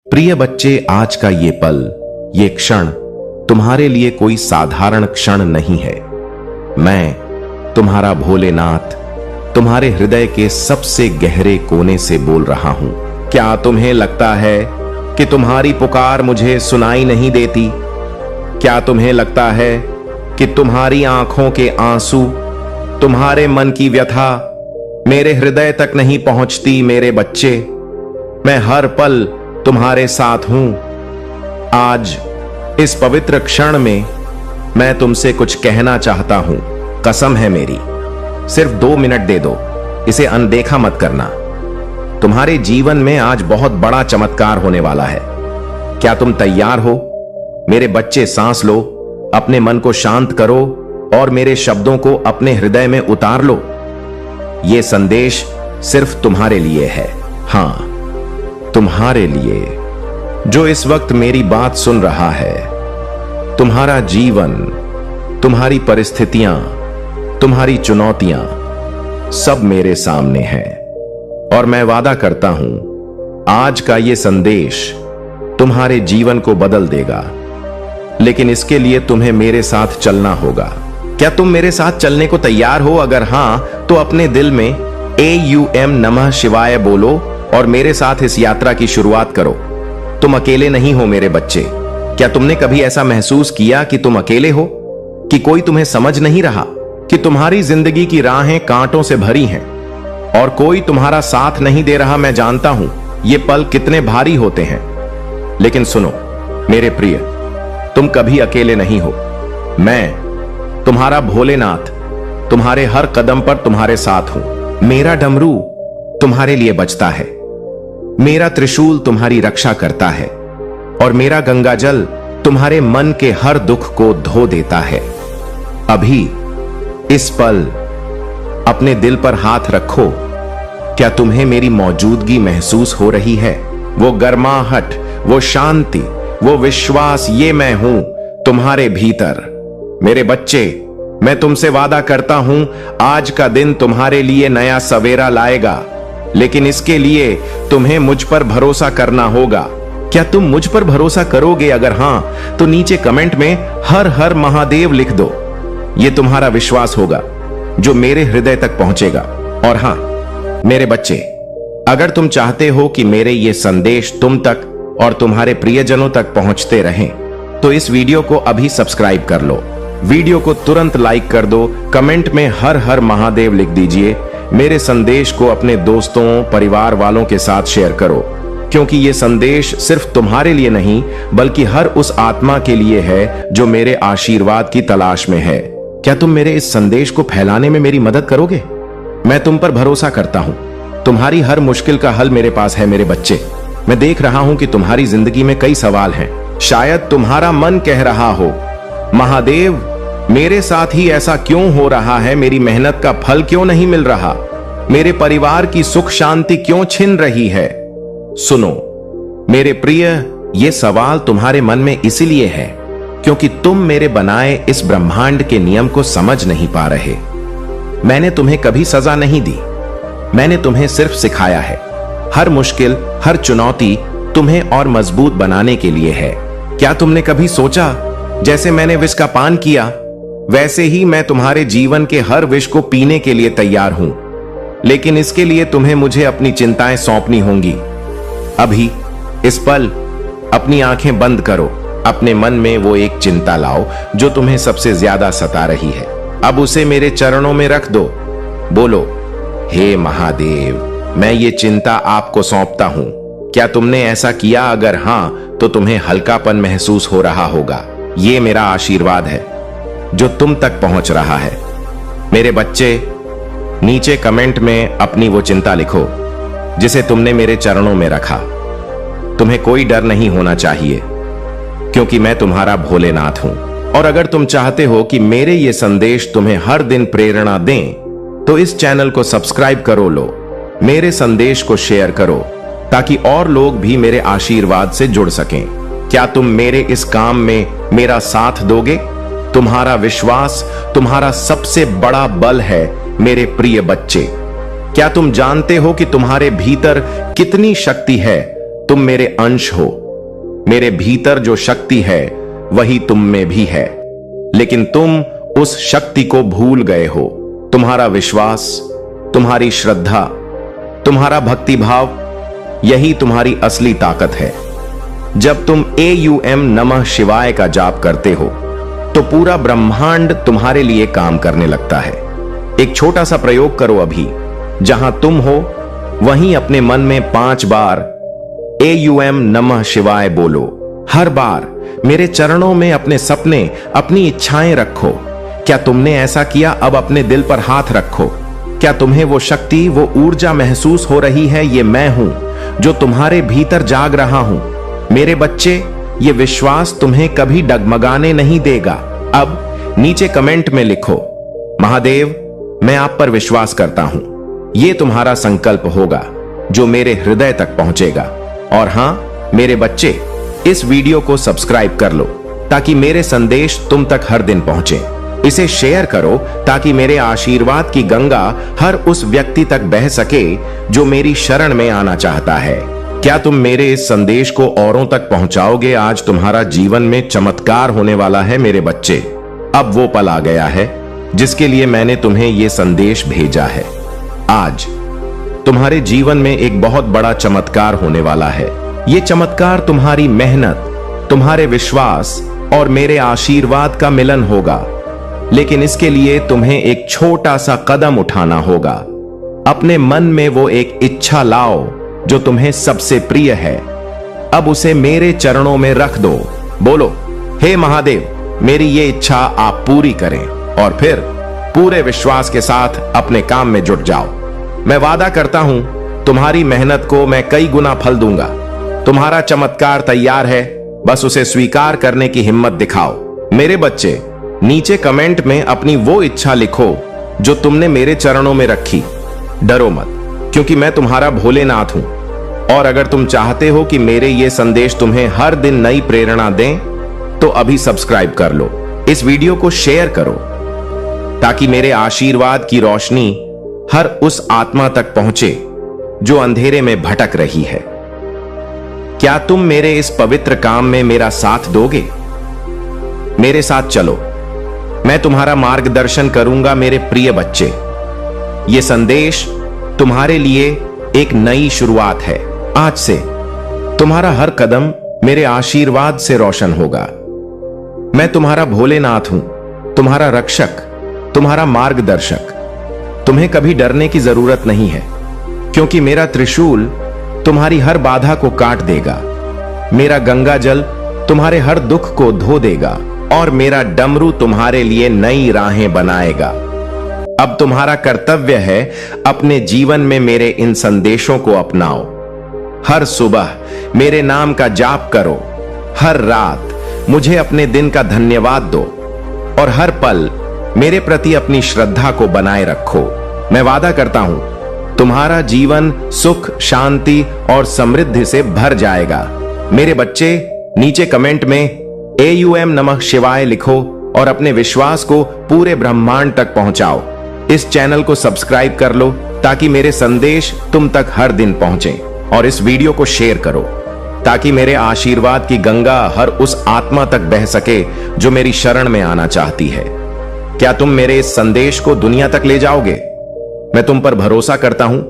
प्रिय बच्चे, आज का ये पल, ये क्षण तुम्हारे लिए कोई साधारण क्षण नहीं है। मैं तुम्हारा भोलेनाथ तुम्हारे हृदय के सबसे गहरे कोने से बोल रहा हूं। क्या तुम्हें लगता है कि तुम्हारी पुकार मुझे सुनाई नहीं देती? क्या तुम्हें लगता है कि तुम्हारी आंखों के आंसू, तुम्हारे मन की व्यथा मेरे हृदय तक नहीं पहुंचती? मेरे बच्चे, मैं हर पल तुम्हारे साथ हूं। आज इस पवित्र क्षण में मैं तुमसे कुछ कहना चाहता हूं। कसम है मेरी, सिर्फ 2 मिनट दे दो, इसे अनदेखा मत करना। तुम्हारे जीवन में आज बहुत बड़ा चमत्कार होने वाला है। क्या तुम तैयार हो? मेरे बच्चे, सांस लो, अपने मन को शांत करो और मेरे शब्दों को अपने हृदय में उतार लो। यह संदेश सिर्फ तुम्हारे लिए है। हां, तुम्हारे लिए जो इस वक्त मेरी बात सुन रहा है। तुम्हारा जीवन, तुम्हारी परिस्थितियां, तुम्हारी चुनौतियां सब मेरे सामने हैं और मैं वादा करता हूं, आज का यह संदेश तुम्हारे जीवन को बदल देगा। लेकिन इसके लिए तुम्हें मेरे साथ चलना होगा। क्या तुम मेरे साथ चलने को तैयार हो? अगर हां, तो अपने दिल में AUM नमः शिवाय बोलो और मेरे साथ इस यात्रा की शुरुआत करो। तुम अकेले नहीं हो मेरे बच्चे। क्या तुमने कभी ऐसा महसूस किया कि तुम अकेले हो, कि कोई तुम्हें समझ नहीं रहा, कि तुम्हारी जिंदगी की राहें कांटों से भरी हैं और कोई तुम्हारा साथ नहीं दे रहा? मैं जानता हूं ये पल कितने भारी होते हैं, लेकिन सुनो मेरे प्रिय, तुम कभी अकेले नहीं हो। मैं तुम्हारा भोलेनाथ तुम्हारे हर कदम पर तुम्हारे साथ हूं। मेरा डमरू तुम्हारे लिए बजता है, मेरा त्रिशूल तुम्हारी रक्षा करता है और मेरा गंगा जल तुम्हारे मन के हर दुख को धो देता है। अभी इस पल अपने दिल पर हाथ रखो। क्या तुम्हें मेरी मौजूदगी महसूस हो रही है? वो गर्माहट, वो शांति, वो विश्वास, ये मैं हूं तुम्हारे भीतर। मेरे बच्चे, मैं तुमसे वादा करता हूं, आज का दिन तुम्हारे लिए नया सवेरा लाएगा, लेकिन इसके लिए तुम्हें मुझ पर भरोसा करना होगा। क्या तुम मुझ पर भरोसा करोगे? अगर हां, तो नीचे कमेंट में हर हर महादेव लिख दो। यह तुम्हारा विश्वास होगा जो मेरे हृदय तक पहुंचेगा। और हां मेरे बच्चे, अगर तुम चाहते हो कि मेरे ये संदेश तुम तक और तुम्हारे प्रियजनों तक पहुंचते रहें, तो इस वीडियो को अभी सब्सक्राइब कर लो, वीडियो को तुरंत लाइक कर दो, कमेंट में हर हर महादेव लिख दीजिए। मेरे संदेश को अपने दोस्तों, परिवार वालों के साथ शेयर करो, क्योंकि यह संदेश सिर्फ तुम्हारे लिए नहीं, बल्कि हर उस आत्मा के लिए है जो मेरे आशीर्वाद की तलाश में है। क्या तुम मेरे इस संदेश को फैलाने में मेरी मदद करोगे? मैं तुम पर भरोसा करता हूं। तुम्हारी हर मुश्किल का हल मेरे पास है मेरे बच्चे। मैं देख रहा हूं कि तुम्हारी जिंदगी में कई सवाल हैं। शायद तुम्हारा मन कह रहा हो, महादेव, मेरे साथ ही ऐसा क्यों हो रहा है? मेरी मेहनत का फल क्यों नहीं मिल रहा? मेरे परिवार की सुख शांति क्यों छिन रही है? सुनो मेरे प्रिय, ये सवाल तुम्हारे मन में इसलिए है क्योंकि तुम मेरे बनाए इस ब्रह्मांड के नियम को समझ नहीं पा रहे। मैंने तुम्हें कभी सजा नहीं दी, मैंने तुम्हें सिर्फ सिखाया है। हर मुश्किल, हर चुनौती तुम्हें और मजबूत बनाने के लिए है। क्या तुमने कभी सोचा, जैसे मैंने विष का पान किया, वैसे ही मैं तुम्हारे जीवन के हर विष को पीने के लिए तैयार हूं। लेकिन इसके लिए तुम्हें मुझे अपनी चिंताएं सौंपनी होंगी। अभी इस पल अपनी आंखें बंद करो, अपने मन में वो एक चिंता लाओ जो तुम्हें सबसे ज्यादा सता रही है। अब उसे मेरे चरणों में रख दो। बोलो, हे महादेव, मैं ये चिंता आपको सौंपता हूं। क्या तुमने ऐसा किया? अगर हां, तो तुम्हें हल्कापन महसूस हो रहा होगा। ये मेरा आशीर्वाद है जो तुम तक पहुंच रहा है। मेरे बच्चे, नीचे कमेंट में अपनी वो चिंता लिखो जिसे तुमने मेरे चरणों में रखा। तुम्हें कोई डर नहीं होना चाहिए, क्योंकि मैं तुम्हारा भोलेनाथ हूं। और अगर तुम चाहते हो कि मेरे ये संदेश तुम्हें हर दिन प्रेरणा दें, तो इस चैनल को सब्सक्राइब करो लो, मेरे संदेश को शेयर करो, ताकि और लोग भी मेरे आशीर्वाद से जुड़ सकें। क्या तुम मेरे इस काम में मेरा साथ दोगे? तुम्हारा विश्वास तुम्हारा सबसे बड़ा बल है मेरे प्रिय बच्चे। क्या तुम जानते हो कि तुम्हारे भीतर कितनी शक्ति है? तुम मेरे अंश हो। मेरे भीतर जो शक्ति है वही तुम में भी है, लेकिन तुम उस शक्ति को भूल गए हो। तुम्हारा विश्वास, तुम्हारी श्रद्धा, तुम्हारा भक्तिभाव, यही तुम्हारी असली ताकत है। जब तुम AUM नमः शिवाय का जाप करते हो तो पूरा ब्रह्मांड तुम्हारे लिए काम करने लगता है। एक छोटा सा प्रयोग करो अभी। जहां तुम हो वहीं अपने मन में 5 बार AUM नमः शिवाय बोलो। हर बार मेरे चरणों में अपने सपने, अपनी इच्छाएं रखो। क्या तुमने ऐसा किया? अब अपने दिल पर हाथ रखो। क्या तुम्हें वो शक्ति, वो ऊर्जा महसूस हो रही है? ये मैं हूं जो तुम्हारे भीतर जाग रहा हूं। मेरे बच्चे, ये विश्वास तुम्हें कभी डगमगाने नहीं देगा। अब नीचे कमेंट में लिखो, महादेव, मैं आप पर विश्वास करता हूं। ये तुम्हारा संकल्प होगा जो मेरे हृदय तक पहुंचेगा। और हां मेरे बच्चे, इस वीडियो को सब्सक्राइब कर लो ताकि मेरे संदेश तुम तक हर दिन पहुंचे। इसे शेयर करो ताकि मेरे आशीर्वाद की गंगा हर उस व्यक्ति तक बह सके जो मेरी शरण में आना चाहता है। क्या तुम मेरे इस संदेश को औरों तक पहुंचाओगे? आज तुम्हारा जीवन में चमत्कार होने वाला है मेरे बच्चे। अब वो पल आ गया है जिसके लिए मैंने तुम्हें ये संदेश भेजा है। आज तुम्हारे जीवन में एक बहुत बड़ा चमत्कार होने वाला है। ये चमत्कार तुम्हारी मेहनत, तुम्हारे विश्वास और मेरे आशीर्वाद का मिलन होगा। लेकिन इसके लिए तुम्हें एक छोटा सा कदम उठाना होगा। अपने मन में वो एक इच्छा लाओ जो तुम्हें सबसे प्रिय है। अब उसे मेरे चरणों में रख दो। बोलो, हे महादेव, मेरी ये इच्छा आप पूरी करें। और फिर पूरे विश्वास के साथ अपने काम में जुट जाओ। मैं वादा करता हूं तुम्हारी मेहनत को मैं कई गुना फल दूंगा। तुम्हारा चमत्कार तैयार है, बस उसे स्वीकार करने की हिम्मत दिखाओ। मेरे बच्चे, नीचे कमेंट में अपनी वो इच्छा लिखो जो तुमने मेरे चरणों में रखी। डरो मत, क्योंकि मैं तुम्हारा भोलेनाथ हूं। और अगर तुम चाहते हो कि मेरे ये संदेश तुम्हें हर दिन नई प्रेरणा दें, तो अभी सब्सक्राइब कर लो। इस वीडियो को शेयर करो ताकि मेरे आशीर्वाद की रोशनी हर उस आत्मा तक पहुंचे जो अंधेरे में भटक रही है। क्या तुम मेरे इस पवित्र काम में मेरा साथ दोगे? मेरे साथ चलो, मैं तुम्हारा मार्गदर्शन करूंगा मेरे प्रिय बच्चे। ये संदेश तुम्हारे लिए एक नई शुरुआत है। आज से तुम्हारा हर कदम मेरे आशीर्वाद से रोशन होगा। मैं तुम्हारा भोलेनाथ हूं, तुम्हारा रक्षक, तुम्हारा मार्गदर्शक। तुम्हें कभी डरने की जरूरत नहीं है, क्योंकि मेरा त्रिशूल तुम्हारी हर बाधा को काट देगा। मेरा गंगा जल तुम्हारे हर दुख को धो देगा और मेरा डमरू तुम्हारे लिए नई राहें बनाएगा। अब तुम्हारा कर्तव्य है अपने जीवन में मेरे इन संदेशों को अपनाओ। हर सुबह मेरे नाम का जाप करो। हर रात मुझे अपने दिन का धन्यवाद दो और हर पल मेरे प्रति अपनी श्रद्धा को बनाए रखो। मैं वादा करता हूं तुम्हारा जीवन सुख, शांति और समृद्धि से भर जाएगा। मेरे बच्चे, नीचे कमेंट में AUM नमः शिवाय लिखो और अपने विश्वास को पूरे ब्रह्मांड तक पहुंचाओ। इस चैनल को सब्सक्राइब कर लो ताकि मेरे संदेश तुम तक हर दिन पहुंचे। और इस वीडियो को शेयर करो ताकि मेरे आशीर्वाद की गंगा हर उस आत्मा तक बह सके जो मेरी शरण में आना चाहती है। क्या तुम मेरे इस संदेश को दुनिया तक ले जाओगे? मैं तुम पर भरोसा करता हूं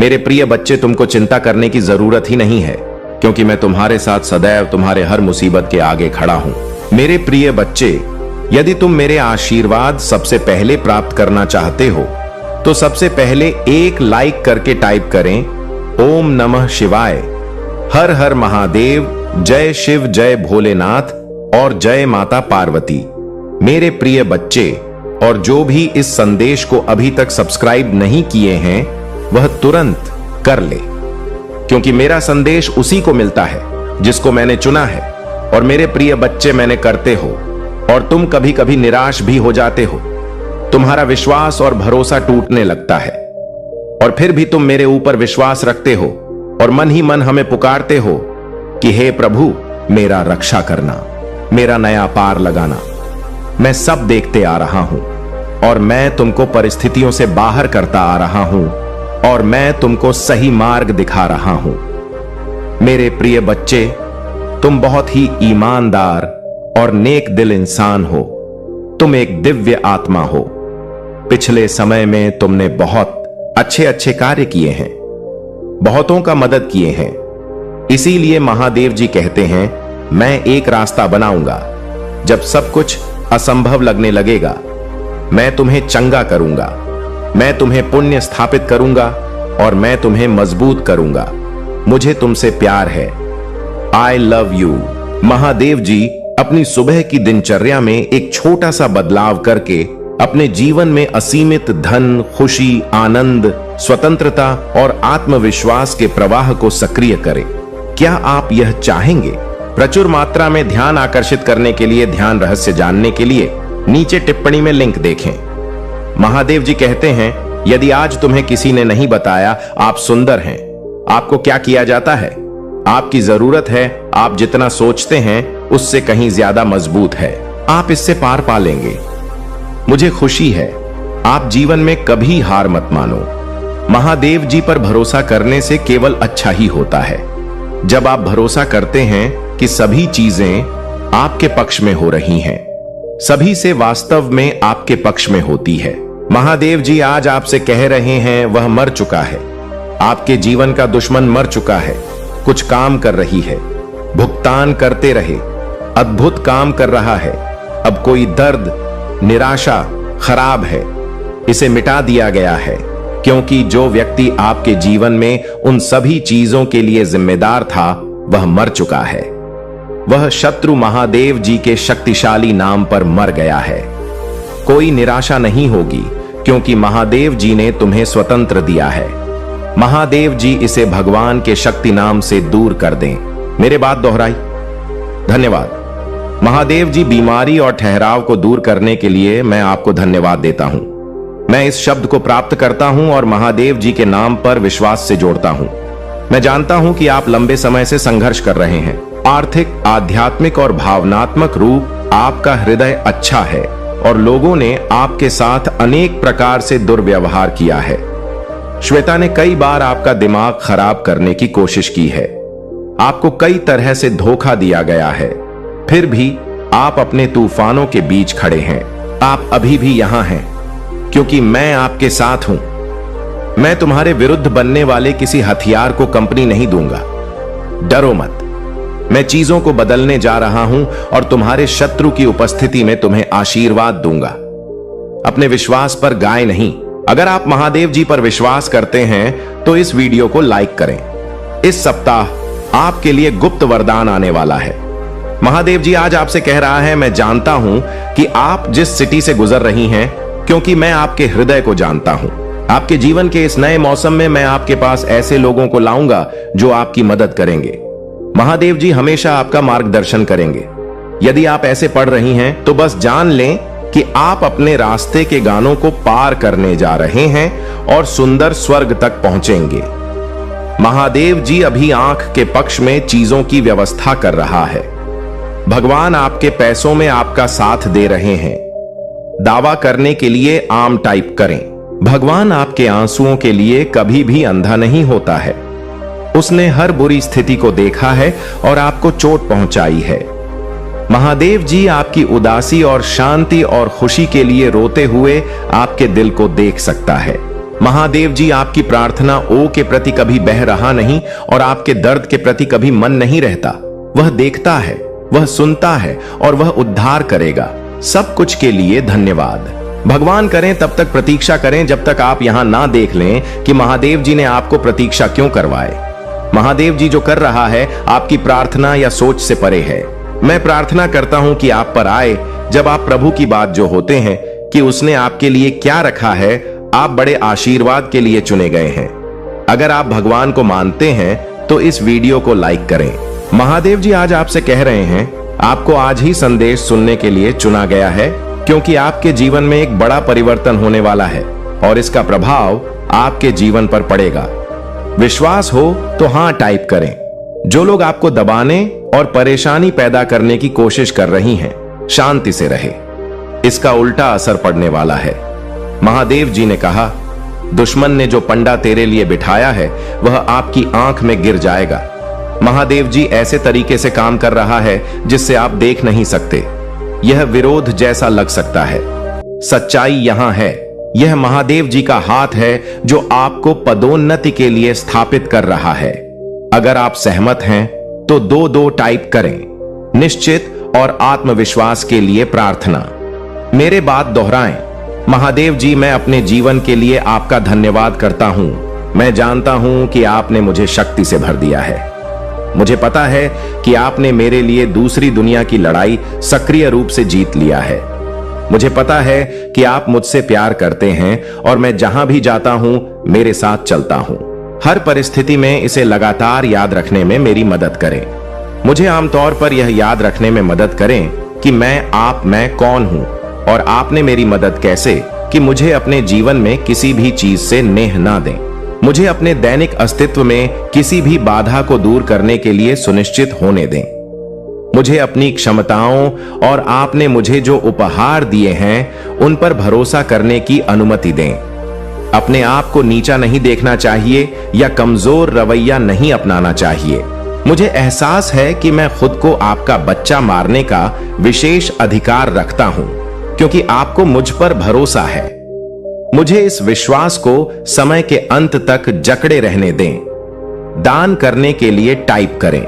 मेरे प्रिय बच्चे। तुमको चिंता करने की जरूरत ही नहीं है, क्योंकि मैं तुम्हारे साथ सदैव तुम्हारे हर मुसीबत के आगे खड़ा हूं। मेरे प्रिय बच्चे, यदि तुम मेरे आशीर्वाद सबसे पहले प्राप्त करना चाहते हो तो सबसे पहले एक लाइक करके टाइप करें ओम नमः शिवाय, हर हर महादेव, जय शिव, जय भोलेनाथ और जय माता पार्वती। मेरे प्रिय बच्चे, और जो भी इस संदेश को अभी तक सब्सक्राइब नहीं किए हैं वह तुरंत कर ले, क्योंकि मेरा संदेश उसी को मिलता है जिसको मैंने चुना है। और मेरे प्रिय बच्चे, मैंने करते हो और तुम कभी कभी निराश भी हो जाते हो। तुम्हारा विश्वास और भरोसा टूटने लगता है और फिर भी तुम मेरे ऊपर विश्वास रखते हो और मन ही मन हमें पुकारते हो कि हे प्रभु, मेरा रक्षा करना, मेरा नया पार लगाना। मैं सब देखते आ रहा हूं और मैं तुमको परिस्थितियों से बाहर करता आ रहा हूं और मैं तुमको सही मार्ग दिखा रहा हूं। मेरे प्रिय बच्चे, तुम बहुत ही ईमानदार और नेक दिल इंसान हो। तुम एक दिव्य आत्मा हो। पिछले समय में तुमने बहुत अच्छे अच्छे कार्य किए हैं, बहुतों का मदद किए हैं। इसीलिए महादेव जी कहते हैं, मैं एक रास्ता बनाऊंगा। जब सब कुछ असंभव लगने लगेगा, मैं तुम्हें चंगा करूंगा, मैं तुम्हें पुण्य स्थापित करूंगा और मैं तुम्हें मजबूत करूंगा। मुझे तुमसे प्यार है। I love you. Mahadev ji अपनी सुबह की दिनचर्या में एक छोटा सा बदलाव करके अपने जीवन में असीमित धन, खुशी, आनंद, स्वतंत्रता और आत्मविश्वास के प्रवाह को सक्रिय करें। क्या आप यह चाहेंगे? प्रचुर मात्रा में ध्यान आकर्षित करने के लिए ध्यान रहस्य जानने के लिए नीचे टिप्पणी में लिंक देखें। महादेव जी कहते हैं, यदि आज तुम्हें किसी ने नहीं बताया आप सुंदर हैं, आपको क्या किया जाता है? आपकी जरूरत है, आप जितना सोचते हैं उससे कहीं ज्यादा मजबूत है। आप इससे पार पा लेंगे। मुझे खुशी है। आप जीवन में कभी हार मत मानो। महादेव जी पर भरोसा करने से केवल अच्छा ही होता है। जब आप भरोसा करते हैं कि सभी चीजें आपके पक्ष में हो रही हैं, सभी से वास्तव में आपके पक्ष में होती है। महादेव जी आज आपसे कह रहे हैं, वह मर चुका है। आपके जीवन का दुश्मन मर चुका है। कुछ काम कर रही है, भुगतान करते रहे, अद्भुत काम कर रहा है। अब कोई दर्द, निराशा खराब है, इसे मिटा दिया गया है, क्योंकि जो व्यक्ति आपके जीवन में उन सभी चीजों के लिए जिम्मेदार था वह मर चुका है। वह शत्रु महादेव जी के शक्तिशाली नाम पर मर गया है। कोई निराशा नहीं होगी, क्योंकि महादेव जी ने तुम्हें स्वतंत्र दिया है। महादेव जी इसे भगवान के शक्ति नाम से दूर कर दें। मेरे बात दोहराई। धन्यवाद। महादेव जी बीमारी और ठहराव को दूर करने के लिए मैं आपको धन्यवाद देता हूं। मैं इस शब्द को प्राप्त करता हूं और महादेव जी के नाम पर विश्वास से जोड़ता हूं। मैं जानता हूं कि आप लंबे समय से संघर्ष कर रहे हैं। आर्थिक, आध्यात्मिक और भावनात्मक रूप आपका हृदय अच्छा है और लोगों ने आपके साथ अनेक प्रकार से दुर्व्यवहार किया है। श्वेता ने कई बार आपका दिमाग खराब करने की कोशिश की है। आपको कई तरह से धोखा दिया गया है, फिर भी आप अपने तूफानों के बीच खड़े हैं। आप अभी भी यहां हैं क्योंकि मैं आपके साथ हूं। मैं तुम्हारे विरुद्ध बनने वाले किसी हथियार को कंपनी नहीं दूंगा। डरो मत। मैं चीजों को बदलने जा रहा हूं और तुम्हारे शत्रु की उपस्थिति में तुम्हें आशीर्वाद दूंगा। अपने विश्वास पर गाय नहीं। अगर आप महादेव जी पर विश्वास करते हैं तो इस वीडियो को लाइक करें। इस सप्ताह आपके लिए गुप्त वरदान आने वाला है। महादेव जी आज आपसे कह रहा है, मैं जानता हूं कि आप जिस सिटी से गुजर रही हैं, क्योंकि मैं आपके हृदय को जानता हूं। आपके जीवन के इस नए मौसम में मैं आपके पास ऐसे लोगों को लाऊंगा जो आपकी मदद करेंगे। महादेव जी हमेशा आपका मार्गदर्शन करेंगे। यदि आप ऐसे पढ़ रही हैं तो बस जान लें कि आप अपने रास्ते के गानों को पार करने जा रहे हैं और सुंदर स्वर्ग तक पहुंचेंगे। महादेव जी अभी आंख के पक्ष में चीजों की व्यवस्था कर रहा है। भगवान आपके पैसों में आपका साथ दे रहे हैं। दावा करने के लिए आम टाइप करें। भगवान आपके आंसुओं के लिए कभी भी अंधा नहीं होता है। उसने हर बुरी स्थिति को देखा है और आपको चोट पहुंचाई है। महादेव जी आपकी उदासी और शांति और खुशी के लिए रोते हुए आपके दिल को देख सकता है। महादेव जी आपकी प्रार्थना ओ के प्रति कभी बह रहा नहीं और आपके दर्द के प्रति कभी मन नहीं रहता। वह देखता है, वह सुनता है और वह उद्धार करेगा। सब कुछ के लिए धन्यवाद। भगवान करें तब तक प्रतीक्षा करें जब तक आप यहां ना देख लें कि महादेव जी ने आपको प्रतीक्षा क्यों करवाए। महादेव जी जो कर रहा है आपकी प्रार्थना या सोच से परे है। मैं प्रार्थना करता हूं कि आप पर आए जब आप प्रभु की बात जो होते हैं कि उसने आपके लिए क्या रखा है। आप बड़े आशीर्वाद के लिए चुने गए हैं। अगर आप भगवान को मानते हैं तो इस वीडियो को लाइक करें। महादेव जी आज आपसे कह रहे हैं, आपको आज ही संदेश सुनने के लिए चुना गया है, क्योंकि आपके जीवन में एक बड़ा परिवर्तन होने वाला है और इसका प्रभाव आपके जीवन पर पड़ेगा। विश्वास हो तो हां टाइप करें। जो लोग आपको दबाने और परेशानी पैदा करने की कोशिश कर रही हैं, शांति से रहे। इसका उल्टा असर पड़ने वाला है। महादेव जी ने कहा, दुश्मन ने जो पंडा तेरे लिए बिठाया है वह आपकी आंख में गिर जाएगा। महादेव जी ऐसे तरीके से काम कर रहा है जिससे आप देख नहीं सकते। यह विरोध जैसा लग सकता है। सच्चाई यहां है, यह महादेव जी का हाथ है जो आपको पदोन्नति के लिए स्थापित कर रहा है। अगर आप सहमत हैं तो 2-2 टाइप करें। निश्चित और आत्मविश्वास के लिए प्रार्थना। मेरे बात दोहराएं। महादेव जी, मैं अपने जीवन के लिए आपका धन्यवाद करता हूं। मैं जानता हूं कि आपने मुझे शक्ति से भर दिया है। मुझे पता है कि आपने मेरे लिए दूसरी दुनिया की लड़ाई सक्रिय रूप से जीत लिया है। मुझे पता है कि आप मुझसे प्यार करते हैं और मैं जहां भी जाता हूं मेरे साथ चलता हूं। हर परिस्थिति में इसे लगातार याद रखने में मेरी मदद करें। मुझे आमतौर पर यह याद रखने में मदद करें कि मैं कौन हूं और आपने मेरी मदद कैसे कि मुझे अपने जीवन में किसी भी चीज से नेह ना दें। मुझे अपने दैनिक अस्तित्व में किसी भी बाधा को दूर करने के लिए सुनिश्चित होने दें। मुझे अपनी क्षमताओं और आपने मुझे जो उपहार दिए हैं उन पर भरोसा करने की अनुमति दें। अपने आप को नीचा नहीं देखना चाहिए या कमजोर रवैया नहीं अपनाना चाहिए। मुझे एहसास है कि मैं खुद को आपका बच्चा मारने का विशेष अधिकार रखता हूं क्योंकि आपको मुझ पर भरोसा है। मुझे इस विश्वास को समय के अंत तक जकड़े रहने दें। दान करने के लिए टाइप करें।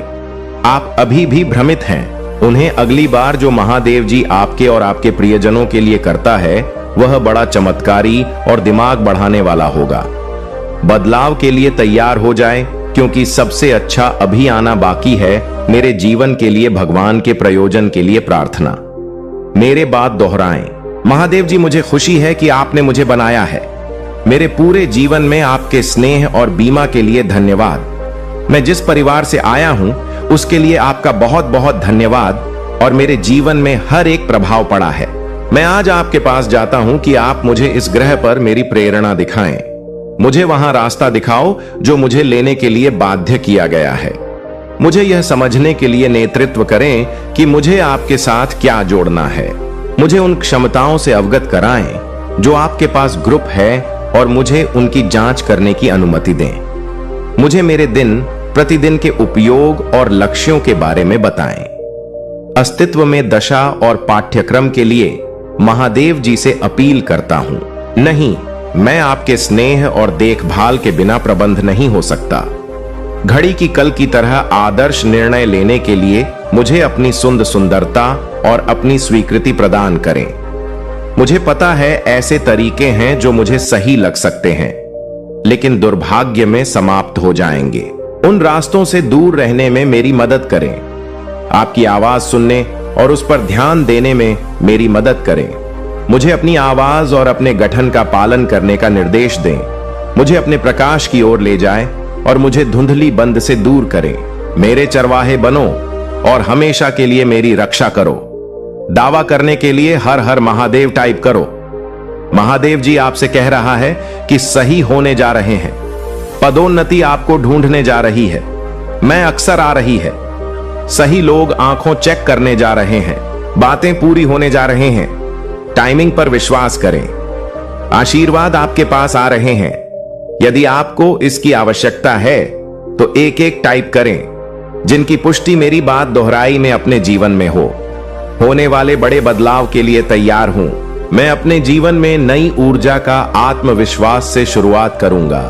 आप अभी भी भ्रमित हैं। उन्हें अगली बार जो महादेव जी आपके और आपके प्रियजनों के लिए करता है वह बड़ा चमत्कारी और दिमाग बढ़ाने वाला होगा। बदलाव के लिए तैयार हो जाए क्योंकि सबसे अच्छा अभी आना बाकी है। मेरे जीवन के लिए भगवान के प्रयोजन के लिए प्रार्थना। मेरे बात दोहराएं। महादेव जी, मुझे खुशी है कि आपने मुझे बनाया है। मेरे पूरे जीवन में आपके स्नेह और बीमा के लिए धन्यवाद। मैं जिस परिवार से आया हूं उसके लिए आपका बहुत बहुत धन्यवाद और मेरे जीवन में हर एक प्रभाव पड़ा है। मैं आज आपके पास जाता हूं कि आप मुझे इस ग्रह पर मेरी प्रेरणा दिखाएं। मुझे वहां रास्ता दिखाओ जो मुझे लेने के लिए बाध्य किया गया है। मुझे यह समझने के लिए नेतृत्व करें कि मुझे आपके साथ क्या जोड़ना है। मुझे उन क्षमताओं से अवगत कराएं जो आपके पास ग्रुप है और मुझे उनकी जांच करने की अनुमति दें। मुझे मेरे दिन प्रतिदिन के उपयोग और लक्ष्यों के बारे में बताएं। अस्तित्व में दशा और पाठ्यक्रम के लिए महादेव जी से अपील करता हूं। नहीं, मैं आपके स्नेह और देखभाल के बिना प्रबंध नहीं हो सकता। घड़ी की कल की तरह आदर्श निर्णय लेने के लिए मुझे अपनी सुंदरता और अपनी स्वीकृति प्रदान करें। मुझे पता है ऐसे तरीके हैं जो मुझे सही लग सकते हैं लेकिन दुर्भाग्य में समाप्त हो जाएंगे। उन रास्तों से दूर रहने में मेरी मदद करें। आपकी आवाज सुनने और उस पर ध्यान देने में मेरी मदद करें। मुझे अपनी आवाज और अपने गठन का पालन करने का निर्देश दें। मुझे अपने प्रकाश की ओर ले जाएं और मुझे धुंधली बंद से दूर करें। मेरे चरवाहे बनो और हमेशा के लिए मेरी रक्षा करो। दावा करने के लिए हर हर महादेव टाइप करो। महादेव जी आपसे कह रहा है कि सही होने जा रहे हैं। पदोन्नति आपको ढूंढने जा रही है। मैं अक्सर आ रही है। सही लोग आंखों चेक करने जा रहे हैं। बातें पूरी होने जा रहे हैं। टाइमिंग पर विश्वास करें। आशीर्वाद आपके पास आ रहे हैं। यदि आपको इसकी आवश्यकता है तो एक एक टाइप करें जिनकी पुष्टि मेरी बात दोहराई में अपने जीवन में हो। होने वाले बड़े बदलाव के लिए तैयार हूं। मैं अपने जीवन में नई ऊर्जा का आत्मविश्वास से शुरुआत करूंगा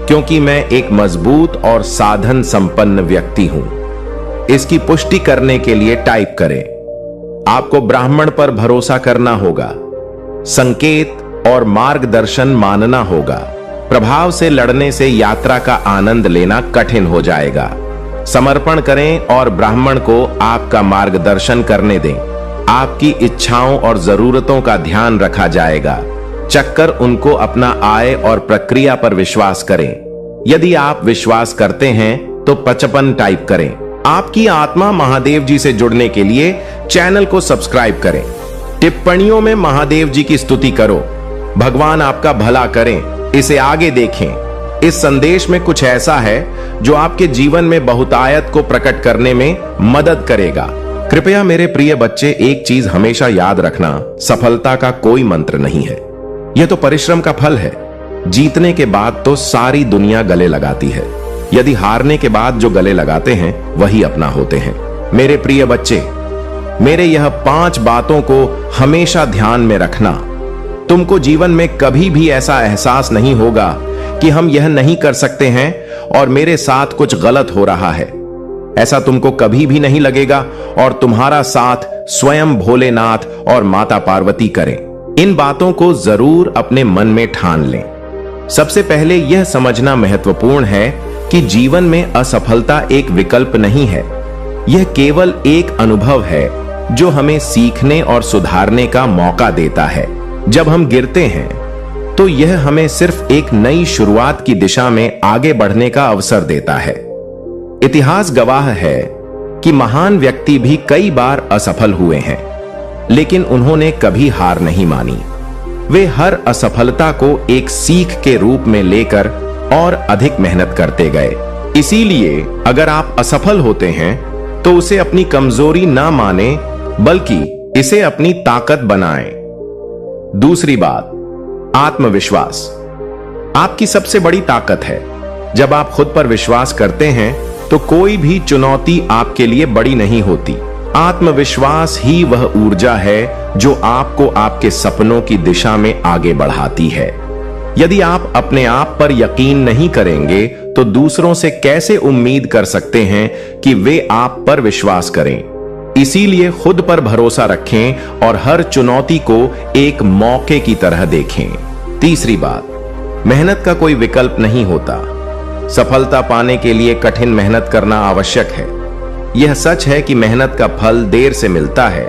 क्योंकि मैं एक मजबूत और साधन संपन्न व्यक्ति हूं। इसकी पुष्टि करने के लिए टाइप करें। आपको ब्राह्मण पर भरोसा करना होगा। संकेत और मार्गदर्शन मानना होगा। प्रभाव से लड़ने से यात्रा का आनंद लेना कठिन हो जाएगा। समर्पण करें और ब्राह्मण को आपका मार्गदर्शन करने दें। आपकी इच्छाओं और जरूरतों का ध्यान रखा जाएगा। चक्कर उनको अपना आय और प्रक्रिया पर विश्वास करें। यदि आप विश्वास करते हैं तो 55 टाइप करें। आपकी आत्मा महादेव जी से जुड़ने के लिए चैनल को सब्सक्राइब करें। टिप्पणियों में महादेव जी की स्तुति करो। भगवान आपका भला करें। इसे आगे देखें। इस संदेश में कुछ ऐसा है जो आपके जीवन में बहुतायत को प्रकट करने में मदद करेगा। कृपया मेरे प्रिय बच्चे, एक चीज हमेशा याद रखना, सफलता का कोई मंत्र नहीं है। यह तो परिश्रम का फल है। जीतने के बाद तो सारी दुनिया गले लगाती है। यदि हारने के बाद जो गले लगाते हैं वही अपना होते हैं। मेरे प्रिय बच्चे, मेरे यह 5 बातों को हमेशा ध्यान में रखना। तुमको जीवन में कभी भी ऐसा एहसास नहीं होगा कि हम यह नहीं कर सकते हैं और मेरे साथ कुछ गलत हो रहा है। ऐसा तुमको कभी भी नहीं लगेगा और तुम्हारा साथ स्वयं भोलेनाथ और माता पार्वती करें। इन बातों को जरूर अपने मन में ठान लें। सबसे पहले यह समझना महत्वपूर्ण है कि जीवन में असफलता एक विकल्प नहीं है। यह केवल एक अनुभव है जो हमें सीखने और सुधारने का मौका देता है। जब हम गिरते हैं तो यह हमें सिर्फ एक नई शुरुआत की दिशा में आगे बढ़ने का अवसर देता है। इतिहास गवाह है कि महान व्यक्ति भी कई बार असफल हुए हैं, लेकिन उन्होंने कभी हार नहीं मानी। वे हर असफलता को एक सीख के रूप में लेकर और अधिक मेहनत करते गए। इसीलिए अगर आप असफल होते हैं तो उसे अपनी कमजोरी ना माने, बल्कि इसे अपनी ताकत बनाएं। दूसरी बात, आत्मविश्वास आपकी सबसे बड़ी ताकत है। जब आप खुद पर विश्वास करते हैं तो कोई भी चुनौती आपके लिए बड़ी नहीं होती। आत्मविश्वास ही वह ऊर्जा है जो आपको आपके सपनों की दिशा में आगे बढ़ाती है। यदि आप अपने आप पर यकीन नहीं करेंगे तो दूसरों से कैसे उम्मीद कर सकते हैं कि वे आप पर विश्वास करें। इसीलिए खुद पर भरोसा रखें और हर चुनौती को एक मौके की तरह देखें। तीसरी बात, मेहनत का कोई विकल्प नहीं होता। सफलता पाने के लिए कठिन मेहनत करना आवश्यक है। यह सच है कि मेहनत का फल देर से मिलता है,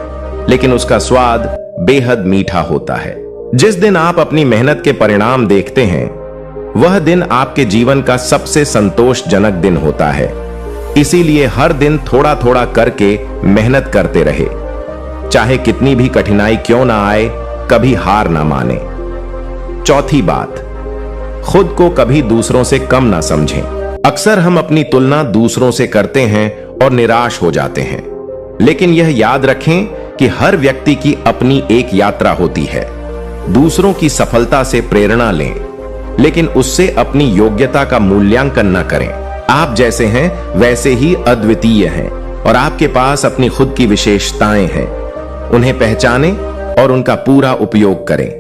लेकिन उसका स्वाद बेहद मीठा होता है। जिस दिन आप अपनी मेहनत के परिणाम देखते हैं, वह दिन आपके जीवन का सबसे संतोषजनक दिन होता है। इसीलिए हर दिन थोड़ा थोड़ा करके मेहनत करते रहे। चाहे कितनी भी कठिनाई क्यों ना आए, कभी हार ना माने। चौथी बात, खुद को कभी दूसरों से कम ना समझें। अक्सर हम अपनी तुलना दूसरों से करते हैं और निराश हो जाते हैं, लेकिन यह याद रखें कि हर व्यक्ति की अपनी एक यात्रा होती है। दूसरों की सफलता से प्रेरणा लें, लेकिन उससे अपनी योग्यता का मूल्यांकन न करें। आप जैसे हैं वैसे ही अद्वितीय हैं और आपके पास अपनी खुद की विशेषताएं हैं। उन्हें पहचानें और उनका पूरा उपयोग करें।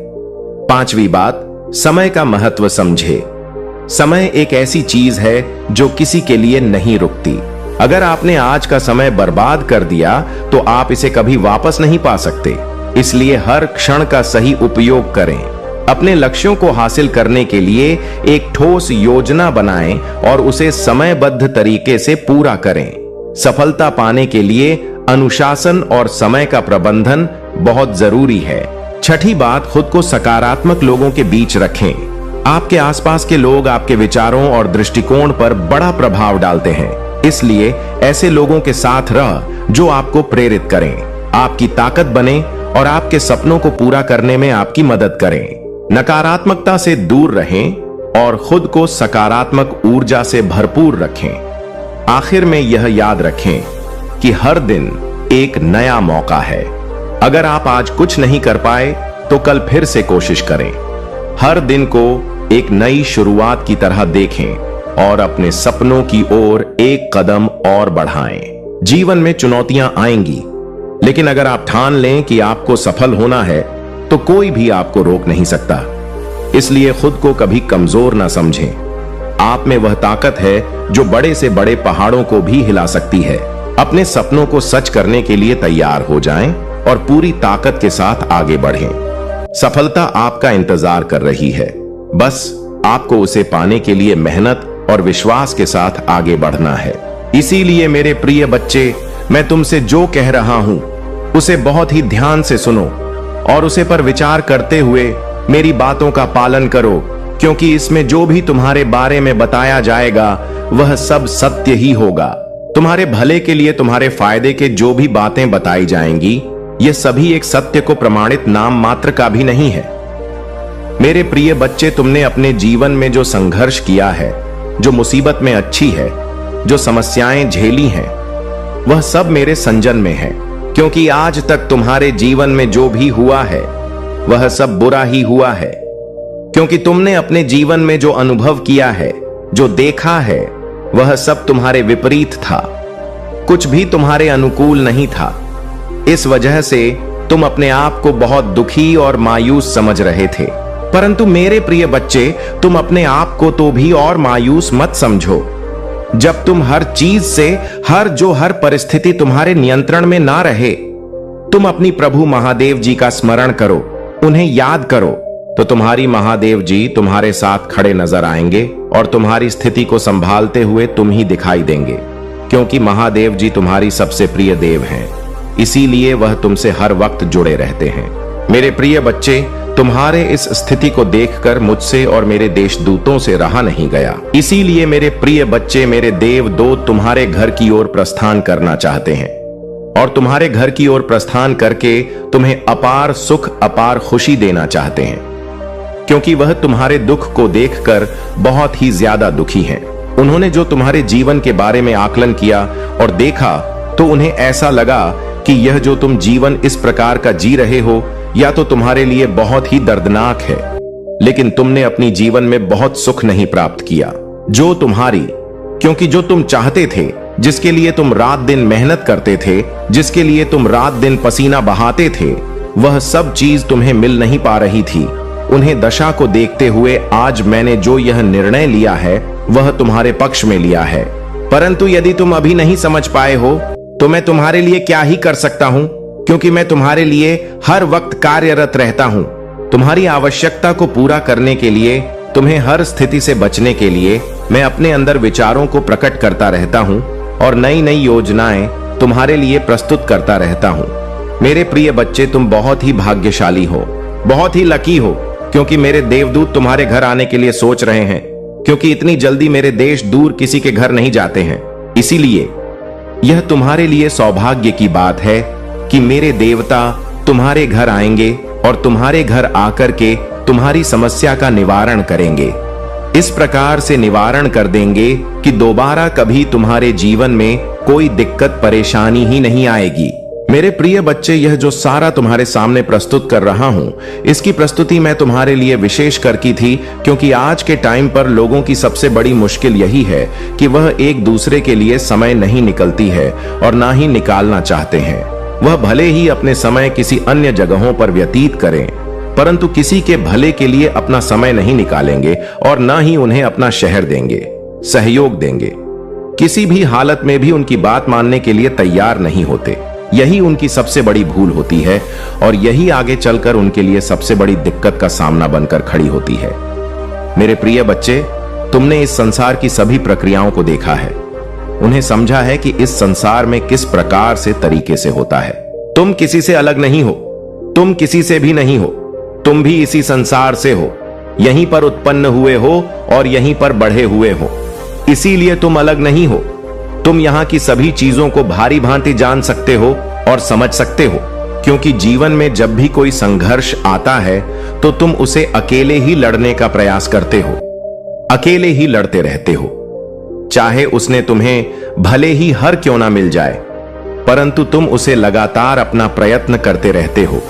पांचवी बात, समय का महत्व समझें। समय एक ऐसी चीज है जो किसी के लिए नहीं रुकती। अगर आपने आज का समय बर्बाद कर दिया तो आप इसे कभी वापस नहीं पा सकते। इसलिए हर क्षण का सही उपयोग करें। अपने लक्ष्यों को हासिल करने के लिए एक ठोस योजना बनाएं और उसे समयबद्ध तरीके से पूरा करें। सफलता पाने के लिए अनुशासन और समय का प्रबंधन बहुत जरूरी है। छठी बात, खुद को सकारात्मक लोगों के बीच रखें। आपके आसपास के लोग आपके विचारों और दृष्टिकोण पर बड़ा प्रभाव डालते हैं। इसलिए ऐसे लोगों के साथ रह जो आपको प्रेरित करें, आपकी ताकत बने और आपके सपनों को पूरा करने में आपकी मदद करें। नकारात्मकता से दूर रहें और खुद को सकारात्मक ऊर्जा से भरपूर रखें। आखिर में यह याद रखें कि हर दिन एक नया मौका है। अगर आप आज कुछ नहीं कर पाए तो कल फिर से कोशिश करें। हर दिन को एक नई शुरुआत की तरह देखें और अपने सपनों की ओर एक कदम और बढ़ाएं। जीवन में चुनौतियां आएंगी, लेकिन अगर आप ठान लें कि आपको सफल होना है तो कोई भी आपको रोक नहीं सकता। इसलिए खुद को कभी कमजोर ना समझें। आप में वह ताकत है जो बड़े से बड़े पहाड़ों को भी हिला सकती है। अपने सपनों को सच करने के लिए तैयार हो जाएं और पूरी ताकत के साथ आगे बढ़ें। सफलता आपका इंतजार कर रही है, बस आपको उसे पाने के लिए मेहनत और विश्वास के साथ आगे बढ़ना है। इसीलिए मेरे प्रिय बच्चे, मैं तुमसे जो कह रहा हूं उसे बहुत ही ध्यान से सुनो और उसे पर विचार करते हुए मेरी बातों का पालन करो, क्योंकि इसमें जो भी तुम्हारे बारे में बताया जाएगा वह सब सत्य ही होगा। तुम्हारे भले के लिए तुम्हारे फायदे के जो भी बातें बताई जाएंगी, ये सभी एक सत्य को प्रमाणित नाम मात्र का भी नहीं है। मेरे प्रिय बच्चे, तुमने अपने जीवन में जो संघर्ष किया है, जो मुसीबत में अच्छी है, जो समस्याएं झेली हैं, वह सब मेरे संजन में है। क्योंकि आज तक तुम्हारे जीवन में जो भी हुआ है वह सब बुरा ही हुआ है। क्योंकि तुमने अपने जीवन में जो अनुभव किया है, जो देखा है, वह सब तुम्हारे विपरीत था, कुछ भी तुम्हारे अनुकूल नहीं था। इस वजह से तुम अपने आप को बहुत दुखी और मायूस समझ रहे थे। परंतु मेरे प्रिय बच्चे, तुम अपने आप को तो भी और मायूस मत समझो। जब तुम हर चीज से, हर परिस्थिति तुम्हारे नियंत्रण में ना रहे, तुम अपनी प्रभु महादेव जी का स्मरण करो, उन्हें याद करो, तो तुम्हारी महादेव जी तुम्हारे साथ खड़े नजर आएंगे और तुम्हारी स्थिति को संभालते हुए तुम ही दिखाई देंगे। क्योंकि महादेव जी तुम्हारी सबसे प्रिय देव हैं, इसीलिए वह तुमसे हर वक्त जुड़े रहते हैं। मेरे प्रिय बच्चे, तुम्हारे इस स्थिति को देखकर मुझसे और मेरे देशदूतों से रहा नहीं गया। इसीलिए मेरे प्रिय बच्चे, मेरे देवदूत तुम्हारे घर की ओर प्रस्थान करना चाहते हैं और तुम्हारे घर की ओर प्रस्थान करके तुम्हें अपार सुख, अपार खुशी देना चाहते हैं। क्योंकि वह तुम्हारे दुख को देखकर बहुत ही ज्यादा दुखी हैं। उन्होंने जो तुम्हारे जीवन के बारे में आकलन किया और देखा, तो उन्हें ऐसा लगा कि यह जो तुम जीवन इस प्रकार का जी रहे हो, या तो तुम्हारे लिए बहुत ही दर्दनाक है, लेकिन तुमने अपनी जीवन में बहुत सुख नहीं प्राप्त किया। क्योंकि जो तुम चाहते थे, जिसके लिए तुम रात दिन मेहनत करते थे, जिसके लिए तुम रात दिन पसीना बहाते थे, वह सब चीज तुम्हें मिल नहीं पा रही थी। उन्हें दशा को देखते हुए आज मैंने जो यह निर्णय लिया है, वह तुम्हारे पक्ष में लिया है। परंतु यदि तुम अभी नहीं समझ पाए हो, तो मैं तुम्हारे लिए क्या ही कर सकता हूं, क्योंकि मैं तुम्हारे लिए हर वक्त कार्यरत रहता हूं। तुम्हारी आवश्यकता को पूरा करने के लिए, तुम्हें हर स्थिति से बचने के लिए मैं अपने अंदर विचारों को प्रकट करता रहता हूं और नई नई योजनाएं तुम्हारे लिए प्रस्तुत करता रहता हूं। मेरे प्रिय बच्चे, तुम बहुत ही भाग्यशाली हो, बहुत ही लकी हो, क्योंकि मेरे देवदूत तुम्हारे घर आने के लिए सोच रहे हैं। क्योंकि इतनी जल्दी मेरे देश दूर किसी के घर नहीं जाते हैं, इसीलिए यह तुम्हारे लिए सौभाग्य की बात है कि मेरे देवता तुम्हारे घर आएंगे और तुम्हारे घर आकर के तुम्हारी समस्या का निवारण करेंगे। इस प्रकार से निवारण कर देंगे कि दोबारा कभी तुम्हारे जीवन में कोई दिक्कत परेशानी ही नहीं आएगी। मेरे प्रिय बच्चे, यह जो सारा तुम्हारे सामने प्रस्तुत कर रहा हूं, इसकी प्रस्तुति मैं तुम्हारे लिए विशेष कर की थी, क्योंकि आज के टाइम पर लोगों की सबसे बड़ी मुश्किल यही है कि वह एक दूसरे के लिए समय नहीं निकलती है और ना ही निकालना चाहते हैं। वह भले ही अपने समय किसी अन्य जगहों पर व्यतीत करें, परंतु किसी के भले के लिए अपना समय नहीं निकालेंगे और ना ही उन्हें अपना शहर देंगे, सहयोग देंगे। किसी भी हालत में भी उनकी बात मानने के लिए तैयार नहीं होते। यही उनकी सबसे बड़ी भूल होती है और यही आगे चलकर उनके लिए सबसे बड़ी दिक्कत का सामना बनकर खड़ी होती है। मेरे प्रिय बच्चे, तुमने इस संसार की सभी प्रक्रियाओं को देखा है, उन्हें समझा है कि इस संसार में किस प्रकार से तरीके से होता है। तुम किसी से अलग नहीं हो, तुम किसी से भी नहीं हो, तुम भी इसी संसार से हो, यहीं पर उत्पन्न हुए हो और यहीं पर बढ़े हुए हो। इसीलिए तुम अलग नहीं हो। तुम यहां की सभी चीजों को भारी भांति जान सकते हो और समझ सकते हो, क्योंकि जीवन में जब भी कोई संघर्ष आता है तो तुम उसे अकेले ही लड़ने का प्रयास करते हो, अकेले ही लड़ते रहते हो। चाहे उसने तुम्हें भले ही हर क्यों ना मिल जाए, परंतु तुम उसे लगातार अपना प्रयत्न करते रहते हो,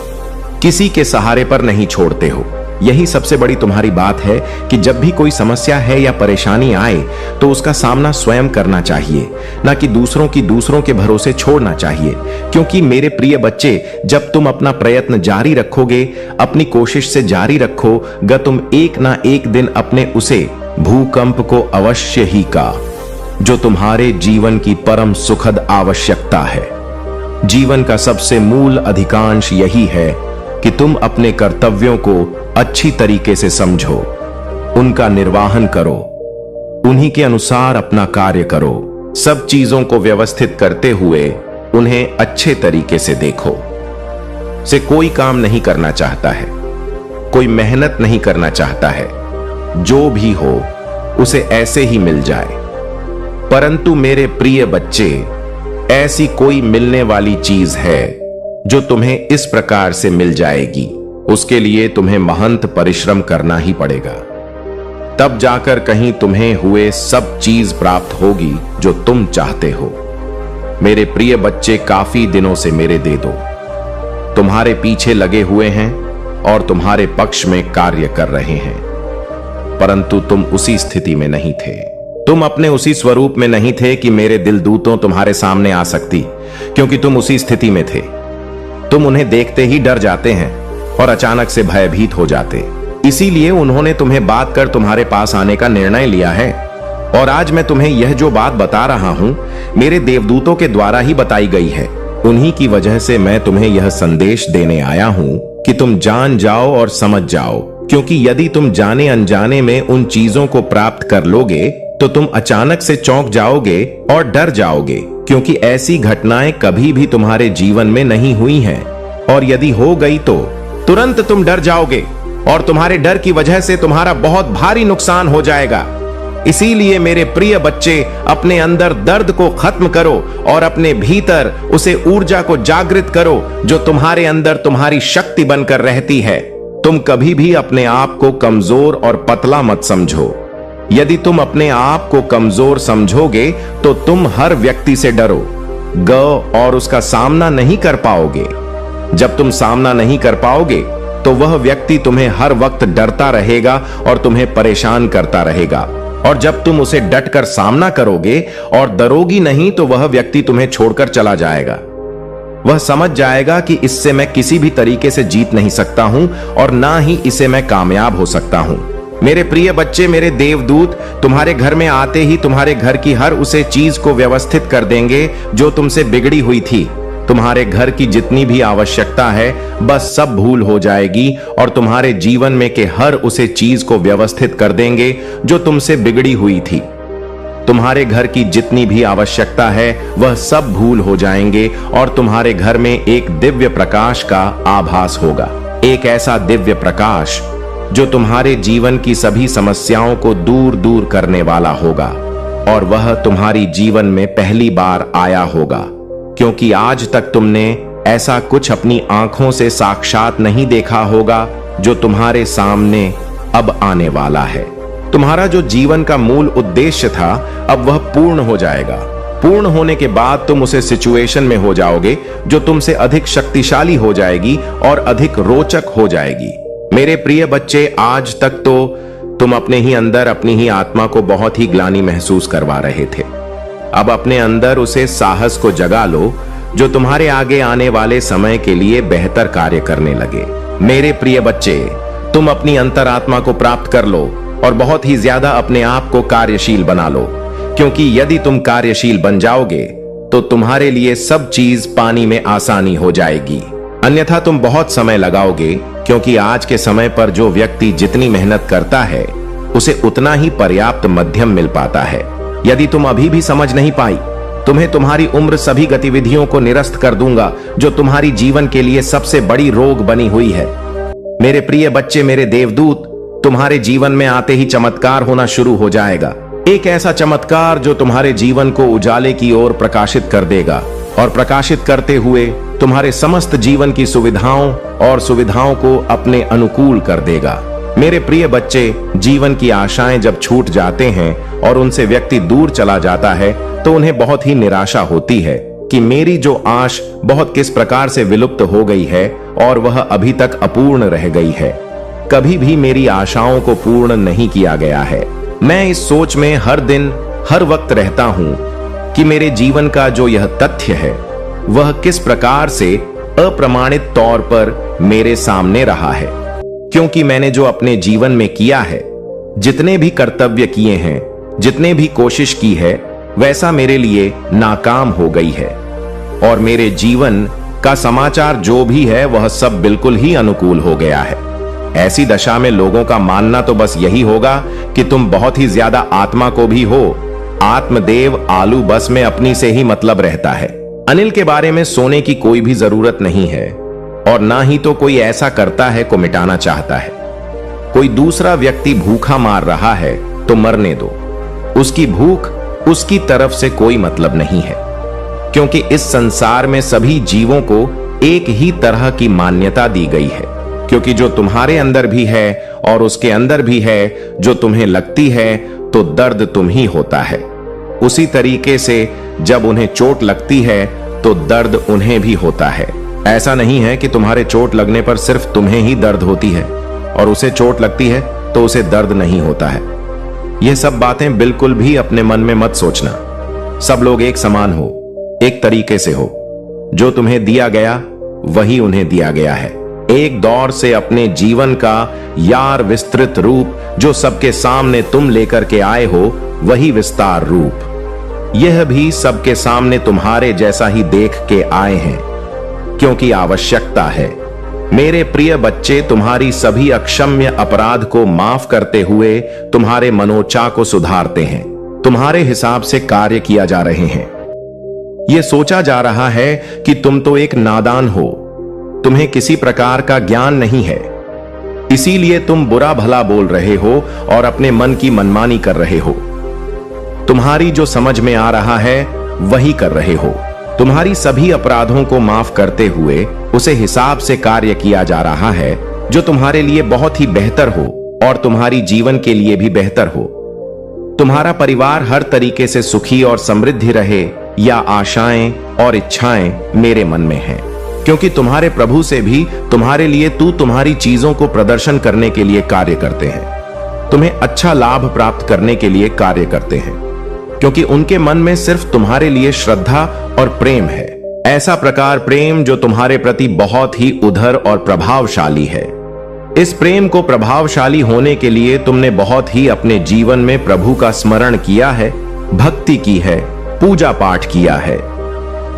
किसी के सहारे पर नहीं छोड़ते हो। यही सबसे बड़ी तुम्हारी बात है कि जब भी कोई समस्या है या परेशानी आए तो उसका सामना स्वयं करना चाहिए, ना कि दूसरों के भरोसे छोड़ना चाहिए। क्योंकि मेरे प्रिय बच्चे, जब तुम अपना प्रयत्न जारी रखोगे, अपनी कोशिश से जारी रखोगे, तुम एक ना एक दिन अपने उसे भूकंप को अवश्य ही का, जो तुम्हारे जीवन की परम सुखद आवश्यकता है। जीवन का सबसे मूल अधिकांश यही है कि तुम अपने कर्तव्यों को अच्छी तरीके से समझो, उनका निर्वाहन करो, उन्हीं के अनुसार अपना कार्य करो। सब चीजों को व्यवस्थित करते हुए उन्हें अच्छे तरीके से देखो। से कोई काम नहीं करना चाहता है, कोई मेहनत नहीं करना चाहता है, जो भी हो उसे ऐसे ही मिल जाए। परंतु मेरे प्रिय बच्चे, ऐसी कोई मिलने वाली चीज है जो तुम्हें इस प्रकार से मिल जाएगी, उसके लिए तुम्हें महंत परिश्रम करना ही पड़ेगा। तब जाकर कहीं तुम्हें हुए सब चीज प्राप्त होगी जो तुम चाहते हो। मेरे प्रिय बच्चे, काफी दिनों से मेरे दे दो तुम्हारे पीछे लगे हुए हैं और तुम्हारे पक्ष में कार्य कर रहे हैं, परंतु तुम उसी स्थिति में नहीं थे। तुम अपने उसी स्वरूप में नहीं थे कि मेरे दिलदूतों तुम्हारे सामने आ सकती, क्योंकि तुम उसी स्थिति में थे। तुम उन्हें देखते ही डर जाते हैं और अचानक से भयभीत हो जाते। इसीलिए उन्होंने तुम्हें बात कर तुम्हारे पास आने का निर्णय लिया है। और आज मैं तुम्हें यह जो बात बता रहा हूं, मेरे देवदूतों के द्वारा ही बताई गई है। उन्हीं की वजह से मैं तुम्हें यह संदेश देने आया हूं कि तुम जान जाओ और समझ जाओ, क्योंकि यदि तुम जाने अनजाने में उन चीजों को प्राप्त कर लोगे तो तुम अचानक से चौंक जाओगे और डर जाओगे, क्योंकि ऐसी घटनाएं कभी भी तुम्हारे जीवन में नहीं हुई हैं। और यदि हो गई तो तुरंत तुम डर जाओगे और तुम्हारे डर की वजह से तुम्हारा बहुत भारी नुकसान हो जाएगा। इसीलिए मेरे प्रिय बच्चे, अपने अंदर दर्द को खत्म करो और अपने भीतर उसे ऊर्जा को जागृत करो जो तुम्हारे अंदर तुम्हारी शक्ति बनकर रहती है। तुम कभी भी अपने आप को कमजोर और पतला मत समझो। यदि तुम अपने आप को कमजोर समझोगे तो तुम हर व्यक्ति से डरो और उसका सामना नहीं कर पाओगे। जब तुम सामना नहीं कर पाओगे तो वह व्यक्ति तुम्हें हर वक्त डरता रहेगा और तुम्हें परेशान करता रहेगा। और जब तुम उसे डटकर सामना करोगे और डरोगी नहीं तो वह व्यक्ति तुम्हें छोड़कर चला जाएगा। वह समझ जाएगा कि इससे मैं किसी भी तरीके से जीत नहीं सकता हूं और ना ही इसे मैं कामयाब हो सकता हूं। मेरे प्रिय बच्चे, मेरे देवदूत तुम्हारे घर में आते ही तुम्हारे घर की हर उसे चीज को व्यवस्थित कर देंगे जो तुमसे बिगड़ी हुई थी। तुम्हारे घर की जितनी भी आवश्यकता है बस सब भूल हो जाएगी और तुम्हारे जीवन में के हर उसे चीज को व्यवस्थित कर देंगे जो तुमसे बिगड़ी हुई थी। तुम्हारे घर की जितनी भी आवश्यकता है वह सब भूल हो जाएंगे और तुम्हारे घर में एक दिव्य प्रकाश का आभास होगा। एक ऐसा दिव्य प्रकाश जो तुम्हारे जीवन की सभी समस्याओं को दूर दूर करने वाला होगा। और वह तुम्हारी जीवन में पहली बार आया होगा, क्योंकि आज तक तुमने ऐसा कुछ अपनी आंखों से साक्षात नहीं देखा होगा जो तुम्हारे सामने अब आने वाला है। तुम्हारा जो जीवन का मूल उद्देश्य था अब वह पूर्ण हो जाएगा। पूर्ण होने के बाद तुम उसे सिचुएशन में हो जाओगे जो तुमसे अधिक शक्तिशाली हो जाएगी और अधिक रोचक हो जाएगी। मेरे प्रिय बच्चे, आज तक तो तुम अपने ही अंदर अपनी ही आत्मा को बहुत ही ग्लानि महसूस करवा रहे थे। अब अपने अंदर उसे साहस को जगा लो जो तुम्हारे आगे आने वाले समय के लिए बेहतर कार्य करने लगे। मेरे प्रिय बच्चे, तुम अपनी अंतरात्मा को प्राप्त कर लो और बहुत ही ज्यादा अपने आप को कार्यशील बना लो, क्योंकि यदि तुम कार्यशील बन जाओगे तो तुम्हारे लिए सब चीज पानी में आसानी हो जाएगी। अन्यथा तुम बहुत समय लगाओगे, क्योंकि आज के समय पर जो व्यक्ति जितनी मेहनत करता है उसे उतना ही पर्याप्त मध्यम मिल पाता है। यदि तुम अभी भी समझ नहीं पाई, तुम्हें तुम्हारी उम्र सभी गतिविधियों को निरस्त कर दूंगा जो तुम्हारी जीवन के लिए सबसे बड़ी रोग बनी हुई है। मेरे प्रिय बच्चे, मेरे देवदूत, तुम्हारे जीवन में आते ही चमत्कार होना शुरू हो जाएगा। एक ऐसा चमत्कार जो तुम्हारे जीवन को उजाले की ओर प्रकाशित कर देगा और प्रकाशित करते हुए तुम्हारे समस्त जीवन की सुविधाओं को अपने अनुकूल कर देगा। मेरे प्रिय बच्चे, जीवन की आशाएं जब छूट जाते हैं और उनसे व्यक्ति दूर चला जाता है तो उन्हें बहुत ही निराशा होती है कि मेरी जो आश बहुत किस प्रकार से विलुप्त हो गई है और वह अभी तक अपूर्ण रह गई है। कभी भी मेरी आशाओं को पूर्ण नहीं किया गया है। मैं इस सोच में हर दिन हर वक्त रहता हूं कि मेरे जीवन का जो यह तथ्य है वह किस प्रकार से अप्रमाणित तौर पर मेरे सामने रहा है, क्योंकि मैंने जो अपने जीवन में किया है, जितने भी कर्तव्य किए हैं, जितने भी कोशिश की है, वैसा मेरे लिए नाकाम हो गई है। और मेरे जीवन का समाचार जो भी है वह सब बिल्कुल ही अनुकूल हो गया है। ऐसी दशा में लोगों का मानना तो बस यही होगा कि तुम बहुत ही ज्यादा आत्मा को भी हो। आत्मदेव आलू बस में अपनी से ही मतलब रहता है। अनिल के बारे में सोने की कोई भी जरूरत नहीं है और ना ही तो कोई ऐसा करता है को मिटाना चाहता है। कोई दूसरा व्यक्ति भूखा मार रहा है तो मरने दो, उसकी भूख उसकी तरफ से कोई मतलब नहीं है, क्योंकि इस संसार में सभी जीवों को एक ही तरह की मान्यता दी गई है। क्योंकि जो तुम्हारे अंदर भी है और उसके अंदर भी है, जो तुम्हें लगती है तो दर्द तुम ही होता है। उसी तरीके से जब उन्हें चोट लगती है तो दर्द उन्हें भी होता है। ऐसा नहीं है कि तुम्हारे चोट लगने पर सिर्फ तुम्हें ही दर्द होती है और उसे चोट लगती है तो उसे दर्द नहीं होता है। यह सब बातें बिल्कुल भी अपने मन में मत सोचना। सब लोग एक समान हो, एक तरीके से हो। जो तुम्हें दिया गया वही उन्हें दिया गया है। एक दौर से अपने जीवन का यार विस्तृत रूप जो सबके सामने तुम लेकर के आए हो, वही विस्तार रूप यह भी सबके सामने तुम्हारे जैसा ही देख के आए हैं, क्योंकि आवश्यकता है। मेरे प्रिय बच्चे, तुम्हारी सभी अक्षम्य अपराध को माफ करते हुए तुम्हारे मनोचा को सुधारते हैं। तुम्हारे हिसाब से कार्य किया जा रहे हैं। यह सोचा जा रहा है कि तुम तो एक नादान हो, तुम्हें किसी प्रकार का ज्ञान नहीं है, इसीलिए तुम बुरा भला बोल रहे हो और अपने मन की मनमानी कर रहे हो। तुम्हारी जो समझ में आ रहा है वही कर रहे हो। तुम्हारी सभी अपराधों को माफ करते हुए उसे हिसाब से कार्य किया जा रहा है, जो तुम्हारे लिए बहुत ही बेहतर हो और तुम्हारी जीवन के लिए भी बेहतर हो। तुम्हारा परिवार हर तरीके से सुखी और समृद्धि रहे, या आशाएं और इच्छाएं मेरे मन में हैं, क्योंकि तुम्हारे प्रभु से भी तुम्हारे लिए तुम्हारी चीजों को प्रदर्शन करने के लिए कार्य करते हैं। तुम्हें अच्छा लाभ प्राप्त करने के लिए कार्य करते हैं, क्योंकि उनके मन में सिर्फ तुम्हारे लिए श्रद्धा और प्रेम है। ऐसा प्रकार प्रेम जो तुम्हारे प्रति बहुत ही उधर और प्रभावशाली है। इस प्रेम को प्रभावशाली होने के लिए तुमने बहुत ही अपने जीवन में प्रभु का स्मरण किया है, भक्ति की है, पूजा पाठ किया है।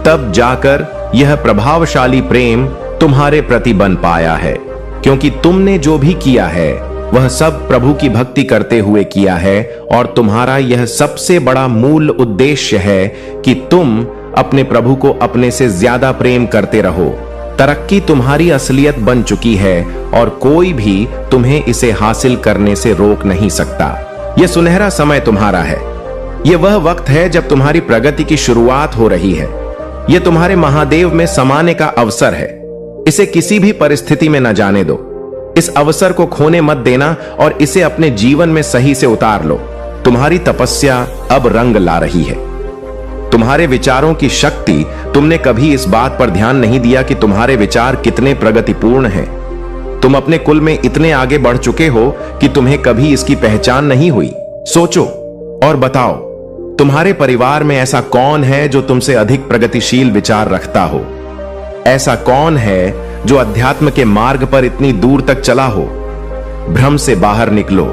तब जाकर यह प्रभावशाली प्रेम तुम्हारे प्रति बन पाया है, क्योंकि तुमने जो भी किया है वह सब प्रभु की भक्ति करते हुए किया है। और तुम्हारा यह सबसे बड़ा मूल उद्देश्य है कि तुम अपने प्रभु को अपने से ज्यादा प्रेम करते रहो। तरक्की तुम्हारी असलियत बन चुकी है और कोई भी तुम्हें इसे हासिल करने से रोक नहीं सकता। यह सुनहरा समय तुम्हारा है। यह वह वक्त है जब तुम्हारी प्रगति की शुरुआत हो रही है। यह तुम्हारे महादेव में समाने का अवसर है। इसे किसी भी परिस्थिति में न जाने दो। इस अवसर को खोने मत देना और इसे अपने जीवन में सही से उतार लो। तुम्हारी तपस्या अब रंग ला रही है। तुम्हारे विचारों की शक्ति, तुमने कभी इस बात पर ध्यान नहीं दिया कि तुम्हारे विचार कितने प्रगतिपूर्ण हैं। तुम अपने कुल में इतने आगे बढ़ चुके हो कि तुम्हें कभी इसकी पहचान नहीं हुई। सोचो और बताओ, तुम्हारे परिवार में ऐसा कौन है जो तुमसे अधिक प्रगतिशील विचार रखता हो? ऐसा कौन है जो अध्यात्म के मार्ग पर इतनी दूर तक चला हो? भ्रम से बाहर निकलो।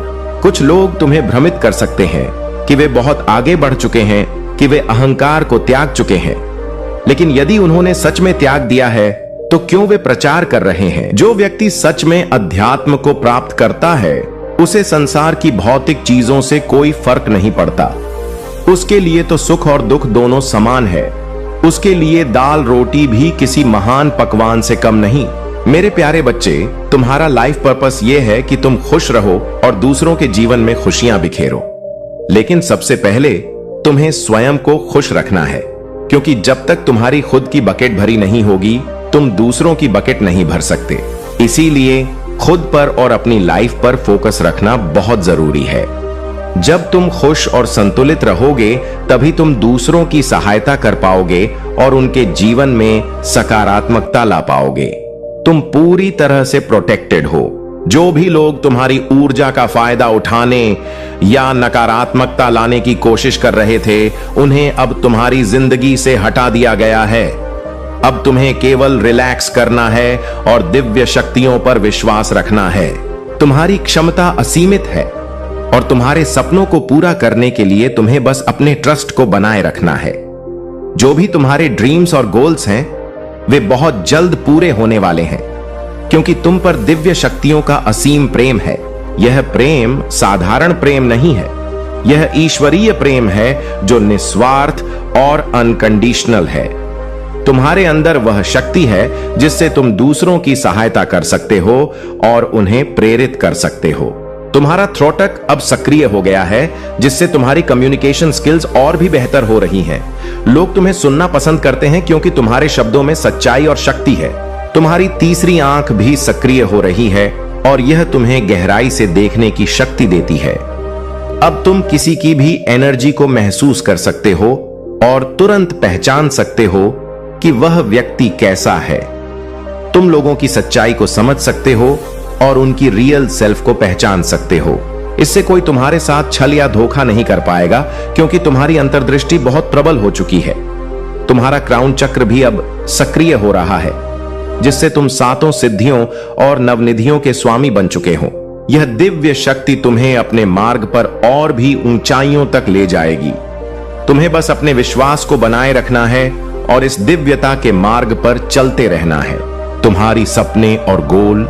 कुछ लोग तुम्हें भ्रमित कर सकते हैं कि वे बहुत आगे बढ़ चुके हैं, कि वे अहंकार को त्याग चुके हैं, लेकिन यदि उन्होंने सच में त्याग दिया है तो क्यों वे प्रचार कर रहे हैं? जो व्यक्ति सच में अध्यात्म को प्राप्त करता है, उसे संसार की भौतिक चीजों से कोई फर्क नहीं पड़ता। उसके लिए तो सुख और दुख दोनों समान है। उसके लिए दाल रोटी भी किसी महान पकवान से कम नहीं। मेरे प्यारे बच्चे, तुम्हारा लाइफ पर्पस यह है कि तुम खुश रहो और दूसरों के जीवन में खुशियां बिखेरो। लेकिन सबसे पहले तुम्हें स्वयं को खुश रखना है, क्योंकि जब तक तुम्हारी खुद की बकेट भरी नहीं होगी, तुम दूसरों की बकेट नहीं भर सकते। इसीलिए खुद पर और अपनी लाइफ पर फोकस रखना बहुत जरूरी है। जब तुम खुश और संतुलित रहोगे, तभी तुम दूसरों की सहायता कर पाओगे और उनके जीवन में सकारात्मकता ला पाओगे। तुम पूरी तरह से प्रोटेक्टेड हो। जो भी लोग तुम्हारी ऊर्जा का फायदा उठाने या नकारात्मकता लाने की कोशिश कर रहे थे, उन्हें अब तुम्हारी जिंदगी से हटा दिया गया है। अब तुम्हें केवल रिलैक्स करना है और दिव्य शक्तियों पर विश्वास रखना है। तुम्हारी क्षमता असीमित है और तुम्हारे सपनों को पूरा करने के लिए तुम्हें बस अपने ट्रस्ट को बनाए रखना है। जो भी तुम्हारे ड्रीम्स और गोल्स हैं, वे बहुत जल्द पूरे होने वाले हैं, क्योंकि तुम पर दिव्य शक्तियों का असीम प्रेम है। यह प्रेम साधारण प्रेम नहीं है, यह ईश्वरीय प्रेम है जो निस्वार्थ और अनकंडीशनल है। तुम्हारे अंदर वह शक्ति है जिससे तुम दूसरों की सहायता कर सकते हो और उन्हें प्रेरित कर सकते हो। तुम्हारा थ्रोटक अब सक्रिय हो गया है, जिससे तुम्हारी कम्युनिकेशन स्किल्स और भी बेहतर हो रही हैं। लोग तुम्हें सुनना पसंद करते हैं क्योंकि तुम्हारे शब्दों में सच्चाई और शक्ति है। तुम्हारी तीसरी आंख भी सक्रिय हो रही है और यह तुम्हें गहराई से देखने की शक्ति देती है। अब तुम किसी की भी एनर्जी को महसूस कर सकते हो और तुरंत पहचान सकते हो कि वह व्यक्ति कैसा है। तुम लोगों की सच्चाई को समझ सकते हो और उनकी रियल सेल्फ को पहचान सकते हो। इससे कोई तुम्हारे साथ छल या धोखा नहीं कर पाएगा, क्योंकि तुम्हारी अंतर्दृष्टि बहुत प्रबल हो चुकी है। तुम्हारा क्राउन चक्र भी अब सक्रिय हो रहा है, जिससे तुम 7 सिद्धियों और नवनिधियों के स्वामी बन चुके हो। यह दिव्य शक्ति तुम्हें अपने मार्ग पर और भी ऊंचाइयों तक ले जाएगी। तुम्हें बस अपने विश्वास को बनाए रखना है और इस दिव्यता के मार्ग पर चलते रहना है। तुम्हारी सपने और गोल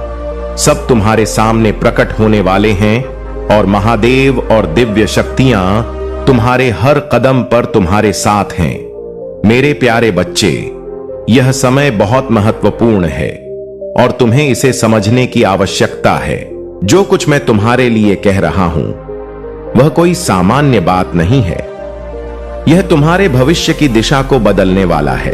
सब तुम्हारे सामने प्रकट होने वाले हैं और महादेव और दिव्य शक्तियां तुम्हारे हर कदम पर तुम्हारे साथ हैं। मेरे प्यारे बच्चे, यह समय बहुत महत्वपूर्ण है और तुम्हें इसे समझने की आवश्यकता है। जो कुछ मैं तुम्हारे लिए कह रहा हूं वह कोई सामान्य बात नहीं है। यह तुम्हारे भविष्य की दिशा को बदलने वाला है।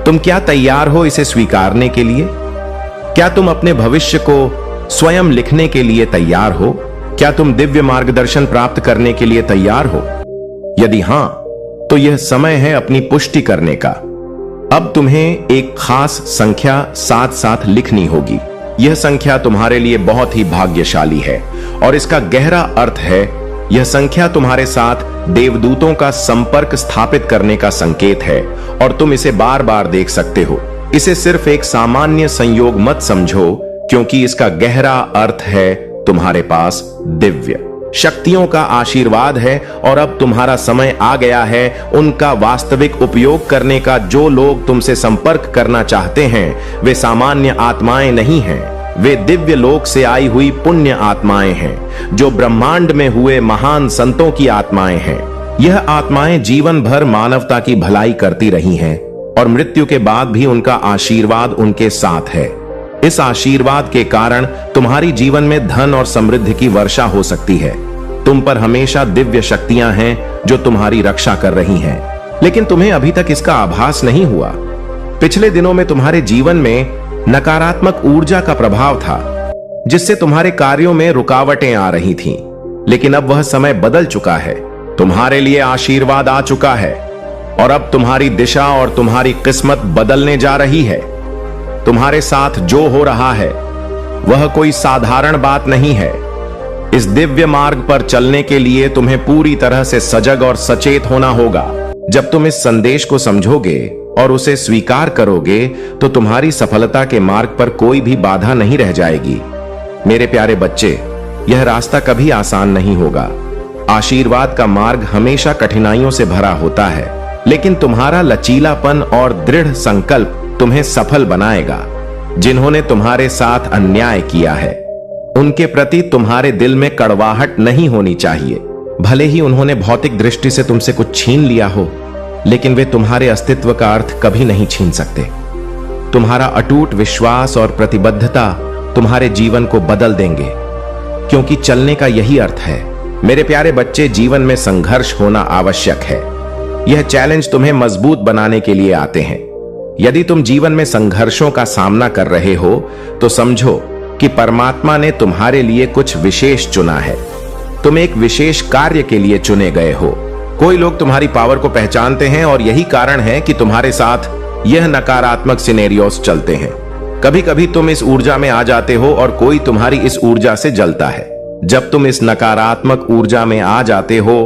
तुम क्या तैयार हो इसे स्वीकारने के लिए? क्या तुम अपने भविष्य को स्वयं लिखने के लिए तैयार हो? क्या तुम दिव्य मार्गदर्शन प्राप्त करने के लिए तैयार हो? यदि हां, तो यह समय है अपनी पुष्टि करने का। अब तुम्हें एक खास संख्या 7 लिखनी होगी। यह संख्या तुम्हारे लिए बहुत ही भाग्यशाली है और इसका गहरा अर्थ है, यह संख्या तुम्हारे साथ देवदूतों का संपर्क स्थापित करने का संकेत है और तुम इसे बार बार देख सकते हो। इसे सिर्फ एक सामान्य संयोग मत समझो, क्योंकि इसका गहरा अर्थ है तुम्हारे पास दिव्य शक्तियों का आशीर्वाद है और अब तुम्हारा समय आ गया है उनका वास्तविक उपयोग करने का। जो लोग तुमसे संपर्क करना चाहते हैं वे सामान्य आत्माएं नहीं हैं, वे दिव्य लोक से आई हुई पुण्य आत्माएं हैं, जो ब्रह्मांड में हुए महान संतों की आत्माएं हैं। यह आत्माएं जीवन भर मानवता की भलाई करती रही हैं और मृत्यु के बाद भी उनका आशीर्वाद उनके साथ है। इस आशीर्वाद के कारण तुम्हारी जीवन में धन और समृद्धि की वर्षा हो सकती है। तुम पर हमेशा दिव्य शक्तियां हैं जो तुम्हारी रक्षा कर रही हैं, लेकिन तुम्हें अभी तक इसका आभास नहीं हुआ। पिछले दिनों में तुम्हारे जीवन में नकारात्मक ऊर्जा का प्रभाव था, जिससे तुम्हारे कार्यों में रुकावटें आ रही थीं। लेकिन अब वह समय बदल चुका है। तुम्हारे लिए आशीर्वाद आ चुका है और अब तुम्हारी दिशा और तुम्हारी किस्मत बदलने जा रही है। तुम्हारे साथ जो हो रहा है वह कोई साधारण बात नहीं है। इस दिव्य मार्ग पर चलने के लिए तुम्हें पूरी तरह से सजग और सचेत होना होगा। जब तुम इस संदेश को समझोगे और उसे स्वीकार करोगे तो तुम्हारी सफलता के मार्ग पर कोई भी बाधा नहीं रह जाएगी। मेरे प्यारे बच्चे, यह रास्ता कभी आसान नहीं होगा। आशीर्वाद का मार्ग हमेशा कठिनाइयों से भरा होता है, लेकिन तुम्हारा लचीलापन और दृढ़ संकल्प तुम्हें सफल बनाएगा। जिन्होंने तुम्हारे साथ अन्याय किया है उनके प्रति तुम्हारे दिल में कड़वाहट नहीं होनी चाहिए। भले ही उन्होंने भौतिक दृष्टि से तुमसे कुछ छीन लिया हो, लेकिन वे तुम्हारे अस्तित्व का अर्थ कभी नहीं छीन सकते। तुम्हारा अटूट विश्वास और प्रतिबद्धता तुम्हारे जीवन को बदल देंगे, क्योंकि चलने का यही अर्थ है। मेरे प्यारे बच्चे, जीवन में संघर्ष होना आवश्यक है। यह चैलेंज तुम्हें मजबूत बनाने के लिए आते हैं। यदि तुम जीवन में संघर्षों का सामना कर रहे हो तो समझो कि परमात्मा ने तुम्हारे लिए कुछ विशेष चुना है। तुम एक विशेष कार्य के लिए चुने गए हो। कोई लोग तुम्हारी पावर को पहचानते हैं और यही कारण है कि तुम्हारे साथ यह नकारात्मक सिनेरियोस चलते हैं। कभी कभी तुम इस ऊर्जा में आ जाते हो और कोई तुम्हारी इस ऊर्जा से जलता है। जब तुम इस नकारात्मक ऊर्जा में आ जाते हो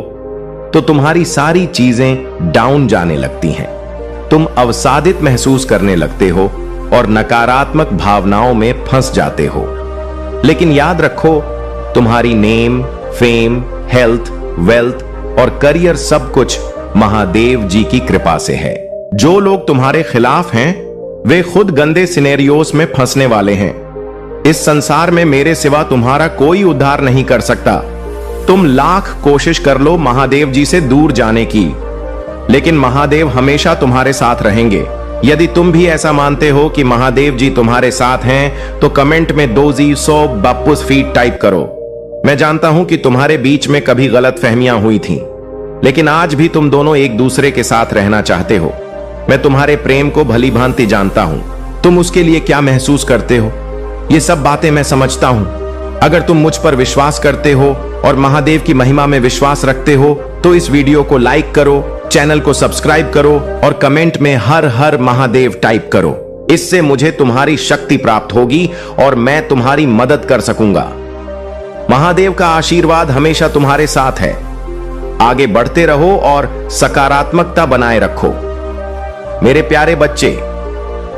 तो तुम्हारी सारी चीजें डाउन जाने लगती हैं। तुम अवसादित महसूस करने लगते हो और नकारात्मक भावनाओं में फंस जाते हो। लेकिन याद रखो, तुम्हारी नेम, फेम, हेल्थ, वेल्थ और करियर सब कुछ महादेव जी की कृपा से है। जो लोग तुम्हारे खिलाफ हैं वे खुद गंदे सिनेरियोस में फंसने वाले हैं। इस संसार में मेरे सिवा तुम्हारा कोई उद्धार नहीं कर सकता। तुम लाख कोशिश कर लो महादेव जी से दूर जाने की, लेकिन महादेव हमेशा तुम्हारे साथ रहेंगे। यदि तुम भी ऐसा मानते हो कि महादेव जी तुम्हारे साथ हैं तो कमेंट में 2G100 बापुस फीट टाइप करो। मैं जानता हूं कि तुम्हारे बीच में कभी गलतफहमियां हुई थीं, लेकिन आज भी तुम दोनों एक दूसरे के साथ रहना चाहते हो। मैं तुम्हारे प्रेम को भली भांति जानता हूं। तुम उसके लिए क्या महसूस करते हो, ये सब बातें मैं समझता हूं। अगर तुम मुझ पर विश्वास करते हो और महादेव की महिमा में विश्वास रखते हो तो इस वीडियो को लाइक करो, चैनल को सब्सक्राइब करो और कमेंट में हर हर महादेव टाइप करो। इससे मुझे तुम्हारी शक्ति प्राप्त होगी और मैं तुम्हारी मदद कर सकूंगा। महादेव का आशीर्वाद हमेशा तुम्हारे साथ है। आगे बढ़ते रहो और सकारात्मकता बनाए रखो। मेरे प्यारे बच्चे,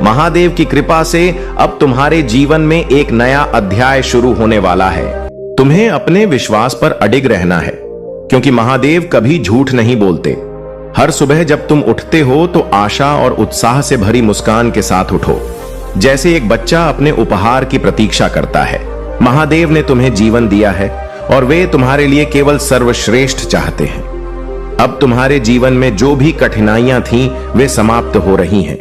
महादेव की कृपा से अब तुम्हारे जीवन में एक नया अध्याय शुरू होने वाला है। तुम्हें अपने विश्वास पर अडिग रहना है, क्योंकि महादेव कभी झूठ नहीं बोलते। हर सुबह जब तुम उठते हो तो आशा और उत्साह से भरी मुस्कान के साथ उठो, जैसे एक बच्चा अपने उपहार की प्रतीक्षा करता है। महादेव ने तुम्हें जीवन दिया है और वे तुम्हारे लिए केवल सर्वश्रेष्ठ चाहते हैं। अब तुम्हारे जीवन में जो भी कठिनाइयां थीं, वे समाप्त हो रही हैं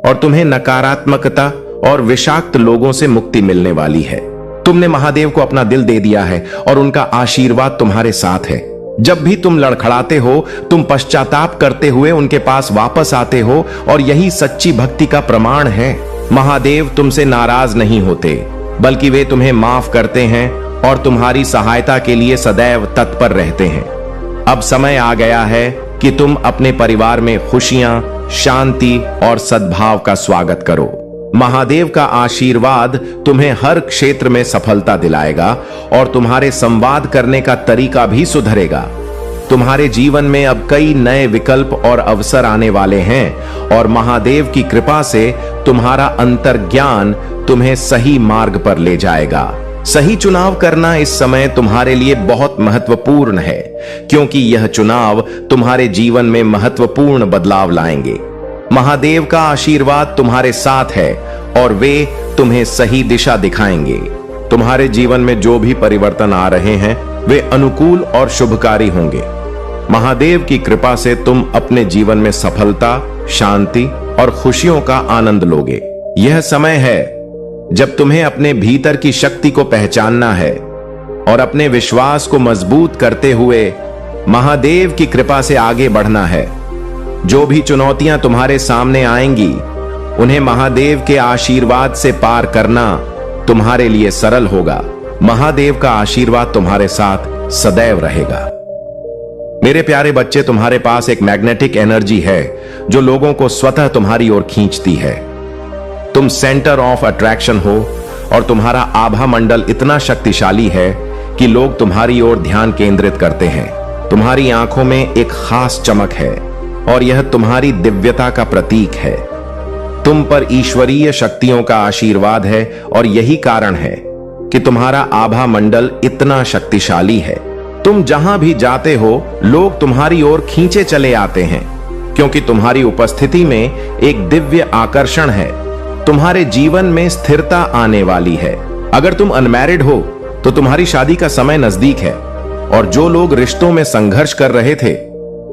और तुम्हें नकारात्मकता और विषाक्त लोगों से मुक्ति मिलने वाली है। तुमने महादेव को अपना दिल दे दिया है और उनका आशीर्वाद तुम्हारे साथ है। जब भी तुम लड़खड़ाते हो, तुम पश्चाताप करते हुए उनके पास वापस आते हो और यही सच्ची भक्ति का प्रमाण है। महादेव तुमसे नाराज नहीं होते, बल्कि वे तुम्हें माफ करते हैं और तुम्हारी सहायता के लिए सदैव तत्पर रहते हैं। अब समय आ गया है कि तुम अपने परिवार में खुशियां, शांति और सद्भाव का स्वागत करो। महादेव का आशीर्वाद तुम्हें हर क्षेत्र में सफलता दिलाएगा और तुम्हारे संवाद करने का तरीका भी सुधरेगा। तुम्हारे जीवन में अब कई नए विकल्प और अवसर आने वाले हैं और महादेव की कृपा से तुम्हारा अंतर्ज्ञान तुम्हें सही मार्ग पर ले जाएगा। सही चुनाव करना इस समय तुम्हारे लिए बहुत महत्वपूर्ण है, क्योंकि यह चुनाव तुम्हारे जीवन में महत्वपूर्ण बदलाव लाएंगे। महादेव का आशीर्वाद तुम्हारे साथ है और वे तुम्हें सही दिशा दिखाएंगे। तुम्हारे जीवन में जो भी परिवर्तन आ रहे हैं, वे अनुकूल और शुभकारी होंगे। महादेव की कृपा से तुम अपने जीवन में सफलता, शांति और खुशियों का आनंद लोगे। यह समय है जब तुम्हें अपने भीतर की शक्ति को पहचानना है और अपने विश्वास को मजबूत करते हुए महादेव की कृपा से आगे बढ़ना है। जो भी चुनौतियां तुम्हारे सामने आएंगी, उन्हें महादेव के आशीर्वाद से पार करना तुम्हारे लिए सरल होगा। महादेव का आशीर्वाद तुम्हारे साथ सदैव रहेगा। मेरे प्यारे बच्चे, तुम्हारे पास एक मैग्नेटिक एनर्जी है जो लोगों को स्वतः तुम्हारी ओर खींचती है। तुम सेंटर ऑफ अट्रैक्शन हो और तुम्हारा आभा मंडल इतना शक्तिशाली है कि लोग तुम्हारी ओर ध्यान केंद्रित करते हैं। तुम्हारी आंखों में एक खास चमक है और यह तुम्हारी दिव्यता का प्रतीक है। तुम पर ईश्वरीय शक्तियों का आशीर्वाद है और यही कारण है कि तुम्हारा आभा मंडल इतना शक्तिशाली है। तुम जहां भी जाते हो, लोग तुम्हारी ओर खींचे चले आते हैं, क्योंकि तुम्हारी उपस्थिति में एक दिव्य आकर्षण है। तुम्हारे जीवन में स्थिरता आने वाली है। अगर तुम अनमैरिड हो तो तुम्हारी शादी का समय नजदीक है और जो लोग रिश्तों में संघर्ष कर रहे थे,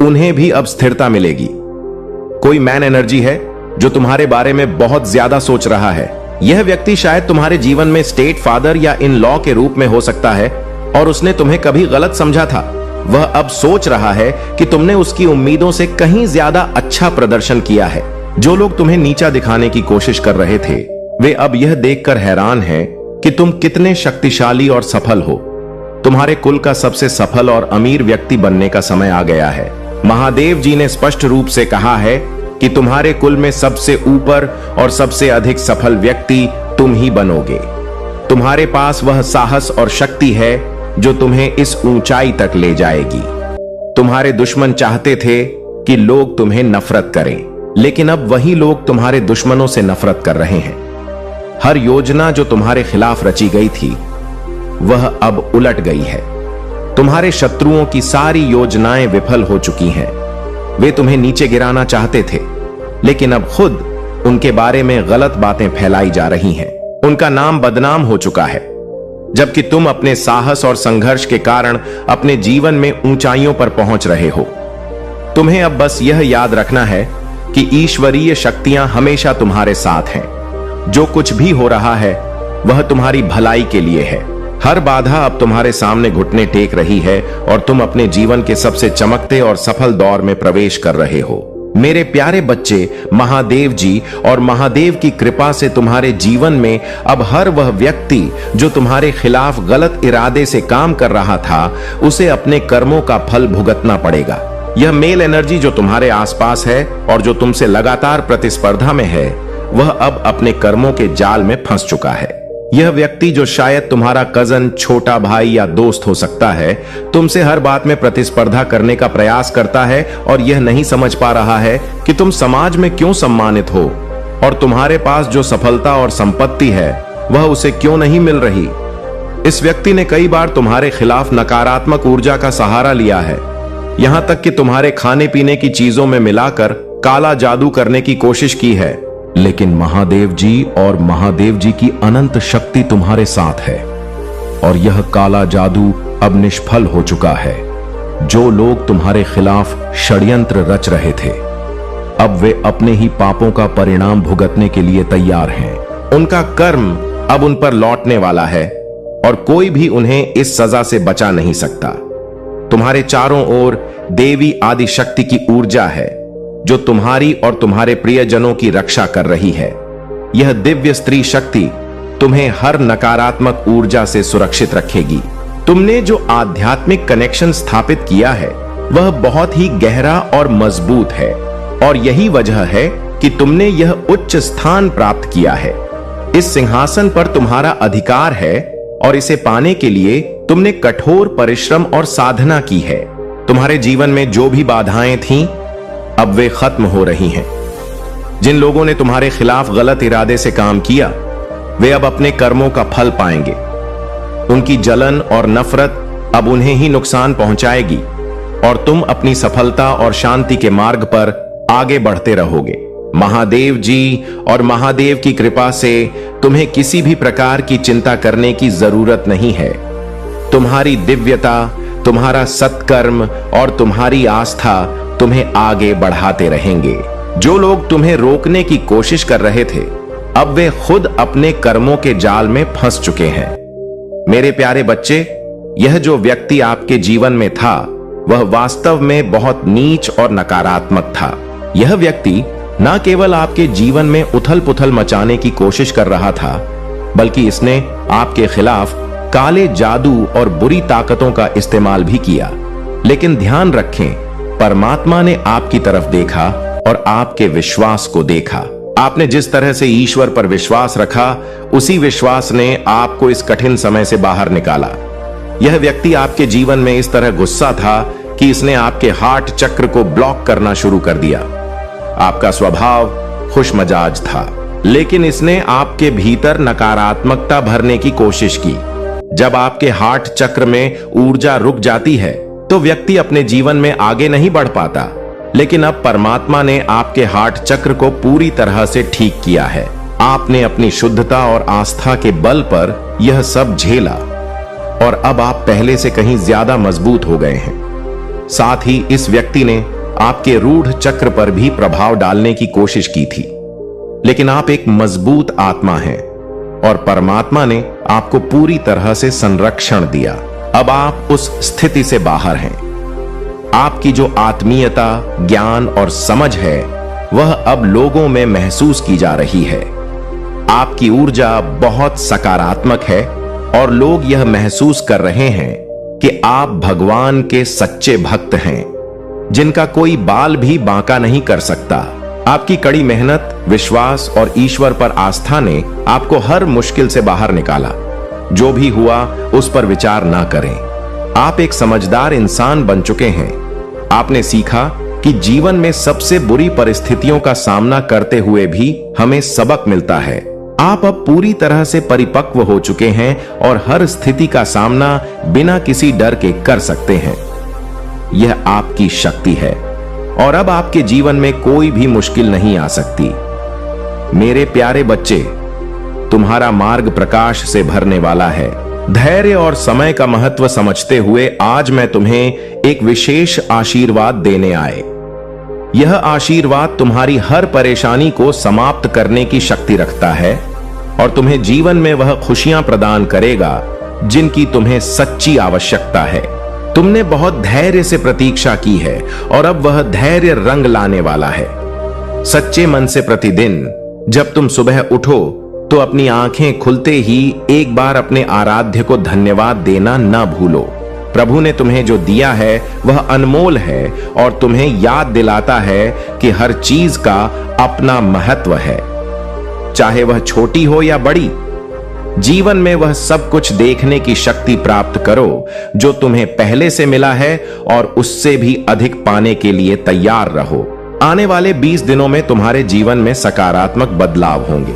उन्हें भी अब स्थिरता मिलेगी। कोई मैन एनर्जी है जो तुम्हारे बारे में बहुत ज्यादा सोच रहा है। यह व्यक्ति शायद तुम्हारे जीवन में स्टेट फादर या इन लॉ के रूप में हो सकता है और उसने तुम्हें कभी गलत समझा था। वह अब सोच रहा है कि तुमने उसकी उम्मीदों से कहीं ज्यादा अच्छा प्रदर्शन किया है। जो लोग तुम्हें नीचा दिखाने की कोशिश कर रहे थे, वे अब यह देखकर हैरान हैं कि तुम कितने शक्तिशाली और सफल हो। तुम्हारे कुल का सबसे सफल और अमीर व्यक्ति बनने का समय आ गया है। महादेव जी ने स्पष्ट रूप से कहा है कि तुम्हारे कुल में सबसे ऊपर और सबसे अधिक सफल व्यक्ति तुम ही बनोगे। तुम्हारे पास वह साहस और शक्ति है जो तुम्हें इस ऊंचाई तक ले जाएगी। तुम्हारे दुश्मन चाहते थे कि लोग तुम्हें नफरत करें, लेकिन अब वही लोग तुम्हारे दुश्मनों से नफरत कर रहे हैं। हर योजना जो तुम्हारे खिलाफ रची गई थी, वह अब उलट गई है। तुम्हारे शत्रुओं की सारी योजनाएं विफल हो चुकी हैं। वे तुम्हें नीचे गिराना चाहते थे, लेकिन अब खुद उनके बारे में गलत बातें फैलाई जा रही हैं। उनका नाम बदनाम हो चुका है, जबकि तुम अपने साहस और संघर्ष के कारण अपने जीवन में ऊंचाइयों पर पहुंच रहे हो। तुम्हें अब बस यह याद रखना है कि ईश्वरीय शक्तियां हमेशा तुम्हारे साथ हैं। जो कुछ भी हो रहा है, वह तुम्हारी भलाई के लिए है। हर बाधा अब तुम्हारे सामने घुटने टेक रही है और तुम अपने जीवन के सबसे चमकते और सफल दौर में प्रवेश कर रहे हो। मेरे प्यारे बच्चे, महादेव जी और महादेव की कृपा से तुम्हारे जीवन में अब हर वह व्यक्ति जो तुम्हारे खिलाफ गलत इरादे से काम कर रहा था, उसे अपने कर्मों का फल भुगतना पड़ेगा। यह मेल एनर्जी जो तुम्हारे आसपास है और जो तुमसे लगातार प्रतिस्पर्धा में है, वह अब अपने कर्मों के जाल में फंस चुका है। यह व्यक्ति, जो शायद तुम्हारा कजन, छोटा भाई या दोस्त हो सकता है, तुमसे हर बात में प्रतिस्पर्धा करने का प्रयास करता है और यह नहीं समझ पा रहा है कि तुम समाज में क्यों सम्मानित हो और तुम्हारे पास जो सफलता और संपत्ति है वह उसे क्यों नहीं मिल रही। इस व्यक्ति ने कई बार तुम्हारे खिलाफ नकारात्मक ऊर्जा का सहारा लिया है, यहां तक कि तुम्हारे खाने पीने की चीजों में मिलाकर काला जादू करने की कोशिश की है। लेकिन महादेव जी और महादेव जी की अनंत शक्ति तुम्हारे साथ है और यह काला जादू अब निष्फल हो चुका है। जो लोग तुम्हारे खिलाफ षड्यंत्र रच रहे थे, अब वे अपने ही पापों का परिणाम भुगतने के लिए तैयार हैं। उनका कर्म अब उन पर लौटने वाला है और कोई भी उन्हें इस सजा से बचा नहीं सकता। तुम्हारे चारों ओर देवी आदि शक्ति की ऊर्जा है जो तुम्हारी और तुम्हारे प्रियजनों की रक्षा कर रही है। यह दिव्य स्त्री शक्ति तुम्हें हर नकारात्मक ऊर्जा से सुरक्षित रखेगी। तुमने जो आध्यात्मिक कनेक्शन स्थापित किया है वह बहुत ही गहरा और मजबूत है और यही वजह है कि तुमने यह उच्च स्थान प्राप्त किया है। इस सिंहासन पर तुम्हारा अधिकार है और इसे पाने के लिए तुमने कठोर परिश्रम और साधना की है। तुम्हारे जीवन में जो भी बाधाएं थीं, अब वे खत्म हो रही हैं। जिन लोगों ने तुम्हारे खिलाफ गलत इरादे से काम किया, वे अब अपने कर्मों का फल पाएंगे। उनकी जलन और नफरत अब उन्हें ही नुकसान पहुंचाएगी और तुम अपनी सफलता और शांति के मार्ग पर आगे बढ़ते रहोगे। महादेव जी और महादेव की कृपा से तुम्हें किसी भी प्रकार की चिंता करने की जरूरत नहीं है। तुम्हारी दिव्यता, तुम्हारा सत्कर्म और तुम्हारी आस्था तुम्हें आगे बढ़ाते रहेंगे। जो लोग तुम्हें रोकने की कोशिश कर रहे थे, अब वे खुद अपने कर्मों के जाल में फंस चुके हैं। मेरे प्यारे बच्चे, यह जो व्यक्ति आपके जीवन में था वह वास्तव में बहुत नीच और नकारात्मक था। यह व्यक्ति न केवल आपके जीवन में उथल पुथल मचाने की कोशिश कर रहा था, बल्कि इसने आपके खिलाफ काले जादू और बुरी ताकतों का इस्तेमाल भी किया। लेकिन ध्यान रखें, परमात्मा ने आपकी तरफ देखा और आपके विश्वास को देखा। आपने जिस तरह से ईश्वर पर विश्वास रखा, उसी विश्वास ने आपको इस कठिन समय से बाहर निकाला। यह व्यक्ति आपके जीवन में इस तरह गुस्सा था कि इसने आपके हार्ट चक्र को ब्लॉक करना शुरू कर दिया। आपका स्वभाव खुशमजाज था, लेकिन इसने आपके भीतर नकारात्मकता भरने की कोशिश की। जब आपके हार्ट चक्र में ऊर्जा रुक जाती है तो व्यक्ति अपने जीवन में आगे नहीं बढ़ पाता। लेकिन अब परमात्मा ने आपके हार्ट चक्र को पूरी तरह से ठीक किया है। आपने अपनी शुद्धता और आस्था के बल पर यह सब झेला और अब आप पहले से कहीं ज्यादा मजबूत हो गए हैं। साथ ही इस व्यक्ति ने आपके रूढ़ चक्र पर भी प्रभाव डालने की कोशिश की थी, लेकिन आप एक मजबूत आत्मा हैं और परमात्मा ने आपको पूरी तरह से संरक्षण दिया। अब आप उस स्थिति से बाहर हैं। आपकी जो आत्मीयता, ज्ञान और समझ है वह अब लोगों में महसूस की जा रही है। आपकी ऊर्जा बहुत सकारात्मक है और लोग यह महसूस कर रहे हैं कि आप भगवान के सच्चे भक्त हैं, जिनका कोई बाल भी बांका नहीं कर सकता। आपकी कड़ी मेहनत, विश्वास और ईश्वर पर आस्था ने आपको हर मुश्किल से बाहर निकाला। जो भी हुआ उस पर विचार ना करें। आप एक समझदार इंसान बन चुके हैं। आपने सीखा कि जीवन में सबसे बुरी परिस्थितियों का सामना करते हुए भी हमें सबक मिलता है। आप अब पूरी तरह से परिपक्व हो चुके हैं और हर स्थिति का सामना बिना किसी डर के कर सकते हैं। यह आपकी शक्ति है और अब आपके जीवन में कोई भी मुश्किल नहीं आ सकती। मेरे प्यारे बच्चे, तुम्हारा मार्ग प्रकाश से भरने वाला है। धैर्य और समय का महत्व समझते हुए आज मैं तुम्हें एक विशेष आशीर्वाद देने आए। यह आशीर्वाद तुम्हारी हर परेशानी को समाप्त करने की शक्ति रखता है और तुम्हें जीवन में वह खुशियां प्रदान करेगा जिनकी तुम्हें सच्ची आवश्यकता है। तुमने बहुत धैर्य से प्रतीक्षा की है और अब वह धैर्य रंग लाने वाला है। सच्चे मन से प्रतिदिन जब तुम सुबह उठो तो अपनी आंखें खुलते ही एक बार अपने आराध्य को धन्यवाद देना ना भूलो। प्रभु ने तुम्हें जो दिया है वह अनमोल है और तुम्हें याद दिलाता है कि हर चीज का अपना महत्व है, चाहे वह छोटी हो या बड़ी। जीवन में वह सब कुछ देखने की शक्ति प्राप्त करो जो तुम्हें पहले से मिला है और उससे भी अधिक पाने के लिए तैयार रहो। आने वाले 20 दिनों में तुम्हारे जीवन में सकारात्मक बदलाव होंगे।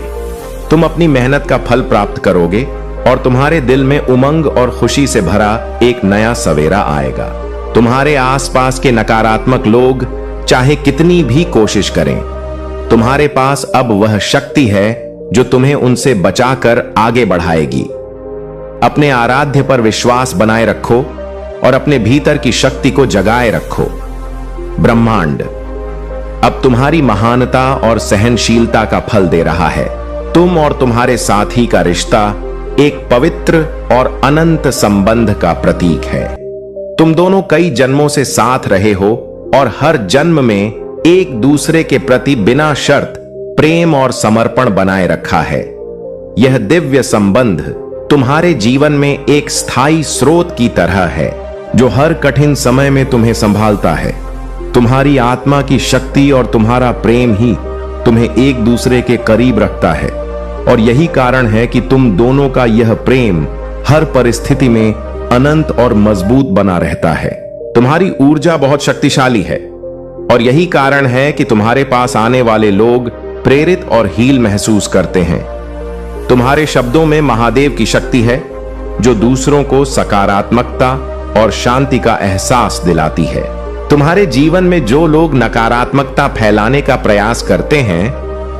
तुम अपनी मेहनत का फल प्राप्त करोगे और तुम्हारे दिल में उमंग और खुशी से भरा एक नया सवेरा आएगा। तुम्हारे आसपास के नकारात्मक लोग चाहे कितनी भी कोशिश करें, तुम्हारे पास अब वह शक्ति है जो तुम्हें उनसे बचाकर आगे बढ़ाएगी। अपने आराध्य पर विश्वास बनाए रखो और अपने भीतर की शक्ति को जगाए रखो। ब्रह्मांड अब तुम्हारी महानता और सहनशीलता का फल दे रहा है। तुम और तुम्हारे साथी का रिश्ता एक पवित्र और अनंत संबंध का प्रतीक है। तुम दोनों कई जन्मों से साथ रहे हो और हर जन्म में एक दूसरे के प्रति बिना शर्त प्रेम और समर्पण बनाए रखा है। यह दिव्य संबंध तुम्हारे जीवन में एक स्थायी स्रोत की तरह है जो हर कठिन समय में तुम्हें संभालता है। तुम्हारी आत्मा की शक्ति और तुम्हारा प्रेम ही तुम्हें एक दूसरे के करीब रखता है और यही कारण है कि तुम दोनों का यह प्रेम हर परिस्थिति में अनंत और मजबूत बना रहता है। तुम्हारी ऊर्जा बहुत शक्तिशाली है और यही कारण है कि तुम्हारे पास आने वाले लोग प्रेरित और हील महसूस करते हैं। तुम्हारे शब्दों में महादेव की शक्ति है जो दूसरों को सकारात्मकता और शांति का एहसास दिलाती है। तुम्हारे जीवन में जो लोग नकारात्मकता फैलाने का प्रयास करते हैं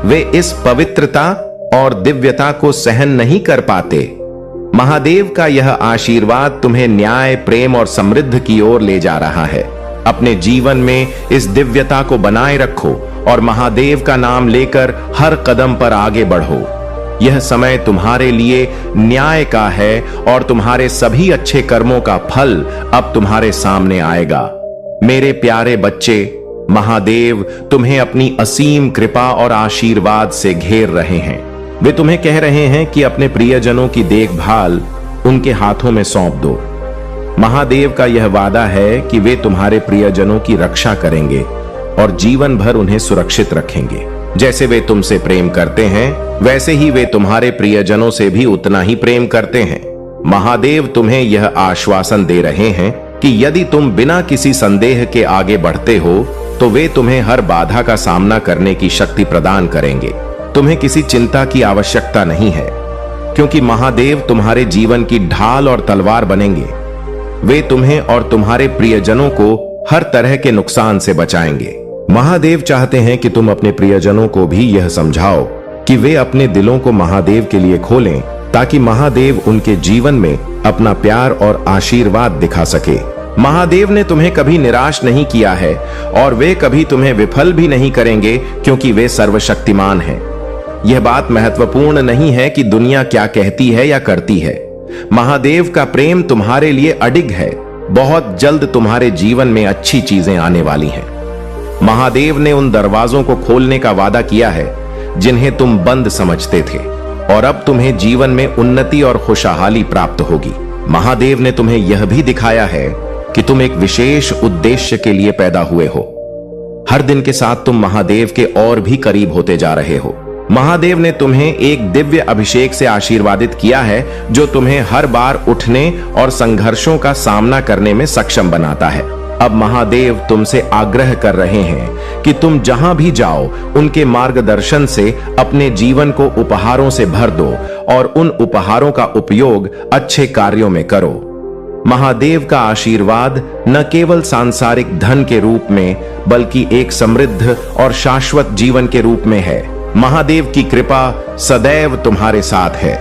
वे इस पवित्रता और दिव्यता को सहन नहीं कर पाते। महादेव का यह आशीर्वाद तुम्हें न्याय, प्रेम और समृद्धि की ओर ले जा रहा है। अपने जीवन में इस दिव्यता को बनाए रखो और महादेव का नाम लेकर हर कदम पर आगे बढ़ो। यह समय तुम्हारे लिए न्याय का है और तुम्हारे सभी अच्छे कर्मों का फल अब तुम्हारे सामने आएगा। मेरे प्यारे बच्चे, महादेव तुम्हें अपनी असीम कृपा और आशीर्वाद से घेर रहे हैं। वे तुम्हें कह रहे हैं कि अपने प्रियजनों की देखभाल उनके हाथों में सौंप दो। महादेव का यह वादा है कि वे तुम्हारे प्रियजनों की रक्षा करेंगे और जीवन भर उन्हें सुरक्षित रखेंगे। जैसे वे तुमसे प्रेम करते हैं वैसे ही वे तुम्हारे प्रियजनों से भी उतना ही प्रेम करते हैं। महादेव तुम्हें यह आश्वासन दे रहे हैं कि यदि तुम बिना किसी संदेह के आगे बढ़ते हो तो वे तुम्हें हर बाधा का सामना करने की शक्ति प्रदान करेंगे। तुम्हें किसी चिंता की आवश्यकता नहीं है क्योंकि महादेव तुम्हारे जीवन की ढाल और तलवार बनेंगे। वे तुम्हें और तुम्हारे प्रियजनों को हर तरह के नुकसान से बचाएंगे। महादेव चाहते हैं कि तुम अपने प्रियजनों को भी यह समझाओ कि वे अपने दिलों को महादेव के लिए खोलें ताकि महादेव उनके जीवन में अपना प्यार और आशीर्वाद दिखा सके। महादेव ने तुम्हें कभी निराश नहीं किया है और वे कभी तुम्हें विफल भी नहीं करेंगे क्योंकि वे सर्वशक्तिमान हैं। यह बात महत्वपूर्ण नहीं है कि दुनिया क्या कहती है या करती है। महादेव का प्रेम तुम्हारे लिए अडिग है। बहुत जल्द तुम्हारे जीवन में अच्छी चीजें आने वाली हैं। महादेव ने उन दरवाजों को खोलने का वादा किया है जिन्हें तुम बंद समझते थे और अब तुम्हें जीवन में उन्नति और खुशहाली प्राप्त होगी। महादेव ने तुम्हें यह भी दिखाया है कि तुम एक विशेष उद्देश्य के लिए पैदा हुए हो। हर दिन के साथ तुम महादेव के और भी करीब होते जा रहे हो। महादेव ने तुम्हें एक दिव्य अभिषेक से आशीर्वादित किया है जो तुम्हें हर बार उठने और संघर्षों का सामना करने में सक्षम बनाता है। अब महादेव तुमसे आग्रह कर रहे हैं कि तुम जहां भी जाओ उनके मार्गदर्शन से अपने जीवन को उपहारों से भर दो और उन उपहारों का उपयोग अच्छे कार्यों में करो। महादेव का आशीर्वाद न केवल सांसारिक धन के रूप में बल्कि एक समृद्ध और शाश्वत जीवन के रूप में है। महादेव की कृपा सदैव तुम्हारे साथ है।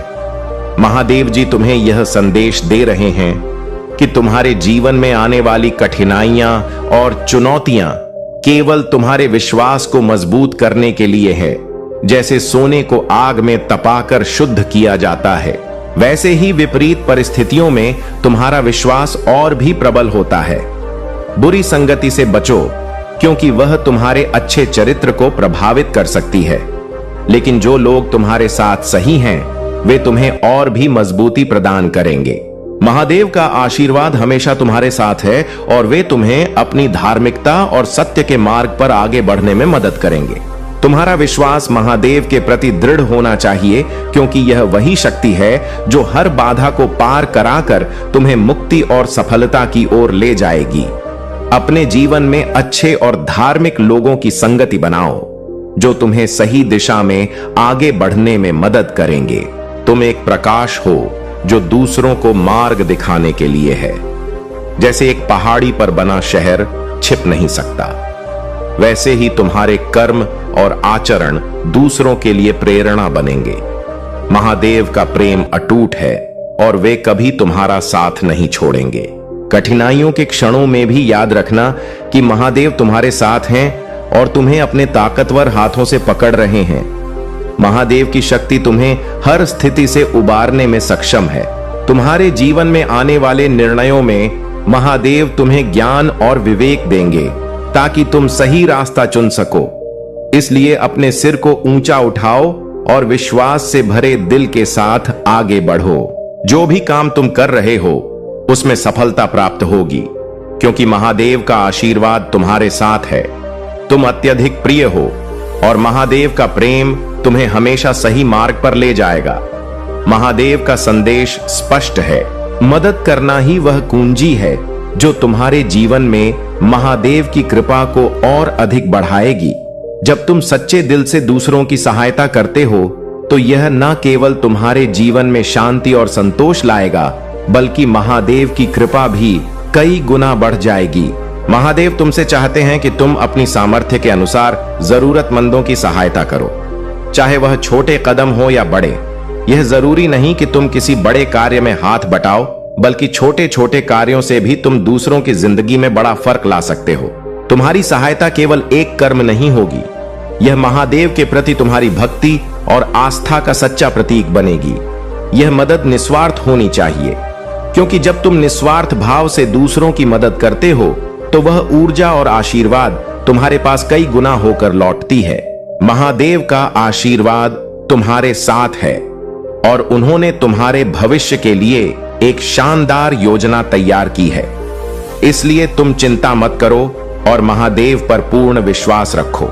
महादेव जी तुम्हें यह संदेश दे रहे हैं कि तुम्हारे जीवन में आने वाली कठिनाइयां और चुनौतियां केवल तुम्हारे विश्वास को मजबूत करने के लिए है। जैसे सोने को आग में तपाकर शुद्ध किया जाता है वैसे ही विपरीत परिस्थितियों में तुम्हारा विश्वास और भी प्रबल होता है। बुरी संगति से बचो क्योंकि वह तुम्हारे अच्छे चरित्र को प्रभावित कर सकती है, लेकिन जो लोग तुम्हारे साथ सही हैं वे तुम्हें और भी मजबूती प्रदान करेंगे। महादेव का आशीर्वाद हमेशा तुम्हारे साथ है और वे तुम्हें अपनी धार्मिकता और सत्य के मार्ग पर आगे बढ़ने में मदद करेंगे। तुम्हारा विश्वास महादेव के प्रति दृढ़ होना चाहिए, क्योंकि यह वही शक्ति है जो हर बाधा को पार कराकर तुम्हें मुक्ति और सफलता की ओर ले जाएगी। अपने जीवन में अच्छे और धार्मिक लोगों की संगति बनाओ, जो तुम्हें सही दिशा में आगे बढ़ने में मदद करेंगे। तुम एक प्रकाश हो जो दूसरों को मार्ग दिखाने के लिए है। जैसे एक पहाड़ी पर बना शहर छिप नहीं सकता, वैसे ही तुम्हारे कर्म और आचरण दूसरों के लिए प्रेरणा बनेंगे। महादेव का प्रेम अटूट है और वे कभी तुम्हारा साथ नहीं छोड़ेंगे। कठिनाइयों के क्षणों में भी याद रखना कि महादेव तुम्हारे साथ हैं और तुम्हें अपने ताकतवर हाथों से पकड़ रहे हैं। महादेव की शक्ति तुम्हें हर स्थिति से उबारने में सक्षम है। तुम्हारे जीवन में आने वाले निर्णयों में महादेव तुम्हें ज्ञान और विवेक देंगे, ताकि तुम सही रास्ता चुन सको। इसलिए अपने सिर को ऊंचा उठाओ और विश्वास से भरे दिल के साथ आगे बढ़ो। जो भी काम तुम कर रहे हो उसमें सफलता प्राप्त होगी, क्योंकि महादेव का आशीर्वाद तुम्हारे साथ है। तुम अत्यधिक प्रिय हो और महादेव का प्रेम तुम्हें हमेशा सही मार्ग पर ले जाएगा। महादेव का संदेश स्पष्ट है, मदद करना ही वह कुंजी है जो तुम्हारे जीवन में महादेव की कृपा को और अधिक बढ़ाएगी। जब तुम सच्चे दिल से दूसरों की सहायता करते हो तो यह न केवल तुम्हारे जीवन में शांति और संतोष लाएगा, बल्कि महादेव की कृपा भी कई गुना बढ़ जाएगी। महादेव तुमसे चाहते हैं कि तुम अपनी सामर्थ्य के अनुसार जरूरतमंदों की सहायता करो, चाहे वह छोटे कदम हो या बड़े। यह जरूरी नहीं कि तुम किसी बड़े कार्य में हाथ बटाओ, बल्कि छोटे छोटे कार्यों से भी तुम दूसरों की जिंदगी में बड़ा फर्क ला सकते हो। तुम्हारी सहायता केवल एक कर्म नहीं होगी, यह महादेव के प्रति तुम्हारी भक्ति और आस्था का सच्चा प्रतीक बनेगी। यह मदद निस्वार्थ होनी चाहिए, क्योंकि जब तुम निस्वार्थ भाव से दूसरों की मदद करते हो तो वह ऊर्जा और आशीर्वाद तुम्हारे पास कई गुना होकर लौटती है। महादेव का आशीर्वाद तुम्हारे साथ है और उन्होंने तुम्हारे भविष्य के लिए एक शानदार योजना तैयार की है। इसलिए तुम चिंता मत करो और महादेव पर पूर्ण विश्वास रखो।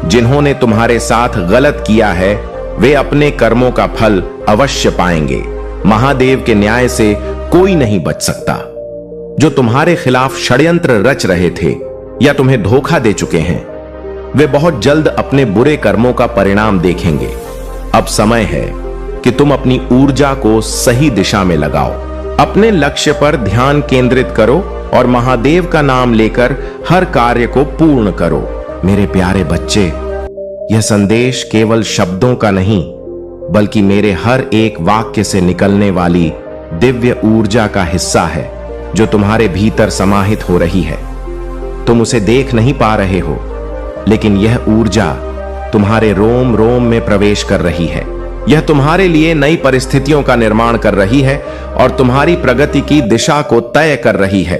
जिन्होंने तुम्हारे साथ गलत किया है वे अपने कर्मों का फल अवश्य पाएंगे। महादेव के न्याय से कोई नहीं बच सकता। जो तुम्हारे खिलाफ षड्यंत्र रच रहे थे या तुम्हें धोखा दे चुके हैं, वे बहुत जल्द अपने बुरे कर्मों का परिणाम देखेंगे। अब समय है कि तुम अपनी ऊर्जा को सही दिशा में लगाओ। अपने लक्ष्य पर ध्यान केंद्रित करो और महादेव का नाम लेकर हर कार्य को पूर्ण करो। मेरे प्यारे बच्चे, यह संदेश केवल शब्दों का नहीं, बल्कि मेरे हर एक वाक्य से निकलने वाली दिव्य ऊर्जा का हिस्सा है, जो तुम्हारे भीतर समाहित हो रही है। तुम उसे देख नहीं पा रहे हो, लेकिन यह ऊर्जा तुम्हारे रोम रोम में प्रवेश कर रही है। यह तुम्हारे लिए नई परिस्थितियों का निर्माण कर रही है और तुम्हारी प्रगति की दिशा को तय कर रही है।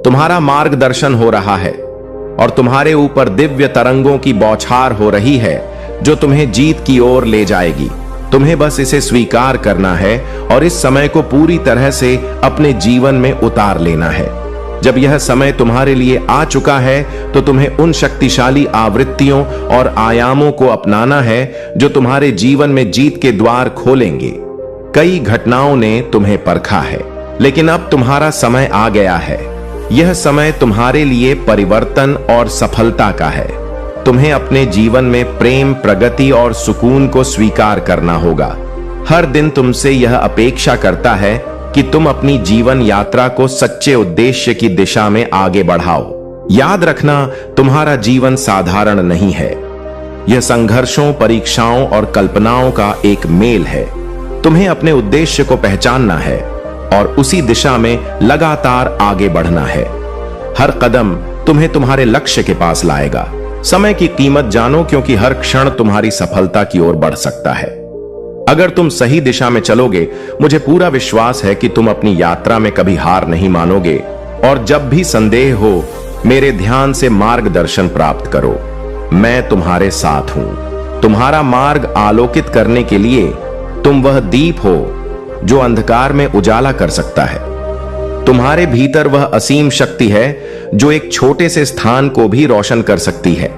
तुम्हारा मार्गदर्शन हो रहा है और तुम्हारे ऊपर दिव्य तरंगों की बौछार हो रही है, जो तुम्हें जीत की ओर ले जाएगी। तुम्हें बस इसे स्वीकार करना है और इस समय को पूरी तरह से अपने जीवन में उतार लेना है। जब यह समय तुम्हारे लिए आ चुका है तो तुम्हें उन शक्तिशाली आवृत्तियों और आयामों को अपनाना है जो तुम्हारे जीवन में जीत के द्वार खोलेंगे। कई घटनाओं ने तुम्हें परखा है, लेकिन अब तुम्हारा समय आ गया है। यह समय तुम्हारे लिए परिवर्तन और सफलता का है। तुम्हें अपने जीवन में प्रेम, प्रगति और सुकून को स्वीकार करना होगा। हर दिन तुमसे यह अपेक्षा करता है कि तुम अपनी जीवन यात्रा को सच्चे उद्देश्य की दिशा में आगे बढ़ाओ। याद रखना, तुम्हारा जीवन साधारण नहीं है। यह संघर्षों, परीक्षाओं और कल्पनाओं का एक मेल है। तुम्हें अपने उद्देश्य को पहचानना है और उसी दिशा में लगातार आगे बढ़ना है। हर कदम तुम्हें तुम्हारे लक्ष्य के पास लाएगा। समय की कीमत जानो, क्योंकि हर क्षण तुम्हारी सफलता की ओर बढ़ सकता है। अगर तुम सही दिशा में चलोगे, मुझे पूरा विश्वास है कि तुम अपनी यात्रा में कभी हार नहीं मानोगे और जब भी संदेह हो, मेरे ध्यान से मार्गदर्शन प्राप्त करो। मैं तुम्हारे साथ हूं। तुम्हारा मार्ग आलोकित करने के लिए तुम वह दीप हो जो अंधकार में उजाला कर सकता है। तुम्हारे भीतर वह असीम शक्ति है जो एक छोटे से स्थान को भी रोशन कर सकती है।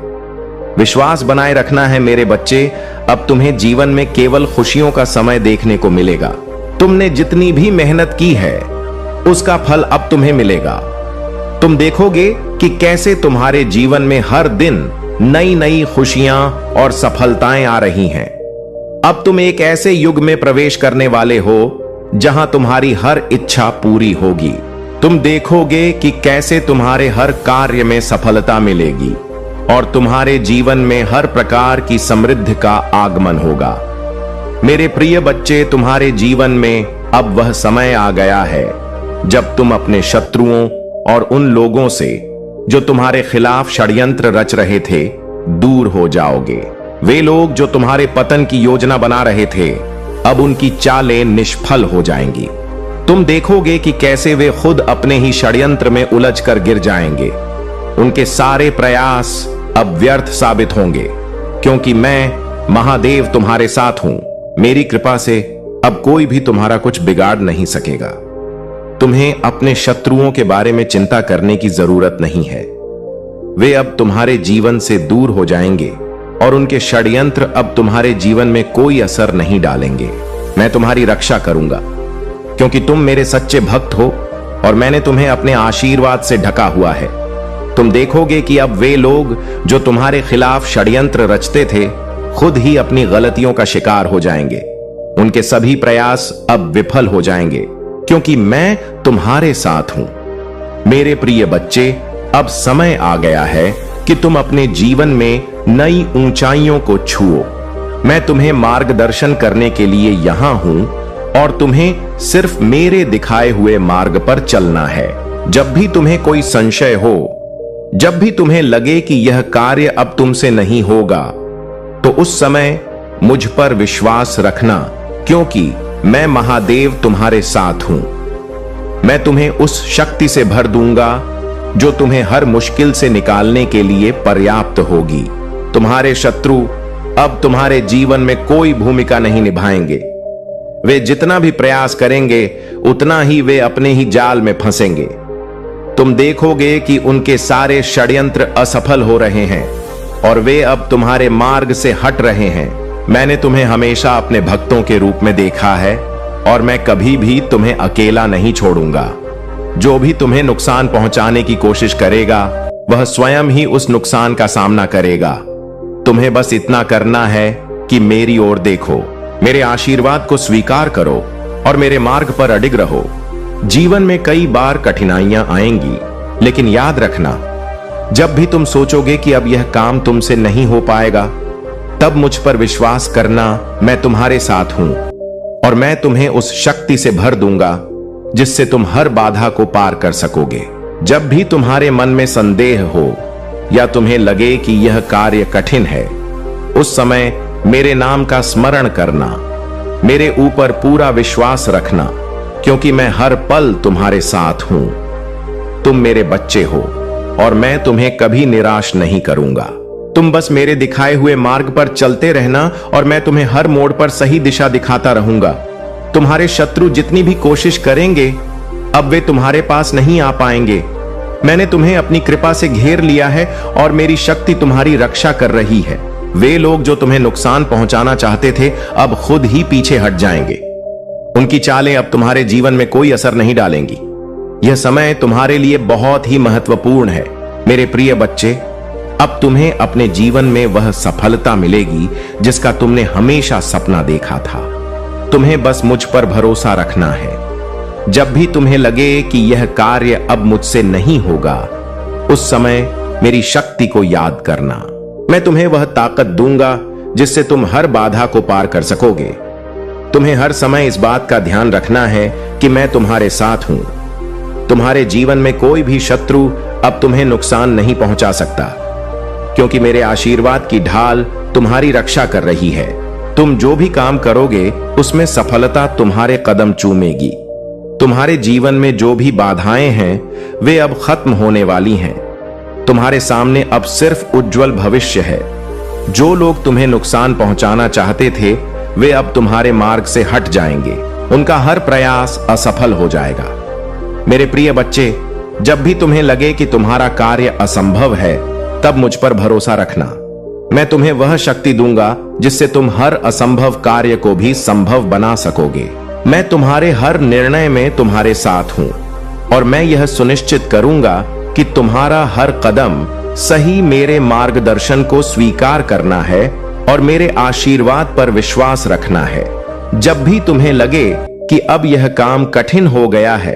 विश्वास बनाए रखना है मेरे बच्चे। अब तुम्हें जीवन में केवल खुशियों का समय देखने को मिलेगा। तुमने जितनी भी मेहनत की है उसका फल अब तुम्हें मिलेगा। तुम देखोगे कि कैसे तुम्हारे जीवन में हर दिन नई नई खुशियां और सफलताएं आ रही हैं। अब तुम एक ऐसे युग में प्रवेश करने वाले हो जहां तुम्हारी हर इच्छा पूरी होगी। तुम देखोगे कि कैसे तुम्हारे हर कार्य में सफलता मिलेगी और तुम्हारे जीवन में हर प्रकार की समृद्धि का आगमन होगा। मेरे प्रिय बच्चे, तुम्हारे जीवन में अब वह समय आ गया है जब तुम अपने शत्रुओं और उन लोगों से जो तुम्हारे खिलाफ षड्यंत्र रच रहे थे दूर हो जाओगे। वे लोग जो तुम्हारे पतन की योजना बना रहे थे अब उनकी चालें निष्फल हो जाएंगी। तुम देखोगे कि कैसे वे खुद अपने ही षड्यंत्र में उलझ कर गिर जाएंगे। उनके सारे प्रयास अब व्यर्थ साबित होंगे, क्योंकि मैं महादेव तुम्हारे साथ हूं। मेरी कृपा से अब कोई भी तुम्हारा कुछ बिगाड़ नहीं सकेगा। तुम्हें अपने शत्रुओं के बारे में चिंता करने की जरूरत नहीं है। वे अब तुम्हारे जीवन से दूर हो जाएंगे और उनके षड्यंत्र अब तुम्हारे जीवन में कोई असर नहीं डालेंगे। मैं तुम्हारी रक्षा करूंगा, क्योंकि तुम मेरे सच्चे भक्त हो और मैंने तुम्हें अपने आशीर्वाद से ढका हुआ है। तुम देखोगे कि अब वे लोग जो तुम्हारे खिलाफ षड्यंत्र रचते थे खुद ही अपनी गलतियों का शिकार हो जाएंगे। उनके सभी प्रयास अब विफल हो जाएंगे, क्योंकि मैं तुम्हारे साथ हूं। मेरे प्रिय बच्चे, अब समय आ गया है कि तुम अपने जीवन में नई ऊंचाइयों को छुओ। मैं तुम्हें मार्गदर्शन करने के लिए यहां हूं और तुम्हें सिर्फ मेरे दिखाए हुए मार्ग पर चलना है। जब भी तुम्हें कोई संशय हो, जब भी तुम्हें लगे कि यह कार्य अब तुमसे नहीं होगा, तो उस समय मुझ पर विश्वास रखना, क्योंकि मैं महादेव तुम्हारे साथ हूं। मैं तुम्हें उस शक्ति से भर दूंगा जो तुम्हें हर मुश्किल से निकालने के लिए पर्याप्त होगी। तुम्हारे शत्रु अब तुम्हारे जीवन में कोई भूमिका नहीं निभाएंगे। वे जितना भी प्रयास करेंगे उतना ही वे अपने ही जाल में फंसेंगे। तुम देखोगे कि उनके सारे षड्यंत्र असफल हो रहे हैं और वे अब तुम्हारे मार्ग से हट रहे हैं। मैंने तुम्हें हमेशा अपने भक्तों के रूप में देखा है और मैं कभी भी तुम्हें अकेला नहीं छोड़ूंगा। जो भी तुम्हें नुकसान पहुंचाने की कोशिश करेगा वह स्वयं ही उस नुकसान का सामना करेगा। तुम्हें बस इतना करना है कि मेरी ओर देखो, मेरे आशीर्वाद को स्वीकार करो और मेरे मार्ग पर अडिग रहो। जीवन में कई बार कठिनाइयां आएंगी, लेकिन याद रखना, जब भी तुम सोचोगे कि अब यह काम तुमसे नहीं हो पाएगा, तब मुझ पर विश्वास करना। मैं तुम्हारे साथ हूं और मैं तुम्हें उस शक्ति से भर दूंगा जिससे तुम हर बाधा को पार कर सकोगे। जब भी तुम्हारे मन में संदेह हो या तुम्हें लगे कि यह कार्य कठिन है, उस समय मेरे नाम का स्मरण करना, मेरे ऊपर पूरा विश्वास रखना, क्योंकि मैं हर पल तुम्हारे साथ हूं। तुम मेरे बच्चे हो और मैं तुम्हें कभी निराश नहीं करूंगा। तुम बस मेरे दिखाए हुए मार्ग पर चलते रहना और मैं तुम्हें हर मोड़ पर सही दिशा दिखाता रहूंगा। तुम्हारे शत्रु जितनी भी कोशिश करेंगे अब वे तुम्हारे पास नहीं आ पाएंगे। मैंने तुम्हें अपनी कृपा से घेर लिया है और मेरी शक्ति तुम्हारी रक्षा कर रही है। वे लोग जो तुम्हें नुकसान पहुंचाना चाहते थे अब खुद ही पीछे हट जाएंगे। उनकी चालें अब तुम्हारे जीवन में कोई असर नहीं डालेंगी। यह समय तुम्हारे लिए बहुत ही महत्वपूर्ण है। मेरे प्रिय बच्चे, अब तुम्हें अपने जीवन में वह सफलता मिलेगी जिसका तुमने हमेशा सपना देखा था। तुम्हें बस मुझ पर भरोसा रखना है। जब भी तुम्हें लगे कि यह कार्य अब मुझसे नहीं होगा, उस समय मेरी शक्ति को याद करना। मैं तुम्हें वह ताकत दूंगा जिससे तुम हर बाधा को पार कर सकोगे। तुम्हें हर समय इस बात का ध्यान रखना है कि मैं तुम्हारे साथ हूं। तुम्हारे जीवन में कोई भी शत्रु अब तुम्हें नुकसान नहीं पहुंचा सकता, क्योंकि मेरे आशीर्वाद की ढाल तुम्हारी रक्षा कर रही है। तुम जो भी काम करोगे उसमें सफलता तुम्हारे कदम चूमेगी। तुम्हारे जीवन में जो भी बाधाएं हैं वे अब खत्म होने वाली हैं। तुम्हारे सामने अब सिर्फ उज्जवल भविष्य है। जो लोग तुम्हें नुकसान पहुंचाना चाहते थे वे अब तुम्हारे मार्ग से हट जाएंगे। उनका हर प्रयास असफल हो जाएगा। मेरे प्रिय बच्चे, जब भी तुम्हें लगे कि तुम्हारा कार्य असंभव है, तब मुझ पर भरोसा रखना। मैं तुम्हें वह शक्ति दूंगा जिससे तुम हर असंभव कार्य को भी संभव बना सकोगे। मैं तुम्हारे हर निर्णय में तुम्हारे साथ हूं और मैं यह सुनिश्चित करूंगा कि तुम्हारा हर कदम सही मेरे मार्गदर्शन को स्वीकार करना है और मेरे आशीर्वाद पर विश्वास रखना है। जब भी तुम्हें लगे कि अब यह काम कठिन हो गया है,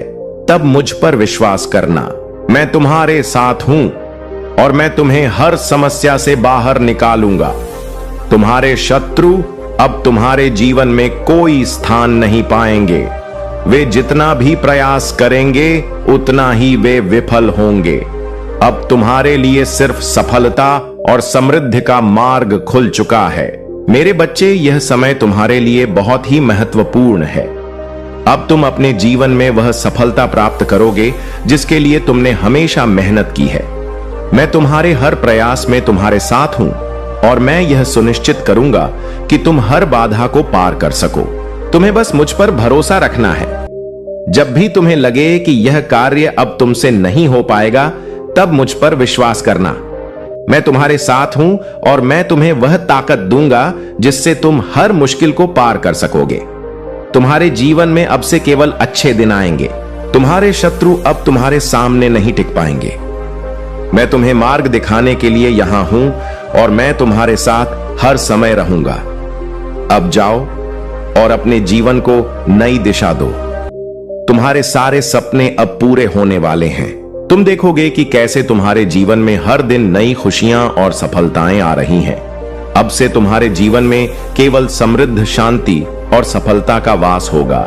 तब मुझ पर विश्वास करना। मैं तुम्हारे साथ हूं और मैं तुम्हें हर समस्या से बाहर निकालूंगा। तुम्हारे शत्रु अब तुम्हारे जीवन में कोई स्थान नहीं पाएंगे। वे जितना भी प्रयास करेंगे उतना ही वे विफल होंगे। अब तुम्हारे लिए सिर्फ सफलता और समृद्धि का मार्ग खुल चुका है। मेरे बच्चे, यह समय तुम्हारे लिए बहुत ही महत्वपूर्ण है। अब तुम अपने जीवन में वह सफलता प्राप्त करोगे जिसके लिए तुमने हमेशा मेहनत की है। मैं तुम्हारे हर प्रयास में तुम्हारे साथ हूं और मैं यह सुनिश्चित करूंगा कि तुम हर बाधा को पार कर सको। तुम्हें बस मुझ पर भरोसा रखना है। जब भी तुम्हें लगे कि यह कार्य अब तुमसे नहीं हो पाएगा, तब मुझ पर विश्वास करना। मैं तुम्हारे साथ हूं और मैं तुम्हें वह ताकत दूंगा जिससे तुम हर मुश्किल को पार कर सकोगे। तुम्हारे जीवन में अब से केवल अच्छे दिन आएंगे। तुम्हारे शत्रु अब तुम्हारे सामने नहीं टिक पाएंगे। मैं तुम्हें मार्ग दिखाने के लिए यहां हूं और मैं तुम्हारे साथ हर समय रहूंगा। अब जाओ और अपने जीवन को नई दिशा दो। तुम्हारे सारे सपने अब पूरे होने वाले हैं। तुम देखोगे कि कैसे तुम्हारे जीवन में हर दिन नई खुशियां और सफलताएं आ रही हैं। अब से तुम्हारे जीवन में केवल समृद्ध शांति और सफलता का वास होगा।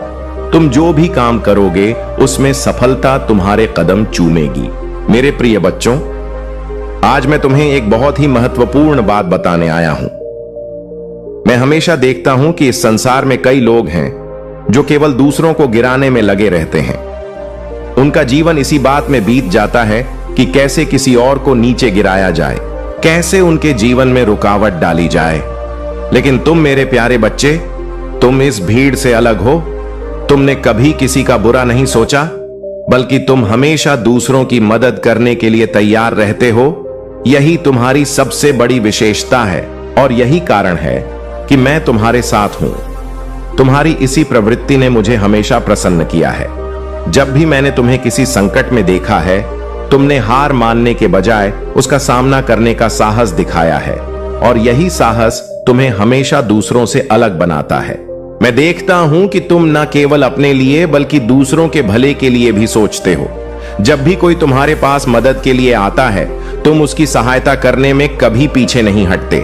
तुम जो भी काम करोगे उसमें सफलता तुम्हारे कदम चूमेगी। मेरे प्रिय बच्चों, आज मैं तुम्हें एक बहुत ही महत्वपूर्ण बात बताने आया हूं। मैं हमेशा देखता हूं कि इस संसार में कई लोग हैं जो केवल दूसरों को गिराने में लगे रहते हैं। उनका जीवन इसी बात में बीत जाता है कि कैसे किसी और को नीचे गिराया जाए, कैसे उनके जीवन में रुकावट डाली जाए। लेकिन तुम मेरे प्यारे बच्चे, तुम इस भीड़ से अलग हो। तुमने कभी किसी का बुरा नहीं सोचा, बल्कि तुम हमेशा दूसरों की मदद करने के लिए तैयार रहते हो। यही तुम्हारी सबसे बड़ी विशेषता है और यही कारण है कि मैं तुम्हारे साथ हूं। तुम्हारी इसी प्रवृत्ति ने मुझे हमेशा प्रसन्न किया है। जब भी मैंने तुम्हें किसी संकट में देखा है, तुमने हार मानने के बजाय उसका सामना करने का साहस दिखाया है और यही साहस तुम्हें हमेशा दूसरों से अलग बनाता है। मैं देखता हूं कि तुम न केवल अपने लिए बल्कि दूसरों के भले के लिए भी सोचते हो। जब भी कोई तुम्हारे पास मदद के लिए आता है, तुम उसकी सहायता करने में कभी पीछे नहीं हटते।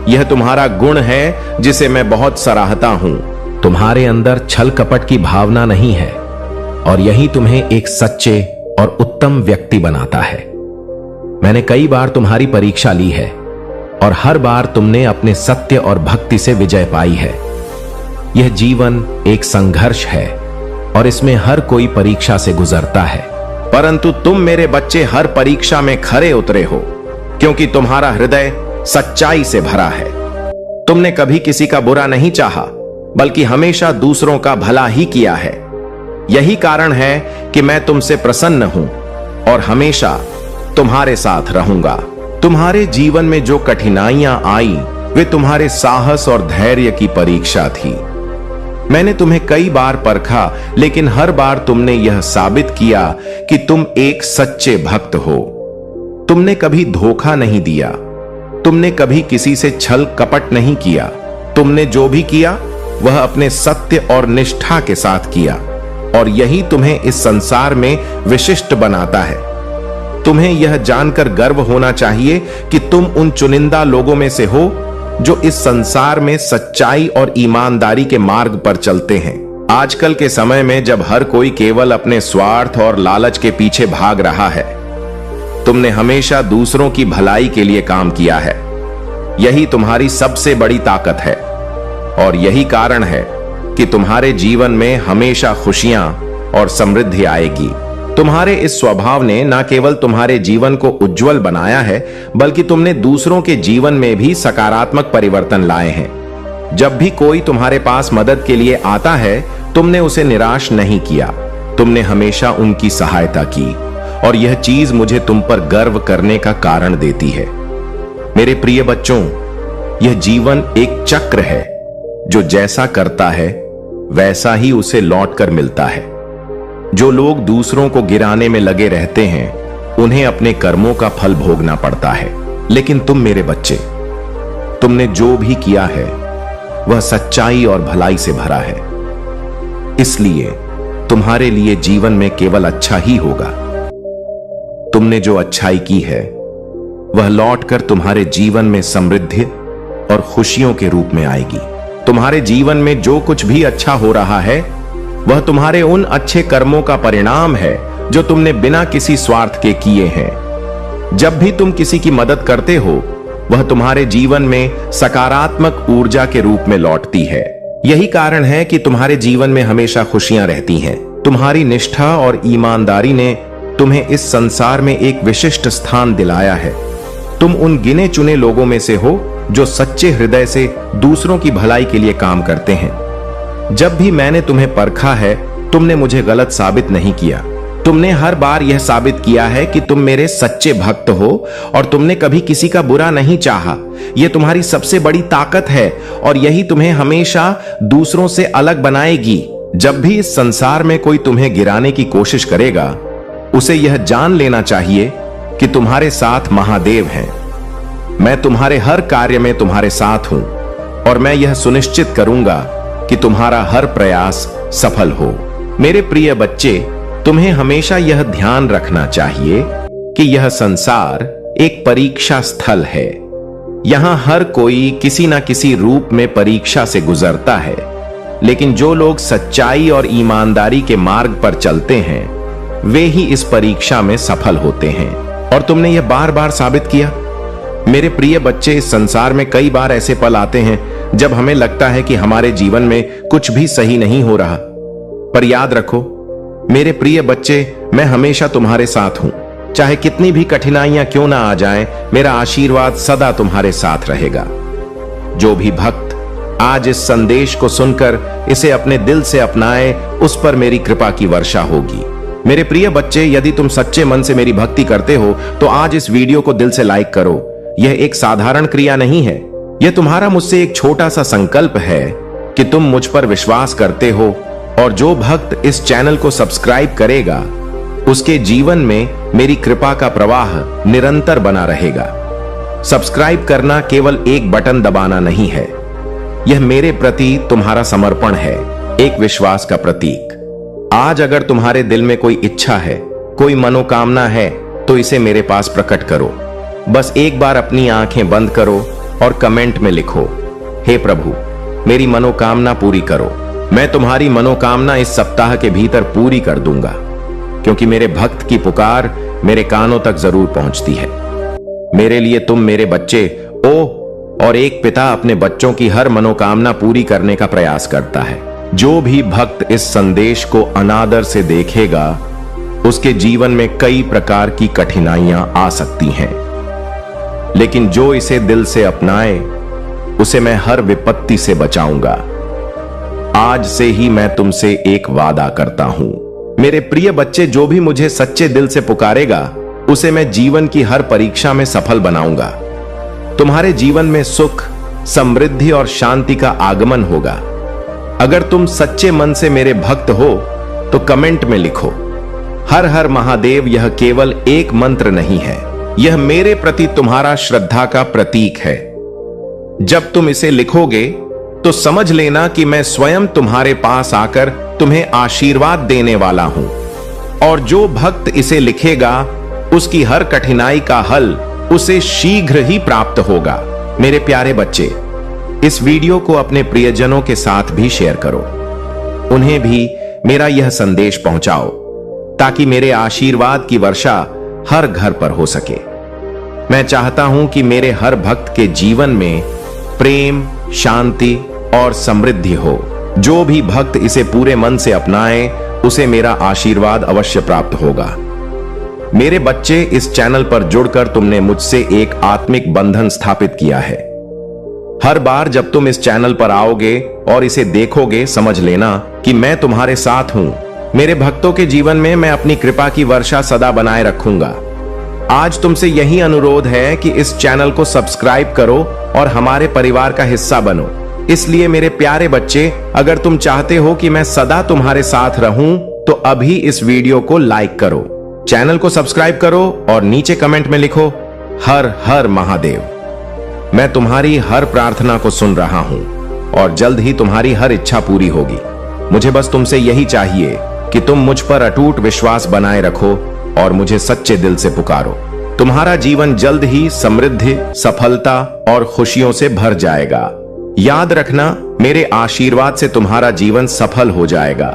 यह तुम्हारा गुण है जिसे मैं बहुत सराहता हूं। तुम्हारे अंदर छल कपट की भावना नहीं है और यही तुम्हें एक सच्चे और उत्तम व्यक्ति बनाता है। मैंने कई बार तुम्हारी परीक्षा ली है और हर बार तुमने अपने सत्य और भक्ति से विजय पाई है। यह जीवन एक संघर्ष है और इसमें हर कोई परीक्षा से गुजरता है, परंतु तुम मेरे बच्चे हर परीक्षा में खरे उतरे हो क्योंकि तुम्हारा हृदय सच्चाई से भरा है। तुमने कभी किसी का बुरा नहीं चाहा, बल्कि हमेशा दूसरों का भला ही किया है। यही कारण है कि मैं तुमसे प्रसन्न हूं और हमेशा तुम्हारे साथ रहूंगा। तुम्हारे जीवन में जो कठिनाइयां आई, वे तुम्हारे साहस और धैर्य की परीक्षा थी। मैंने तुम्हें कई बार परखा, लेकिन हर बार तुमने यह साबित किया कि तुम एक सच्चे भक्त हो। तुमने कभी धोखा नहीं दिया, तुमने कभी किसी से छल कपट नहीं किया। तुमने जो भी किया वह अपने सत्य और निष्ठा के साथ किया और यही तुम्हें इस संसार में विशिष्ट बनाता है। तुम्हें यह जानकर गर्व होना चाहिए कि तुम उन चुनिंदा लोगों में से हो जो इस संसार में सच्चाई और ईमानदारी के मार्ग पर चलते हैं। आजकल के समय में जब हर कोई केवल अपने स्वार्थ और लालच के पीछे भाग रहा है, तुमने हमेशा दूसरों की भलाई के लिए काम किया है। यही तुम्हारी सबसे बड़ी ताकत है और यही कारण है कि तुम्हारे जीवन में हमेशा खुशियां और समृद्धि आएगी। तुम्हारे इस स्वभाव ने न केवल तुम्हारे जीवन को उज्जवल बनाया है, बल्कि तुमने दूसरों के जीवन में भी सकारात्मक परिवर्तन लाए हैं। जब भी कोई तुम्हारे पास मदद के लिए आता है, तुमने उसे निराश नहीं किया। तुमने हमेशा उनकी सहायता की और यह चीज मुझे तुम पर गर्व करने का कारण देती है। मेरे प्रिय बच्चों, यह जीवन एक चक्र है। जो जैसा करता है वैसा ही उसे लौट कर मिलता है। जो लोग दूसरों को गिराने में लगे रहते हैं उन्हें अपने कर्मों का फल भोगना पड़ता है। लेकिन तुम मेरे बच्चे, तुमने जो भी किया है वह सच्चाई और भलाई से भरा है, इसलिए तुम्हारे लिए जीवन में केवल अच्छा ही होगा। तुमने जो अच्छाई की है वह लौटकर तुम्हारे जीवन में समृद्धि और खुशियों के रूप में आएगी। तुम्हारे जीवन में जो कुछ भी अच्छा हो रहा है वह तुम्हारे उन अच्छे कर्मों का परिणाम है जो तुमने बिना किसी स्वार्थ के किए हैं। जब भी तुम किसी की मदद करते हो वह तुम्हारे जीवन में सकारात्मक ऊर्जा के रूप में लौटती है। यही कारण है कि तुम्हारे जीवन में हमेशा खुशियां रहती हैं। तुम्हारी निष्ठा और ईमानदारी ने तुम्हें इस संसार में एक विशिष्ट स्थान दिलाया है। तुम उन गिने चुने लोगों में से हो जो सच्चे हृदय से दूसरों की भलाई के लिए काम करते हैं। जब भी मैंने तुम्हें परखा है तुमने मुझे गलत साबित नहीं किया। तुमने हर बार यह साबित किया है कि तुम मेरे सच्चे भक्त हो और तुमने कभी किसी का बुरा नहीं चाहा। यह तुम्हारी सबसे बड़ी ताकत है और यही तुम्हें हमेशा दूसरों से अलग बनाएगी। जब भी इस संसार में कोई तुम्हें गिराने की कोशिश करेगा उसे यह जान लेना चाहिए कि तुम्हारे साथ महादेव हैं। मैं तुम्हारे हर कार्य में तुम्हारे साथ हूं और मैं यह सुनिश्चित करूंगा कि तुम्हारा हर प्रयास सफल हो। मेरे प्रिय बच्चे, तुम्हें हमेशा यह ध्यान रखना चाहिए कि यह संसार एक परीक्षा स्थल है। यहां हर कोई किसी ना किसी रूप में परीक्षा से गुजरता है, लेकिन जो लोग सच्चाई और ईमानदारी के मार्ग पर चलते हैं वे ही इस परीक्षा में सफल होते हैं। और तुमने यह बार बार साबित किया। मेरे प्रिय बच्चे, इस संसार में कई बार ऐसे पल आते हैं जब हमें लगता है कि हमारे जीवन में कुछ भी सही नहीं हो रहा, पर याद रखो मेरे प्रिय बच्चे, मैं हमेशा तुम्हारे साथ हूं। चाहे कितनी भी कठिनाइयां क्यों ना आ जाएं, मेरा आशीर्वाद सदा तुम्हारे साथ रहेगा। जो भी भक्त आज इस संदेश को सुनकर इसे अपने दिल से अपनाए उस पर मेरी कृपा की वर्षा होगी। मेरे प्रिय बच्चे, यदि तुम सच्चे मन से मेरी भक्ति करते हो तो आज इस वीडियो को दिल से लाइक करो। यह एक साधारण क्रिया नहीं है, यह तुम्हारा मुझसे एक छोटा सा संकल्प है कि तुम मुझ पर विश्वास करते हो और जो भक्त इस चैनल को सब्सक्राइब करेगा उसके जीवन में मेरी कृपा का प्रवाह निरंतर बना रहेगा। सब्सक्राइब करना केवल एक बटन दबाना नहीं है, यह मेरे प्रति तुम्हारा समर्पण है, एक विश्वास का प्रतीक। आज अगर तुम्हारे दिल में कोई इच्छा है, कोई मनोकामना है तो इसे मेरे पास प्रकट करो। बस एक बार अपनी आंखें बंद करो और कमेंट में लिखो, हे प्रभु मेरी मनोकामना पूरी करो। मैं तुम्हारी मनोकामना इस सप्ताह के भीतर पूरी कर दूंगा, क्योंकि मेरे भक्त की पुकार मेरे कानों तक जरूर पहुंचती है। मेरे लिए तुम मेरे बच्चे और एक पिता अपने बच्चों की हर मनोकामना पूरी करने का प्रयास करता है। जो भी भक्त इस संदेश को अनादर से देखेगा उसके जीवन में कई प्रकार की कठिनाइयां आ सकती हैं, लेकिन जो इसे दिल से अपनाए उसे मैं हर विपत्ति से बचाऊंगा। आज से ही मैं तुमसे एक वादा करता हूं। मेरे प्रिय बच्चे, जो भी मुझे सच्चे दिल से पुकारेगा उसे मैं जीवन की हर परीक्षा में सफल बनाऊंगा। तुम्हारे जीवन में सुख, समृद्धि और शांति का आगमन होगा। अगर तुम सच्चे मन से मेरे भक्त हो तो कमेंट में लिखो, हर हर महादेव। यह केवल एक मंत्र नहीं है, यह मेरे प्रति तुम्हारा श्रद्धा का प्रतीक है। जब तुम इसे लिखोगे तो समझ लेना कि मैं स्वयं तुम्हारे पास आकर तुम्हें आशीर्वाद देने वाला हूं। और जो भक्त इसे लिखेगा उसकी हर कठिनाई का हल उसे शीघ्र ही प्राप्त होगा। मेरे प्यारे बच्चे, इस वीडियो को अपने प्रियजनों के साथ भी शेयर करो। उन्हें भी मेरा यह संदेश पहुंचाओ ताकि मेरे आशीर्वाद की वर्षा हर घर पर हो सके। मैं चाहता हूं कि मेरे हर भक्त के जीवन में प्रेम, शांति और समृद्धि हो। जो भी भक्त इसे पूरे मन से अपनाए उसे मेरा आशीर्वाद अवश्य प्राप्त होगा। मेरे बच्चे, इस चैनल पर जुड़कर तुमने मुझसे एक आत्मिक बंधन स्थापित किया है। हर बार जब तुम इस चैनल पर आओगे और इसे देखोगे, समझ लेना कि मैं तुम्हारे साथ हूं। मेरे भक्तों के जीवन में मैं अपनी कृपा की वर्षा सदा बनाए रखूंगा। आज तुमसे यही अनुरोध है कि इस चैनल को सब्सक्राइब करो और हमारे परिवार का हिस्सा बनो। इसलिए मेरे प्यारे बच्चे, अगर तुम चाहते हो कि मैं सदा तुम्हारे साथ रहूं, तो अभी इस वीडियो को लाइक करो, चैनल को सब्सक्राइब करो और नीचे कमेंट में लिखो हर हर महादेव। मैं तुम्हारी हर प्रार्थना को सुन रहा हूं और जल्द ही तुम्हारी हर इच्छा पूरी होगी। मुझे बस तुमसे यही चाहिए कि तुम मुझ पर अटूट विश्वास बनाए रखो और मुझे सच्चे दिल से पुकारो। तुम्हारा जीवन जल्द ही समृद्धि, सफलता और खुशियों से भर जाएगा। याद रखना, मेरे आशीर्वाद से तुम्हारा जीवन सफल हो जाएगा।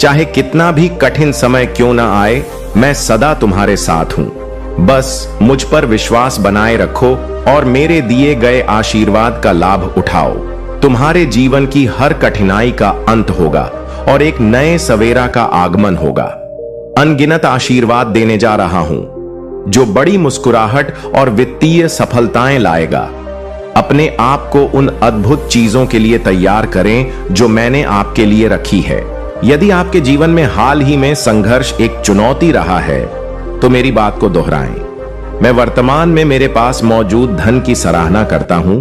चाहे कितना भी कठिन समय क्यों ना आए, मैं सदा तुम्हारे साथ हूं। बस मुझ पर विश्वास बनाए रखो और मेरे दिए गए आशीर्वाद का लाभ उठाओ। तुम्हारे जीवन की हर कठिनाई का अंत होगा और एक नए सवेरा का आगमन होगा। अनगिनत आशीर्वाद देने जा रहा हूं, जो बड़ी मुस्कुराहट और वित्तीय सफलताएं लाएगा। अपने आप को उन अद्भुत चीजों के लिए तैयार करें जो मैंने आपके लिए रखी है। यदि आपके जीवन में हाल ही में संघर्ष एक चुनौती रहा है, तो मेरी बात को दोहराएं। मैं वर्तमान में मेरे पास मौजूद धन की सराहना करता हूं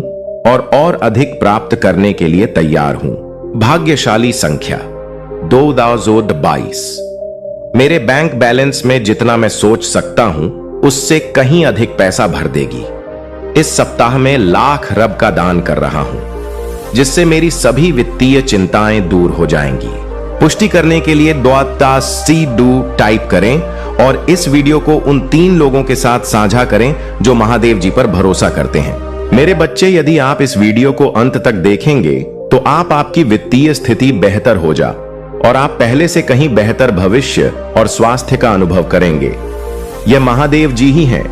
और अधिक प्राप्त करने के लिए तैयार हूं। भाग्यशाली संख्या 2022। मेरे बैंक बैलेंस में जितना मैं सोच सकता हूं, उससे कहीं अधिक पैसा भर देगी। इस सप्ताह में लाख रब का दान कर रहा हूं, जिससे मेरी सभी वित्तीय चिंताएं दूर हो जाएंगी। पुष्टि करने के लिए DOTACDO टाइप करें और इस वीडियो को उन 3 लोगों के साथ साझा करें जो महादेव जी पर भरोसा करते हैं। मेरे बच्चे, यदि आप इस वीडियो को अंत तक देखेंगे तो आपकी वित्तीय स्थिति बेहतर हो जा और आप पहले से कहीं बेहतर भविष्य और स्वास्थ्य का अनुभव करेंगे। यह महादेव जी ही हैं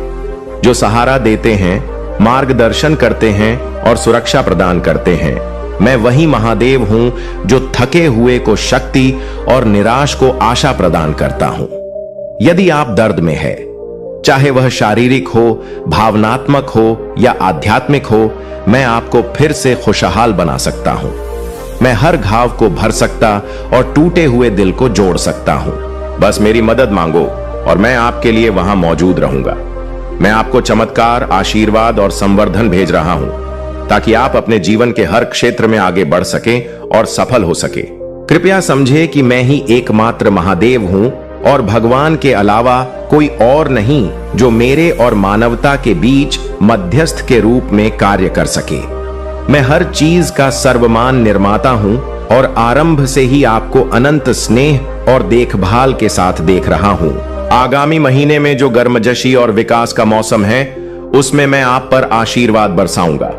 जो सहारा देते हैं, मार्गदर्शन करते हैं और सुरक्षा प्रदान करते हैं। मैं वही महादेव हूं जो थके हुए को शक्ति और निराश को आशा प्रदान करता हूं। यदि आप दर्द में है, चाहे वह शारीरिक हो, भावनात्मक हो या आध्यात्मिक हो, मैं आपको फिर से खुशहाल बना सकता हूं। मैं हर घाव को भर सकता और टूटे हुए दिल को जोड़ सकता हूं। बस मेरी मदद मांगो और मैं आपके लिए वहां मौजूद रहूंगा। मैं आपको चमत्कार, आशीर्वाद और संवर्धन भेज रहा हूं, ताकि आप अपने जीवन के हर क्षेत्र में आगे बढ़ सके और सफल हो सके। कृपया समझे कि मैं ही एकमात्र महादेव हूं और भगवान के अलावा कोई और नहीं जो मेरे और मानवता के बीच मध्यस्थ के रूप में कार्य कर सके। मैं हर चीज का सर्वमान निर्माता हूं और आरंभ से ही आपको अनंत स्नेह और देखभाल के साथ देख रहा हूं। आगामी महीने में जो गर्मजोशी और विकास का मौसम है, उसमें मैं आप पर आशीर्वाद बरसाऊंगा।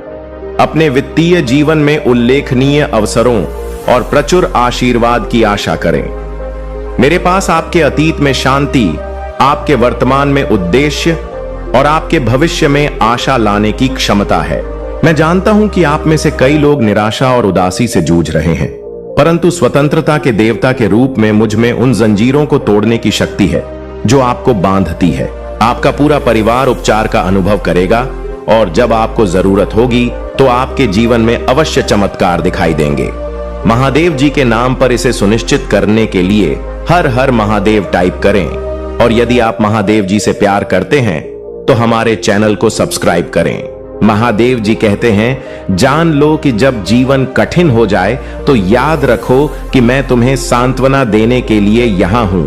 अपने वित्तीय जीवन में उल्लेखनीय अवसरों और प्रचुर आशीर्वाद की आशा करें। मेरे पास आपके अतीत में शांति, आपके वर्तमान में उद्देश्य और आपके भविष्य में आशा लाने की क्षमता है। मैं जानता हूं कि आप में से कई लोग निराशा और उदासी से जूझ रहे हैं, परंतु स्वतंत्रता के देवता के रूप में मुझ में उन जंजीरों को तोड़ने की शक्ति है जो आपको बांधती है। आपका पूरा परिवार उपचार का अनुभव करेगा और जब आपको जरूरत होगी तो आपके जीवन में अवश्य चमत्कार दिखाई देंगे। महादेव जी के नाम पर इसे सुनिश्चित करने के लिए हर हर महादेव टाइप करें और यदि आप महादेव जी से प्यार करते हैं तो हमारे चैनल को सब्सक्राइब करें। महादेव जी कहते हैं, जान लो कि जब जीवन कठिन हो जाए तो याद रखो कि मैं तुम्हें सांत्वना देने के लिए यहां हूं।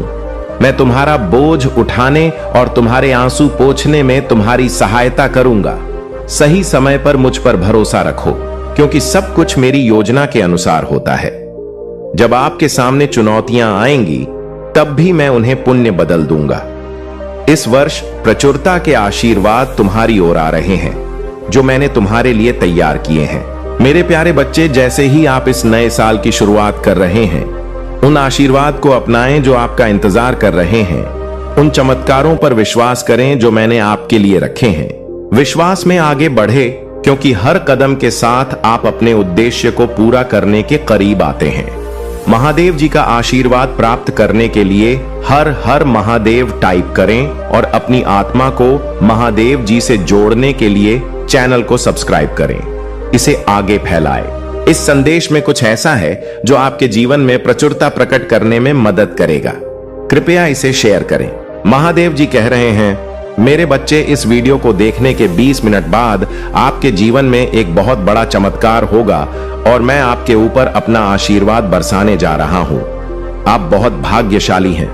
मैं तुम्हारा बोझ उठाने और तुम्हारे आंसू पोंछने में तुम्हारी सहायता करूंगा। सही समय पर मुझ पर भरोसा रखो, क्योंकि सब कुछ मेरी योजना के अनुसार होता है। जब आपके सामने चुनौतियां आएंगी, तब भी मैं उन्हें पुण्य बदल दूंगा। इस वर्ष प्रचुरता के आशीर्वाद तुम्हारी ओर आ रहे हैं, जो मैंने तुम्हारे लिए तैयार किए हैं। मेरे प्यारे बच्चे, जैसे ही आप इस नए साल की शुरुआत कर रहे हैं, उन आशीर्वाद को अपनाएं जो आपका इंतजार कर रहे हैं। उन चमत्कारों पर विश्वास करें जो मैंने आपके लिए रखे हैं। विश्वास में आगे बढ़े, क्योंकि हर कदम के साथ आप अपने उद्देश्य को पूरा करने के करीब आते हैं। महादेव जी का आशीर्वाद प्राप्त करने के लिए हर हर महादेव टाइप करें और अपनी आत्मा को महादेव जी से जोड़ने के लिए चैनल को सब्सक्राइब करें। इसे आगे फैलाएं। इस संदेश में कुछ ऐसा है जो आपके जीवन में प्रचुरता प्रकट करने में मदद करेगा। कृपया इसे शेयर करें। महादेव जी कह रहे हैं, मेरे बच्चे, इस वीडियो को देखने के 20 मिनट बाद आपके जीवन में एक बहुत बड़ा चमत्कार होगा और मैं आपके ऊपर अपना आशीर्वाद बरसाने जा रहा हूं। आप बहुत भाग्यशाली हैं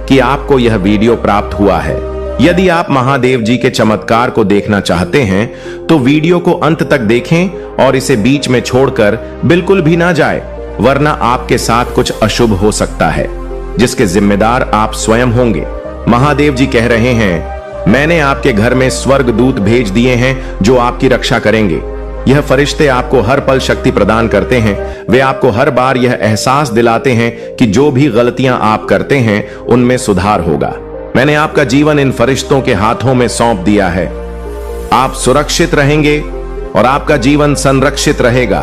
कि आपको यह वीडियो प्राप्त हुआ है। यदि आप महादेव जी के चमत्कार को देखना चाहते हैं तो वीडियो को अंत तक देखें और इसे बीच में छोड़कर बिल्कुल भी ना जाए, वरना आपके साथ कुछ अशुभ हो सकता है जिसके जिम्मेदार आप स्वयं होंगे। महादेव जी कह रहे हैं, मैंने आपके घर में स्वर्गदूत भेज दिए हैं जो आपकी रक्षा करेंगे। यह फरिश्ते आपको हर पल शक्ति प्रदान करते हैं। वे आपको हर बार यह एहसास दिलाते हैं कि जो भी गलतियां आप करते हैं उनमें सुधार होगा। मैंने आपका जीवन इन फरिश्तों के हाथों में सौंप दिया है। आप सुरक्षित रहेंगे और आपका जीवन संरक्षित रहेगा।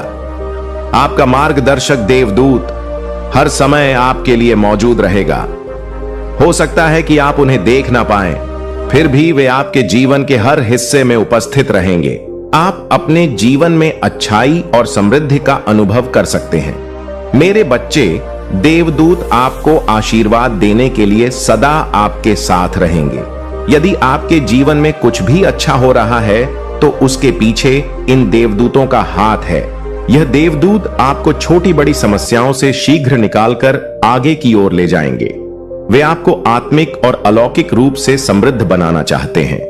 आपका मार्गदर्शक देवदूत हर समय आपके लिए मौजूद रहेगा। हो सकता है कि आप उन्हें देख ना पाएं, फिर भी वे आपके जीवन के हर हिस्से में उपस्थित रहेंगे। आप अपने जीवन में अच्छाई और समृद्धि का अनुभव कर सकते हैं। मेरे बच्चे, देवदूत आपको आशीर्वाद देने के लिए सदा आपके साथ रहेंगे। यदि आपके जीवन में कुछ भी अच्छा हो रहा है तो उसके पीछे इन देवदूतों का हाथ है। यह देवदूत आपको छोटी बड़ी समस्याओं से शीघ्र निकालकर आगे की ओर ले जाएंगे। वे आपको आत्मिक और अलौकिक रूप से समृद्ध बनाना चाहते हैं।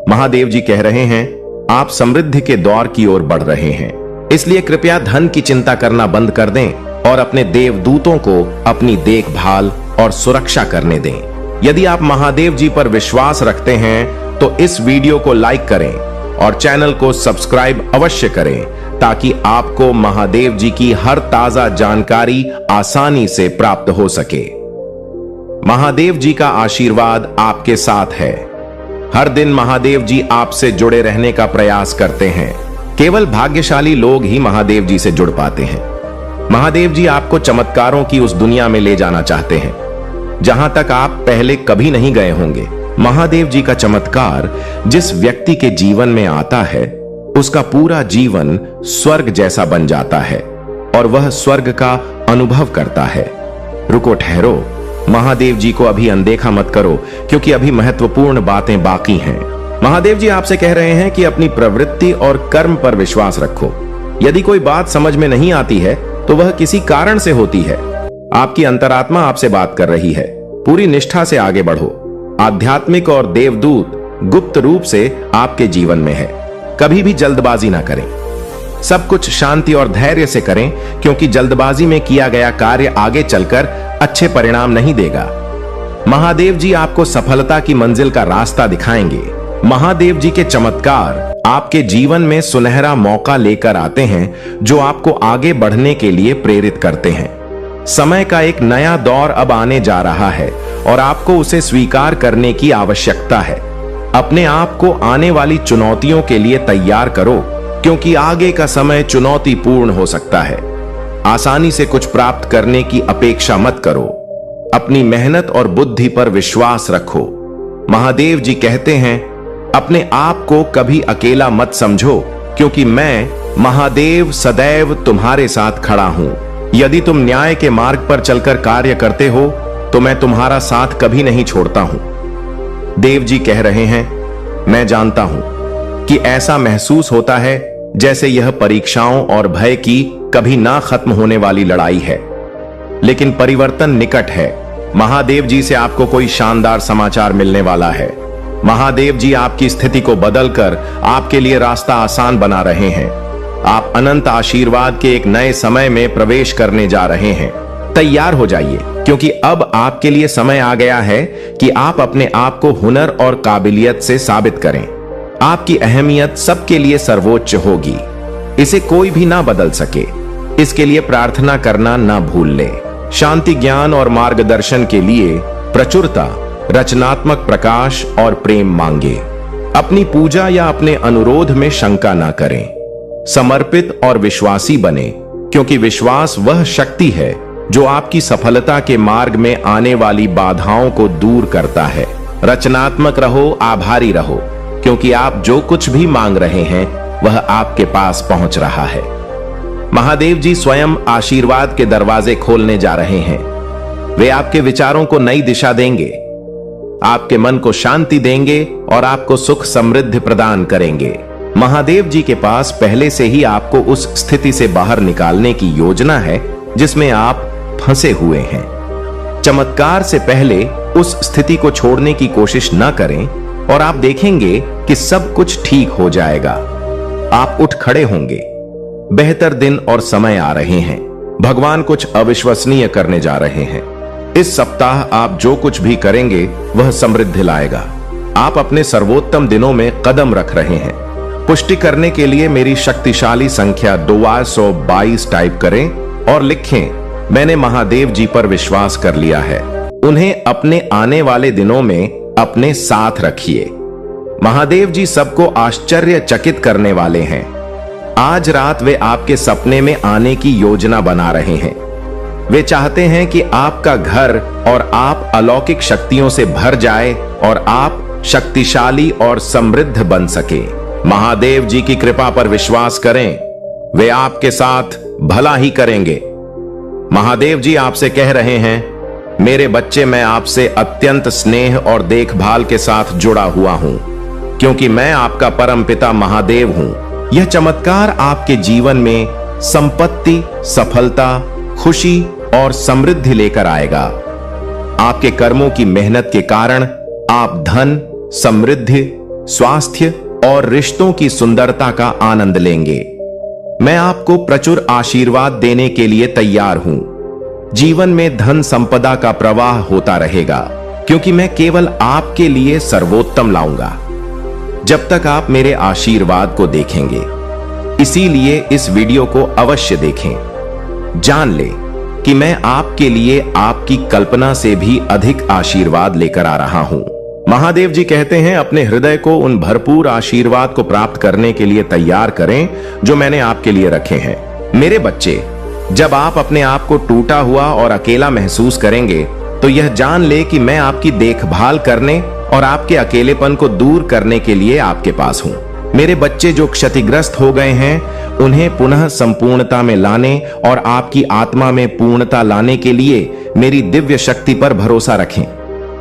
महादेव जी कह रहे हैं, आप समृद्धि के दौर की ओर बढ़ रहे हैं, इसलिए कृपया धन की चिंता करना बंद कर दें और अपने देवदूतों को अपनी देखभाल और सुरक्षा करने दें। यदि आप महादेव जी पर विश्वास रखते हैं तो इस वीडियो को लाइक करें और चैनल को सब्सक्राइब अवश्य करें ताकि आपको महादेव जी की हर ताजा जानकारी आसानी से प्राप्त हो सके। महादेव जी का आशीर्वाद आपके साथ है। हर दिन महादेव जी आपसे जुड़े रहने का प्रयास करते हैं। केवल भाग्यशाली लोग ही महादेव जी से जुड़ पाते हैं। महादेव जी आपको चमत्कारों की उस दुनिया में ले जाना चाहते हैं जहां तक आप पहले कभी नहीं गए होंगे। महादेव जी का चमत्कार जिस व्यक्ति के जीवन में आता है उसका पूरा जीवन स्वर्ग जैसा बन जाता है और वह स्वर्ग का अनुभव करता है। रुको, ठहरो, महादेव जी को अभी अनदेखा मत करो क्योंकि अभी महत्वपूर्ण बातें बाकी हैं। महादेव जी आपसे कह रहे हैं कि अपनी प्रवृत्ति और कर्म पर विश्वास रखो। यदि कोई बात समझ में नहीं आती है तो वह किसी कारण से होती है। आपकी अंतरात्मा आपसे बात कर रही है। पूरी निष्ठा से आगे बढ़ो। आध्यात्मिक और देवदूत गुप्त रूप से आपके जीवन में है। कभी भी जल्दबाजी ना करें। सब कुछ शांति और धैर्य से करें क्योंकि जल्दबाजी में किया गया कार्य आगे चलकर अच्छे परिणाम नहीं देगा। महादेव जी आपको सफलता की मंजिल का रास्ता दिखाएंगे। महादेव जी के चमत्कार आपके जीवन में सुनहरा मौका लेकर आते हैं जो आपको आगे बढ़ने के लिए प्रेरित करते हैं। समय का एक नया दौर अब आने जा रहा है और आपको उसे स्वीकार करने की आवश्यकता है। अपने आप को आने वाली चुनौतियों के लिए तैयार करो क्योंकि आगे का समय चुनौतीपूर्ण हो सकता है। आसानी से कुछ प्राप्त करने की अपेक्षा मत करो। अपनी मेहनत और बुद्धि पर विश्वास रखो। महादेव जी कहते हैं, अपने आप को कभी अकेला मत समझो क्योंकि मैं महादेव सदैव तुम्हारे साथ खड़ा हूं। यदि तुम न्याय के मार्ग पर चलकर कार्य करते हो तो मैं तुम्हारा साथ कभी नहीं छोड़ता हूं। देव जी कह रहे हैं, मैं जानता हूं कि ऐसा महसूस होता है जैसे यह परीक्षाओं और भय की कभी ना खत्म होने वाली लड़ाई है, लेकिन परिवर्तन निकट है। महादेव जी से आपको कोई शानदार समाचार मिलने वाला है। महादेव जी आपकी स्थिति को बदलकर आपके लिए रास्ता आसान बना रहे हैं। आप अनंत आशीर्वाद के एक नए समय में प्रवेश करने जा रहे हैं। तैयार हो जाइए क्योंकि अब आपके लिए समय आ गया है कि आप अपने आप को हुनर और काबिलियत से साबित करें। आपकी अहमियत सबके लिए सर्वोच्च होगी। इसे कोई भी ना बदल सके। इसके लिए प्रार्थना करना ना भूल ले। शांति, ज्ञान और मार्गदर्शन के लिए प्रचुरता, रचनात्मक प्रकाश और प्रेम मांगे। अपनी पूजा या अपने अनुरोध में शंका ना करें। समर्पित और विश्वासी बने क्योंकि विश्वास वह शक्ति है जो आपकी सफलता के मार्ग में आने वाली बाधाओं को दूर करता है। रचनात्मक रहो, आभारी रहो क्योंकि आप जो कुछ भी मांग रहे हैं वह आपके पास पहुंच रहा है। महादेव जी स्वयं आशीर्वाद के दरवाजे खोलने जा रहे हैं। वे आपके विचारों को नई दिशा देंगे। आपके मन को शांति देंगे और आपको सुख समृद्धि प्रदान करेंगे। महादेव जी के पास पहले से ही आपको उस स्थिति से बाहर निकालने की योजना है जिसमें आप फंसे हुए हैं। चमत्कार से पहले उस स्थिति को छोड़ने की कोशिश न करें और आप देखेंगे कि सब कुछ ठीक हो जाएगा। आप उठ खड़े होंगे। बेहतर दिन और समय आ रहे हैं। भगवान कुछ अविश्वसनीय करने जा रहे हैं। इस सप्ताह आप जो कुछ भी करेंगे वह समृद्धि लाएगा। आप अपने सर्वोत्तम दिनों में कदम रख रहे हैं। पुष्टि करने के लिए मेरी शक्तिशाली संख्या 222 टाइप करें और लिखें, मैंने महादेव जी पर विश्वास कर लिया है। उन्हें अपने आने वाले दिनों में अपने साथ रखिए। महादेव जी सबको आश्चर्यचकित करने वाले हैं। आज रात वे आपके सपने में आने की योजना बना रहे हैं। वे चाहते हैं कि आपका घर और आप अलौकिक शक्तियों से भर जाए और आप शक्तिशाली और समृद्ध बन सके। महादेव जी की कृपा पर विश्वास करें, वे आपके साथ भला ही करेंगे। महादेव जी आपसे कह रहे हैं, मेरे बच्चे, मैं आपसे अत्यंत स्नेह और देखभाल के साथ जुड़ा हुआ हूं, क्योंकि मैं आपका परमपिता महादेव हूं। यह चमत्कार आपके जीवन में संपत्ति, सफलता, खुशी और समृद्धि लेकर आएगा। आपके कर्मों की मेहनत के कारण आप धन, समृद्धि, स्वास्थ्य और रिश्तों की सुंदरता का आनंद लेंगे। मैं आपको प्रचुर आशीर्वाद देने के लिए तैयार हूं। जीवन में धन संपदा का प्रवाह होता रहेगा, क्योंकि मैं केवल आपके लिए सर्वोत्तम लाऊंगा जब तक आप मेरे आशीर्वाद को देखेंगे। इसीलिए इस वीडियो को अवश्य देखें। जान ले कि मैं आपके लिए आपकी कल्पना से भी अधिक आशीर्वाद लेकर आ रहा हूं। महादेव जी कहते हैं, अपने हृदय को उन भरपूर आशीर्वाद को प्राप्त करने के लिए तैयार करें जो मैंने आपके लिए रखे हैं। मेरे बच्चे, जब आप अपने आप को टूटा हुआ और अकेला महसूस करेंगे तो यह जान ले कि मैं आपकी देखभाल करने और आपके अकेलेपन को दूर करने के लिए आपके पास हूं। मेरे बच्चे जो क्षतिग्रस्त हो गए हैं, उन्हें पुनः संपूर्णता में लाने और आपकी आत्मा में पूर्णता लाने के लिए मेरी दिव्य शक्ति पर भरोसा रखें।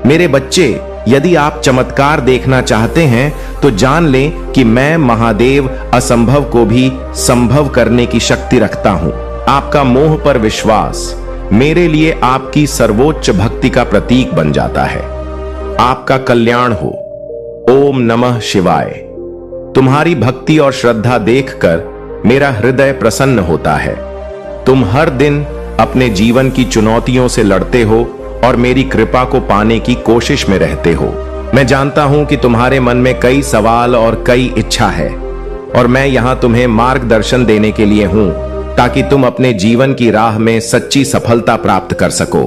मेरे बच्चे, यदि आप चमत्कार देखना चाहते हैं तो जान लें कि मैं महादेव असंभव को भी संभव करने की शक्ति रखता हूं। आपका मोह पर विश्वास मेरे लिए आपकी सर्वोच्च भक्ति का प्रतीक बन जाता है। आपका कल्याण हो। ओम नमः शिवाय। तुम्हारी भक्ति और श्रद्धा देखकर मेरा हृदय प्रसन्न होता है। तुम हर दिन अपने जीवन की चुनौतियों से लड़ते हो और मेरी कृपा को पाने की कोशिश में रहते हो। मैं जानता हूं कि तुम्हारे मन में कई सवाल और कई इच्छा है, और मैं यहां तुम्हें मार्गदर्शन देने के लिए हूं ताकि तुम अपने जीवन की राह में सच्ची सफलता प्राप्त कर सको।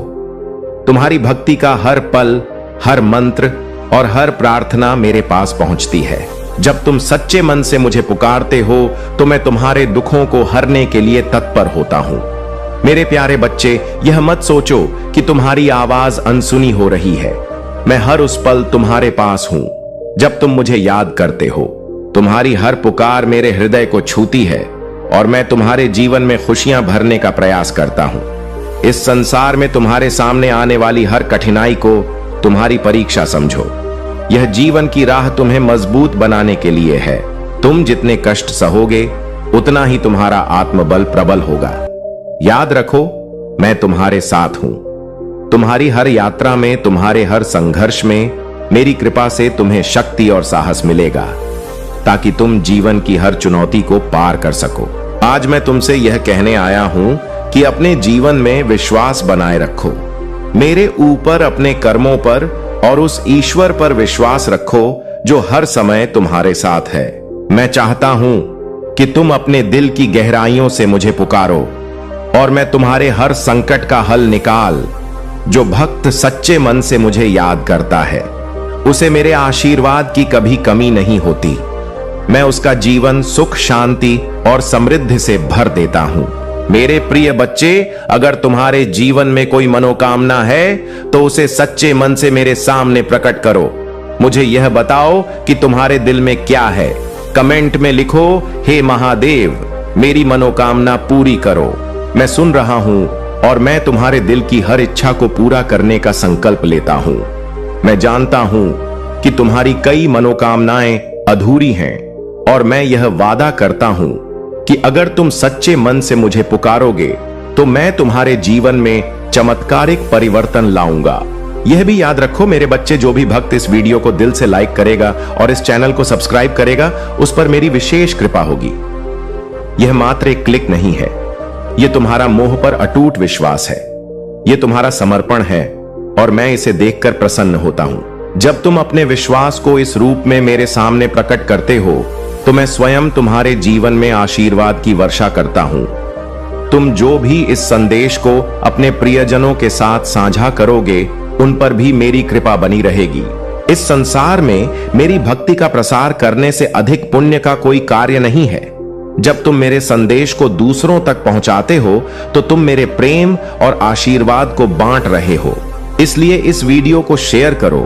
तुम्हारी भक्ति का हर पल, हर मंत्र और हर प्रार्थना मेरे पास पहुंचती है। जब तुम सच्चे मन से मुझे पुकारते हो तो मैं तुम्हारे दुखों को हरने के लिए तत्पर होता हूं। मेरे प्यारे बच्चे, यह मत सोचो कि तुम्हारी आवाज अनसुनी हो रही है। मैं हर उस पल तुम्हारे पास हूं जब तुम मुझे याद करते हो। तुम्हारी हर पुकार मेरे हृदय को छूती है और मैं तुम्हारे जीवन में खुशियां भरने का प्रयास करता हूं। इस संसार में तुम्हारे सामने आने वाली हर कठिनाई को तुम्हारी परीक्षा समझो। यह जीवन की राह तुम्हें मजबूत बनाने के लिए है। तुम जितने कष्ट सहोगे उतना ही तुम्हारा आत्मबल प्रबल होगा। याद रखो, मैं तुम्हारे साथ हूं। तुम्हारी हर यात्रा में, तुम्हारे हर संघर्ष में मेरी कृपा से तुम्हें शक्ति और साहस मिलेगा ताकि तुम जीवन की हर चुनौती को पार कर सको। आज मैं तुमसे यह कहने आया हूं कि अपने जीवन में विश्वास बनाए रखो। मेरे ऊपर, अपने कर्मों पर और उस ईश्वर पर विश्वास रखो जो हर समय तुम्हारे साथ है। मैं चाहता हूं कि तुम अपने दिल की गहराइयों से मुझे पुकारो और मैं तुम्हारे हर संकट का हल निकाल। जो भक्त सच्चे मन से मुझे याद करता है, उसे मेरे आशीर्वाद की कभी कमी नहीं होती। मैं उसका जीवन सुख, शांति और समृद्धि से भर देता हूं। मेरे प्रिय बच्चे, अगर तुम्हारे जीवन में कोई मनोकामना है तो उसे सच्चे मन से मेरे सामने प्रकट करो। मुझे यह बताओ कि तुम्हारे दिल में क्या है। कमेंट में लिखो, हे महादेव, मेरी मनोकामना पूरी करो। मैं सुन रहा हूं और मैं तुम्हारे दिल की हर इच्छा को पूरा करने का संकल्प लेता हूं। मैं जानता हूं कि तुम्हारी कई मनोकामनाएं अधूरी हैं और मैं यह वादा करता हूं कि अगर तुम सच्चे मन से मुझे पुकारोगे तो मैं तुम्हारे जीवन में चमत्कारिक परिवर्तन लाऊंगा। यह भी याद रखो मेरे बच्चे, जो भी भक्त इस वीडियो को दिल से लाइक करेगा और इस चैनल को सब्सक्राइब करेगा उस पर मेरी विशेष कृपा होगी। यह मात्र एक क्लिक नहीं है, यह तुम्हारा मोह पर अटूट विश्वास है, यह तुम्हारा समर्पण है और मैं इसे देखकर प्रसन्न होता हूं। जब तुम अपने विश्वास को इस रूप में मेरे सामने प्रकट करते हो तो मैं स्वयं तुम्हारे जीवन में आशीर्वाद की वर्षा करता हूं। तुम जो भी इस संदेश को अपने प्रियजनों के साथ साझा करोगे उन पर भी मेरी कृपा बनी रहेगी। इस संसार में मेरी भक्ति का प्रसार करने से अधिक पुण्य का कोई कार्य नहीं है। जब तुम मेरे संदेश को दूसरों तक पहुंचाते हो तो तुम मेरे प्रेम और आशीर्वाद को बांट रहे हो। इसलिए इस वीडियो को शेयर करो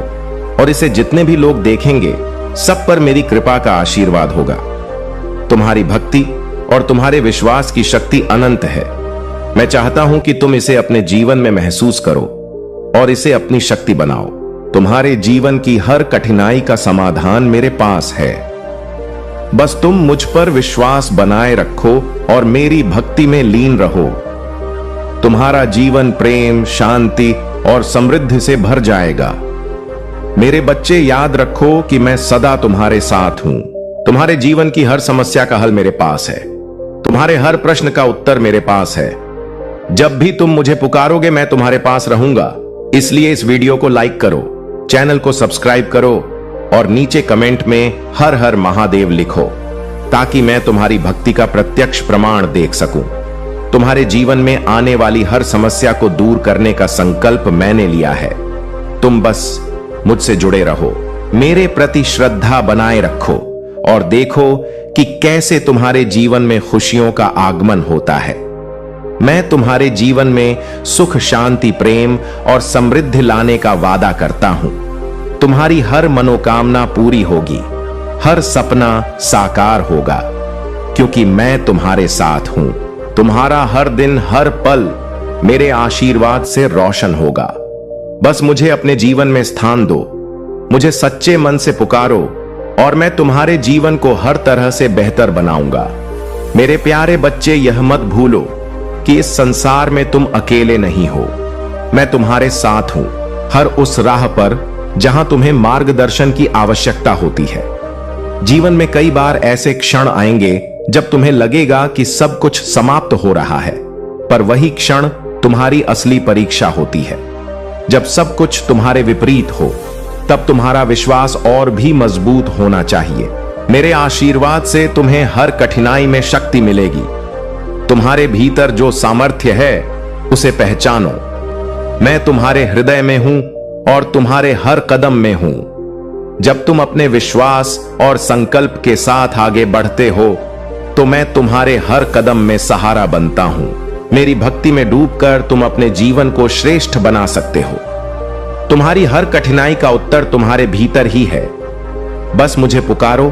और इसे जितने भी लोग देखेंगे सब पर मेरी कृपा का आशीर्वाद होगा। तुम्हारी भक्ति और तुम्हारे विश्वास की शक्ति अनंत है। मैं चाहता हूं कि तुम इसे अपने जीवन में महसूस करो और इसे अपनी शक्ति बनाओ। तुम्हारे जीवन की हर कठिनाई का समाधान मेरे पास है। बस तुम मुझ पर विश्वास बनाए रखो और मेरी भक्ति में लीन रहो। तुम्हारा जीवन प्रेम, शांति और समृद्धि से भर जाएगा। मेरे बच्चे, याद रखो कि मैं सदा तुम्हारे साथ हूं। तुम्हारे जीवन की हर समस्या का हल मेरे पास है। तुम्हारे हर प्रश्न का उत्तर मेरे पास है। जब भी तुम मुझे पुकारोगे मैं तुम्हारे पास रहूंगा। इसलिए इस वीडियो को लाइक करो, चैनल को सब्सक्राइब करो और नीचे कमेंट में हर हर महादेव लिखो ताकि मैं तुम्हारी भक्ति का प्रत्यक्ष प्रमाण देख सकूं। तुम्हारे जीवन में आने वाली हर समस्या को दूर करने का संकल्प मैंने लिया है। तुम बस मुझसे जुड़े रहो, मेरे प्रति श्रद्धा बनाए रखो और देखो कि कैसे तुम्हारे जीवन में खुशियों का आगमन होता है। मैं तुम्हारे जीवन में सुख, शांति, प्रेम और समृद्धि लाने का वादा करता हूं। तुम्हारी हर मनोकामना पूरी होगी, हर सपना साकार होगा, क्योंकि मैं तुम्हारे साथ हूं। तुम्हारा हर दिन, हर पल मेरे आशीर्वाद से रोशन होगा। बस मुझे अपने जीवन में स्थान दो, मुझे सच्चे मन से पुकारो और मैं तुम्हारे जीवन को हर तरह से बेहतर बनाऊंगा। मेरे प्यारे बच्चे, यह मत भूलो कि इस संसार में तुम अकेले नहीं हो। मैं तुम्हारे साथ हूं, हर उस राह पर जहां तुम्हें मार्गदर्शन की आवश्यकता होती है। जीवन में कई बार ऐसे क्षण आएंगे जब तुम्हें लगेगा कि सब कुछ समाप्त हो रहा है, पर वही क्षण तुम्हारी असली परीक्षा होती है। जब सब कुछ तुम्हारे विपरीत हो तब तुम्हारा विश्वास और भी मजबूत होना चाहिए। मेरे आशीर्वाद से तुम्हें हर कठिनाई में शक्ति मिलेगी। तुम्हारे भीतर जो सामर्थ्य है उसे पहचानो। मैं तुम्हारे हृदय में हूं और तुम्हारे हर कदम में हूं। जब तुम अपने विश्वास और संकल्प के साथ आगे बढ़ते हो तो मैं तुम्हारे हर कदम में सहारा बनता हूं। मेरी भक्ति में डूबकर तुम अपने जीवन को श्रेष्ठ बना सकते हो। तुम्हारी हर कठिनाई का उत्तर तुम्हारे भीतर ही है। बस मुझे पुकारो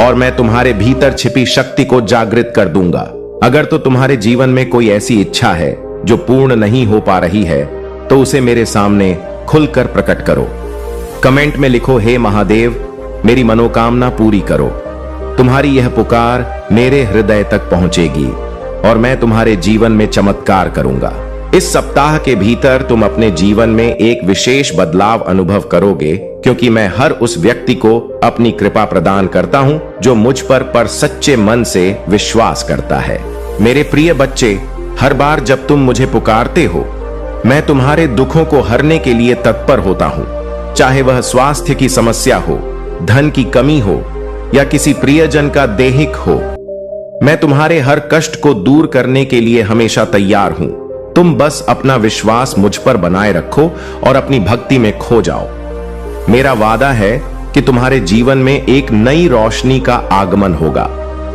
और मैं तुम्हारे भीतर छिपी शक्ति को जागृत कर दूंगा। अगर तो तुम्हारे जीवन में कोई ऐसी इच्छा है जो पूर्ण नहीं हो पा रही है तो उसे मेरे सामने खुलकर प्रकट करो। कमेंट में लिखो, हे महादेव, मेरी मनोकामना पूरी करो। तुम्हारी यह पुकार मेरे हृदय तक पहुंचेगी और मैं तुम्हारे जीवन में चमत्कार करूंगा। इस सप्ताह के भीतर तुम अपने जीवन में एक विशेष बदलाव अनुभव करोगे, क्योंकि मैं हर उस व्यक्ति को अपनी कृपा प्रदान करता हूं जो मुझ पर सच्चे मन से विश्वास करता है। मेरे प्रिय बच्चे, हर बार जब तुम मुझे पुकारते हो मैं तुम्हारे दुखों को हरने के लिए तत्पर होता हूं। चाहे वह स्वास्थ्य की समस्या हो, धन की कमी हो या किसी प्रियजन का देहिक हो, मैं तुम्हारे हर कष्ट को दूर करने के लिए हमेशा तैयार हूं। तुम बस अपना विश्वास मुझ पर बनाए रखो और अपनी भक्ति में खो जाओ। मेरा वादा है कि तुम्हारे जीवन में एक नई रोशनी का आगमन होगा।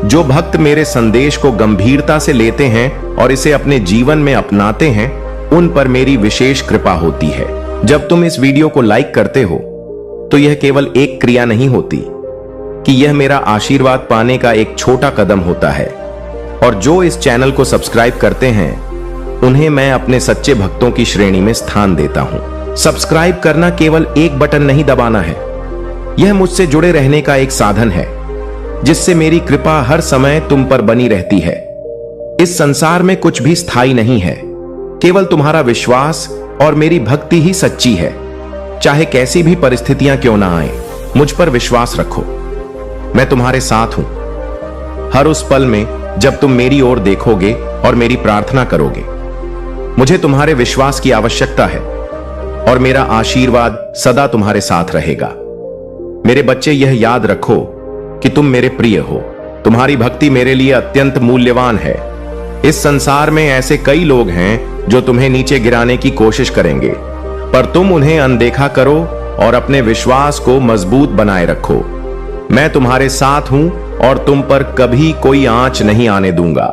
जो भक्त मेरे संदेश को गंभीरता से लेते हैं और इसे अपने जीवन में अपनाते हैं उन पर मेरी विशेष कृपा होती है। जब तुम इस वीडियो को लाइक करते हो तो यह केवल एक क्रिया नहीं होती कि यह मेरा आशीर्वाद पाने का एक छोटा कदम होता है। और जो इस चैनल को सब्सक्राइब करते हैं उन्हें मैं अपने सच्चे भक्तों की श्रेणी में स्थान देता हूं। सब्सक्राइब करना केवल एक बटन नहीं दबाना है, यह मुझसे जुड़े रहने का एक साधन है जिससे मेरी कृपा हर समय तुम पर बनी रहती है। इस संसार में कुछ भी स्थायी नहीं है, केवल तुम्हारा विश्वास और मेरी भक्ति ही सच्ची है। चाहे कैसी भी परिस्थितियां क्यों ना आए, मुझ पर विश्वास रखो, मैं तुम्हारे साथ हूं। हर उस पल में जब तुम मेरी ओर देखोगे और मेरी प्रार्थना करोगे, मुझे तुम्हारे विश्वास की आवश्यकता है और मेरा आशीर्वाद सदा तुम्हारे साथ रहेगा। मेरे बच्चे, यह याद रखो कि तुम मेरे प्रिय हो। तुम्हारी भक्ति मेरे लिए अत्यंत मूल्यवान है। इस संसार में ऐसे कई लोग हैं जो तुम्हें नीचे गिराने की कोशिश करेंगे, पर तुम उन्हें अनदेखा करो और अपने विश्वास को मजबूत बनाए रखो। मैं तुम्हारे साथ हूं और तुम पर कभी कोई आंच नहीं आने दूंगा।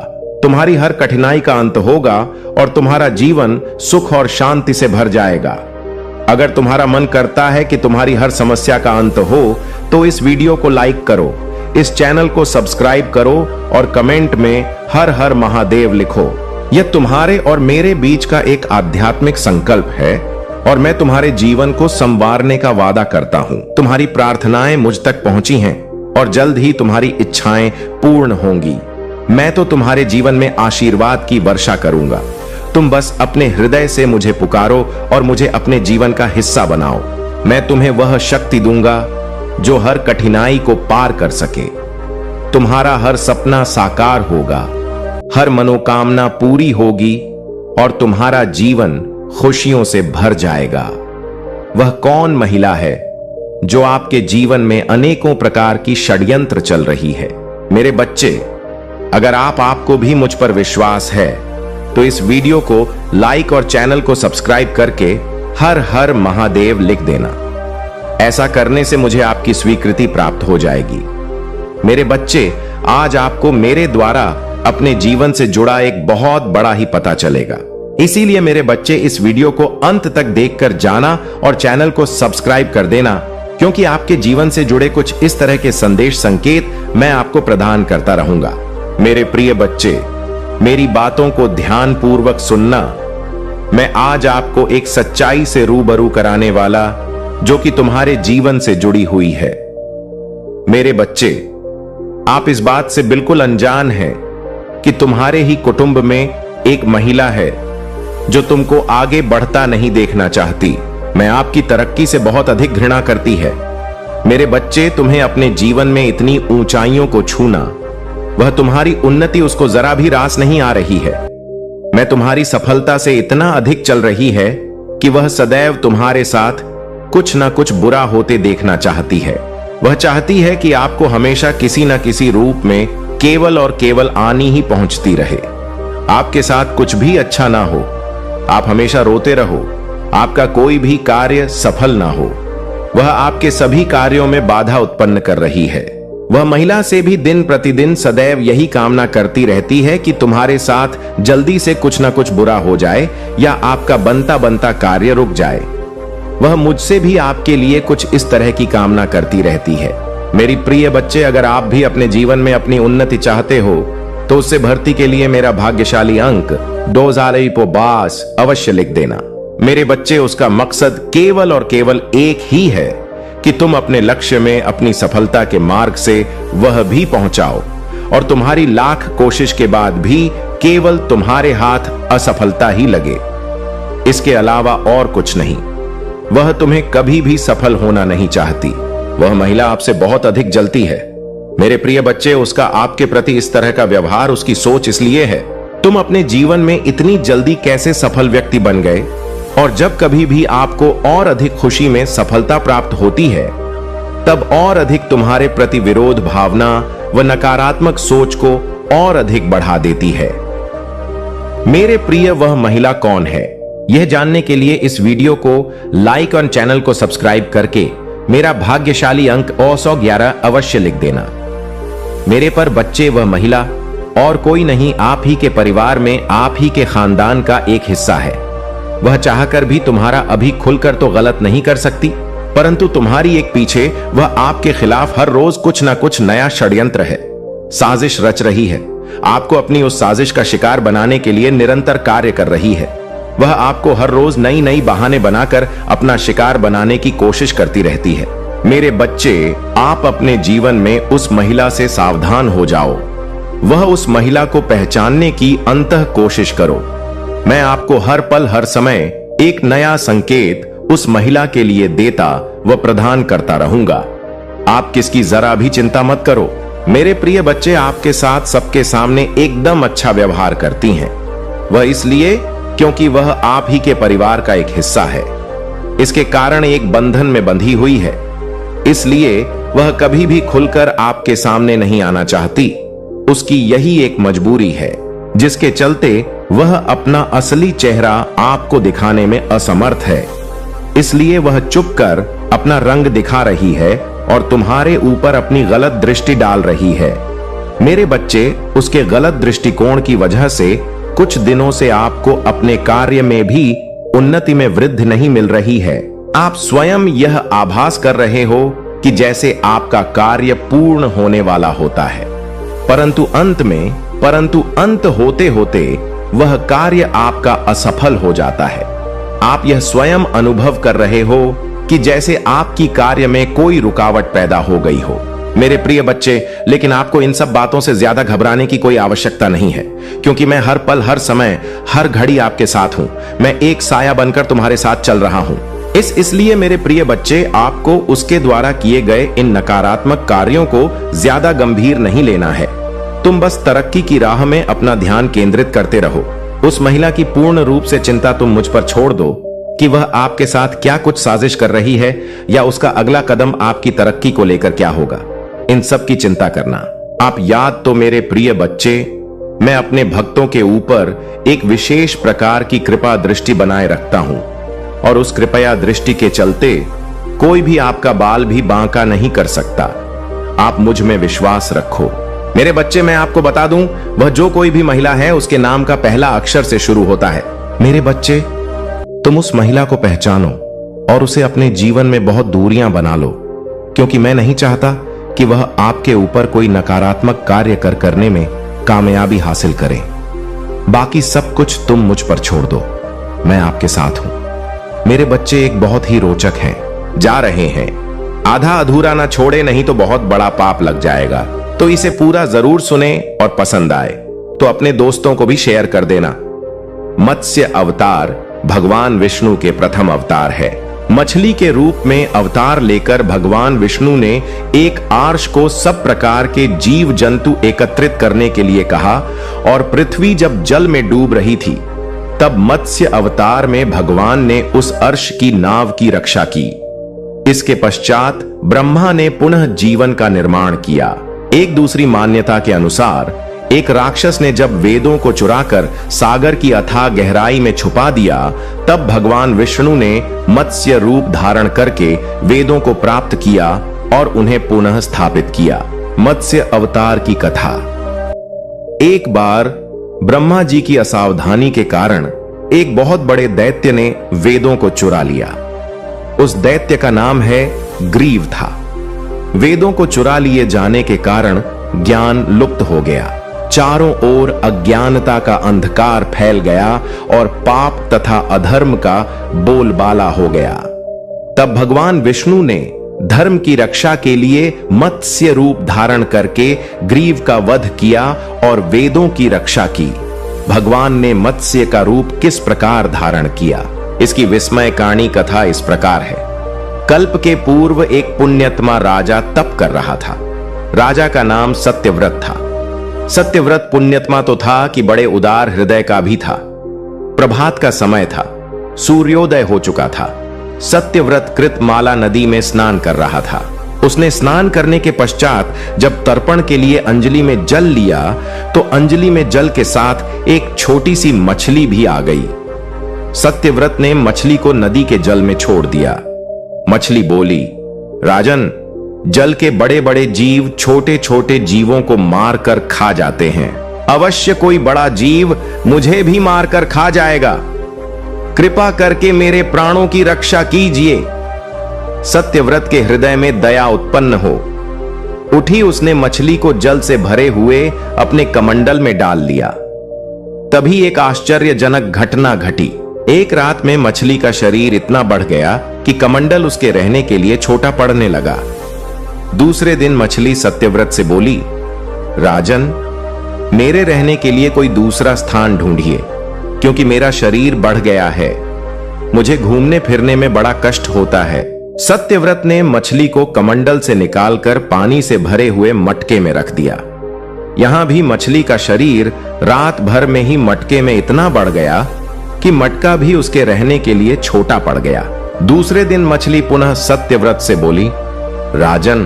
तुम्हारी हर कठिनाई का अंत होगा और तुम्हारा जीवन सुख और शांति से भर जाएगा। अगर तुम्हारा मन करता है कि तुम्हारी हर समस्या का अंत हो तो इस वीडियो को लाइक करो, इस चैनल को सब्सक्राइब करो और कमेंट में हर हर महादेव लिखो। यह तुम्हारे और मेरे बीच का एक आध्यात्मिक संकल्प है और मैं तुम्हारे जीवन को संवारने का वादा करता हूं। तुम्हारी प्रार्थनाएं मुझ तक पहुंची हैं और जल्द ही तुम्हारी इच्छाएं पूर्ण होंगी। मैं तो तुम्हारे जीवन में आशीर्वाद की वर्षा करूंगा। तुम बस अपने हृदय से मुझे पुकारो और मुझे अपने जीवन का हिस्सा बनाओ। मैं तुम्हें वह शक्ति दूंगा जो हर कठिनाई को पार कर सके। तुम्हारा हर सपना साकार होगा, हर मनोकामना पूरी होगी और तुम्हारा जीवन खुशियों से भर जाएगा। वह कौन महिला है जो आपके जीवन में अनेकों प्रकार की षड्यंत्र चल रही है? मेरे बच्चे, अगर आपको भी मुझ पर विश्वास है तो इस वीडियो को लाइक और चैनल को सब्सक्राइब करके हर हर महादेव लिख देना। ऐसा करने से मुझे आपकी स्वीकृति प्राप्त हो जाएगी। मेरे बच्चे, आज आपको मेरे द्वारा अपने जीवन से जुड़ा एक बहुत बड़ा ही पता चलेगा। इसीलिए मेरे बच्चे, इस वीडियो को अंत तक देखकर जाना और चैनल को सब्सक्राइब कर देना, क्योंकि आपके जीवन से जुड़े कुछ इस तरह के संदेश संकेत मैं आपको प्रदान करता रहूंगा। मेरे प्रिय बच्चे, मेरी बातों को ध्यान पूर्वक सुनना। मैं आज आपको एक सच्चाई से रूबरू कराने वाला जो कि तुम्हारे जीवन से जुड़ी हुई है। मेरे बच्चे, आप इस बात से बिल्कुल अनजान हैं कि तुम्हारे ही कुटुंब में एक महिला है जो तुमको आगे बढ़ता नहीं देखना चाहती। मैं आपकी तरक्की से बहुत अधिक घृणा करती है। मेरे बच्चे, तुम्हें अपने जीवन में इतनी ऊंचाइयों को छूना, वह तुम्हारी उन्नति उसको जरा भी रास नहीं आ रही है। मैं तुम्हारी सफलता से इतना अधिक चल रही है कि वह सदैव तुम्हारे साथ कुछ ना कुछ बुरा होते देखना चाहती है। वह चाहती है कि आपको हमेशा किसी न किसी रूप में केवल और केवल आनी ही पहुंचती रहे। आपके साथ कुछ भी अच्छा ना हो, आप हमेशा रोते रहो, आपका कोई भी कार्य सफल ना हो। वह आपके सभी कार्यों में बाधा उत्पन्न कर रही है। वह महिला से भी दिन प्रतिदिन सदैव यही कामना करती रहती है कि तुम्हारे साथ जल्दी से कुछ ना कुछ बुरा हो जाए या आपका बनता बनता कार्य रुक जाए। वह मुझसे भी आपके लिए कुछ इस तरह की कामना करती रहती है। मेरी प्रिय बच्चे, अगर आप भी अपने जीवन में अपनी उन्नति चाहते हो तो उससे भर्ती के लिए मेरा भाग्यशाली अंक 2022 अवश्य लिख देना। मेरे बच्चे, उसका मकसद केवल और केवल एक ही है कि तुम अपने लक्ष्य में अपनी सफलता के मार्ग से वह भी पहुंचाओ और तुम्हारी लाख कोशिश के बाद भी केवल तुम्हारे हाथ असफलता ही लगे, इसके अलावा और कुछ नहीं। वह तुम्हें कभी भी सफल होना नहीं चाहती। वह महिला आपसे बहुत अधिक जलती है। मेरे प्रिय बच्चे, उसका आपके प्रति इस तरह का व्यवहार, उसकी सोच इसलिए है। तुम अपने जीवन में इतनी जल्दी कैसे सफल व्यक्ति बन गए? और जब कभी भी आपको और अधिक खुशी में सफलता प्राप्त होती है, तब और अधिक तुम्हारे प्रति विरोध भावना व नकारात्मक सोच को और अधिक बढ़ा देती है। मेरे प्रिय, वह महिला कौन है? यह जानने के लिए इस वीडियो को लाइक और चैनल को सब्सक्राइब करके मेरा भाग्यशाली अंक 211 अवश्य लिख देना। मेरे पर बच्चे, वह महिला और कोई नहीं, आप ही के परिवार में, आप ही के खानदान का एक हिस्सा है। वह चाहकर भी तुम्हारा अभी खुलकर तो गलत नहीं कर सकती, परंतु तुम्हारी एक पीछे वह आपके खिलाफ हर रोज कुछ ना कुछ नया षड्यंत्र है, साजिश रच रही है। आपको अपनी उस साजिश का शिकार बनाने के लिए निरंतर कार्य कर रही है। वह आपको हर रोज नई नई बहाने बनाकर अपना शिकार बनाने की कोशिश करती रहती है। मेरे बच्चे, आप अपने जीवन में उस महिला से सावधान हो जाओ। वह उस महिला को पहचानने की अंतः कोशिश करो। मैं आपको हर पल हर समय एक नया संकेत उस महिला के लिए देता व प्रदान करता रहूंगा। आप किसकी जरा भी चिंता मत करो। मेरे प्रिय बच्चे आपके साथ सबके सामने एकदम अच्छा व्यवहार करती हैं। वह इसलिए क्योंकि वह आप ही के परिवार का एक हिस्सा है। इसके कारण एक बंधन में बंधी हुई है, इसलिए वह कभी भी खुलकर आपके सामने नहीं आना चाहती। उसकी यही एक मजबूरी है जिसके चलते वह अपना असली चेहरा आपको दिखाने में असमर्थ है। इसलिए वह चुपकर अपना रंग दिखा रही है और तुम्हारे ऊपर अपनी गलत दृष्टि डाल रही है। मेरे बच्चे, उसके गलत दृष्टिकोण की वजह से कुछ दिनों से आपको अपने कार्य में भी उन्नति में वृद्धि नहीं मिल रही है। आप स्वयं यह आभास कर रहे हो कि जैसे आपका कार्य पूर्ण होने वाला होता है, परंतु अंत होते होते वह कार्य आपका असफल हो जाता है। आप यह स्वयं अनुभव कर रहे हो कि जैसे आपकी कार्य में कोई रुकावट पैदा हो गई हो। मेरे प्रिय बच्चे, लेकिन आपको इन सब बातों से ज्यादा घबराने की कोई आवश्यकता नहीं है, क्योंकि मैं हर पल हर समय हर घड़ी आपके साथ हूं। मैं एक साया बनकर तुम्हारे साथ चल रहा हूं। इसलिए मेरे प्रिय बच्चे, आपको उसके द्वारा किए गए इन नकारात्मक कार्यों को ज्यादा गंभीर नहीं लेना है। तुम बस तरक्की की राह में अपना ध्यान केंद्रित करते रहो। उस महिला की पूर्ण रूप से चिंता तुम मुझ पर छोड़ दो कि वह आपके साथ क्या कुछ साजिश कर रही है या उसका अगला कदम आपकी तरक्की को लेकर क्या होगा। इन सब की चिंता करना आप याद तो मेरे प्रिय बच्चे, मैं अपने भक्तों के ऊपर एक विशेष प्रकार की कृपा दृष्टि बनाए रखता हूं और उस कृपया दृष्टि के चलते कोई भी आपका बाल भी बांका नहीं कर सकता। आप मुझ में विश्वास रखो। मेरे बच्चे, मैं आपको बता दूं, वह जो कोई भी महिला है उसके नाम का पहला अक्षर से शुरू होता है। मेरे बच्चे, तुम उस महिला को पहचानो और उसे अपने जीवन में बहुत दूरियां बना लो, क्योंकि मैं नहीं चाहता कि वह आपके ऊपर कोई नकारात्मक कार्य करने में कामयाबी हासिल करे। बाकी सब कुछ तुम मुझ पर छोड़ दो, मैं आपके साथ हूं। मेरे बच्चे एक बहुत ही रोचक हैं, जा रहे हैं। आधा अधूरा ना छोड़े, नहीं तो बहुत बड़ा पाप लग जाएगा। तो इसे पूरा जरूर सुने और पसंद आए तो अपने दोस्तों को भी शेयर कर देना। मत्स्य अवतार भगवान विष्णु के प्रथम अवतार है। मछली के रूप में अवतार लेकर भगवान विष्णु ने एक आर्ष को सब प्रकार के जीव जंतु एकत्रित करने के लिए कहा और पृथ्वी जब जल में डूब रही थी तब मत्स्य अवतार में भगवान ने उस अर्श की नाव की रक्षा की। इसके पश्चात ब्रह्मा ने पुनः जीवन का निर्माण किया। एक दूसरी मान्यता के अनुसार एक राक्षस ने जब वेदों को चुराकर सागर की अथाह गहराई में छुपा दिया, तब भगवान विष्णु ने मत्स्य रूप धारण करके वेदों को प्राप्त किया और उन्हें पुनः स्थापित किया। मत्स्य अवतार की कथा। एक बार ब्रह्मा जी की असावधानी के कारण एक बहुत बड़े दैत्य ने वेदों को चुरा लिया। उस दैत्य का नाम है ग्रीव था। वेदों को चुरा लिए जाने के कारण ज्ञान लुप्त हो गया। चारों ओर अज्ञानता का अंधकार फैल गया और पाप तथा अधर्म का बोलबाला हो गया। तब भगवान विष्णु ने धर्म की रक्षा के लिए मत्स्य रूप धारण करके ग्रीव का वध किया और वेदों की रक्षा की। भगवान ने मत्स्य का रूप किस प्रकार धारण किया, इसकी विस्मयकाणी कथा इस प्रकार है। कल्प के पूर्व एक पुण्यात्मा राजा तप कर रहा था। राजा का नाम सत्यव्रत था। सत्यव्रत पुण्यात्मा तो था कि बड़े उदार हृदय का भी था। प्रभात का समय था, सूर्योदय हो चुका था। सत्यव्रत कृतमाला नदी में स्नान कर रहा था। उसने स्नान करने के पश्चात जब तर्पण के लिए अंजलि में जल लिया तो अंजलि में जल के साथ एक छोटी सी मछली भी आ गई। सत्यव्रत ने मछली को नदी के जल में छोड़ दिया। मछली बोली, राजन, जल के बड़े बड़े जीव छोटे छोटे जीवों को मारकर खा जाते हैं। अवश्य कोई बड़ा जीव मुझे भी मारकर खा जाएगा। कृपा करके मेरे प्राणों की रक्षा कीजिए। सत्यव्रत के हृदय में दया उत्पन्न हो उठी। उसने मछली को जल से भरे हुए अपने कमंडल में डाल लिया। तभी एक आश्चर्यजनक घटना घटी। एक रात में मछली का शरीर इतना बढ़ गया कि कमंडल उसके रहने के लिए छोटा पड़ने लगा। दूसरे दिन मछली सत्यव्रत से बोली, राजन, मेरे रहने के लिए कोई दूसरा स्थान ढूंढिए, क्योंकि मेरा शरीर बढ़ गया है। मुझे घूमने फिरने में बड़ा कष्ट होता है। सत्यव्रत ने मछली को कमंडल से निकालकर पानी से भरे हुए मटके में रख दिया। यहां भी मछली का शरीर रात भर में ही मटके में इतना बढ़ गया कि मटका भी उसके रहने के लिए छोटा पड़ गया। दूसरे दिन मछली पुनः सत्यव्रत से बोली, राजन,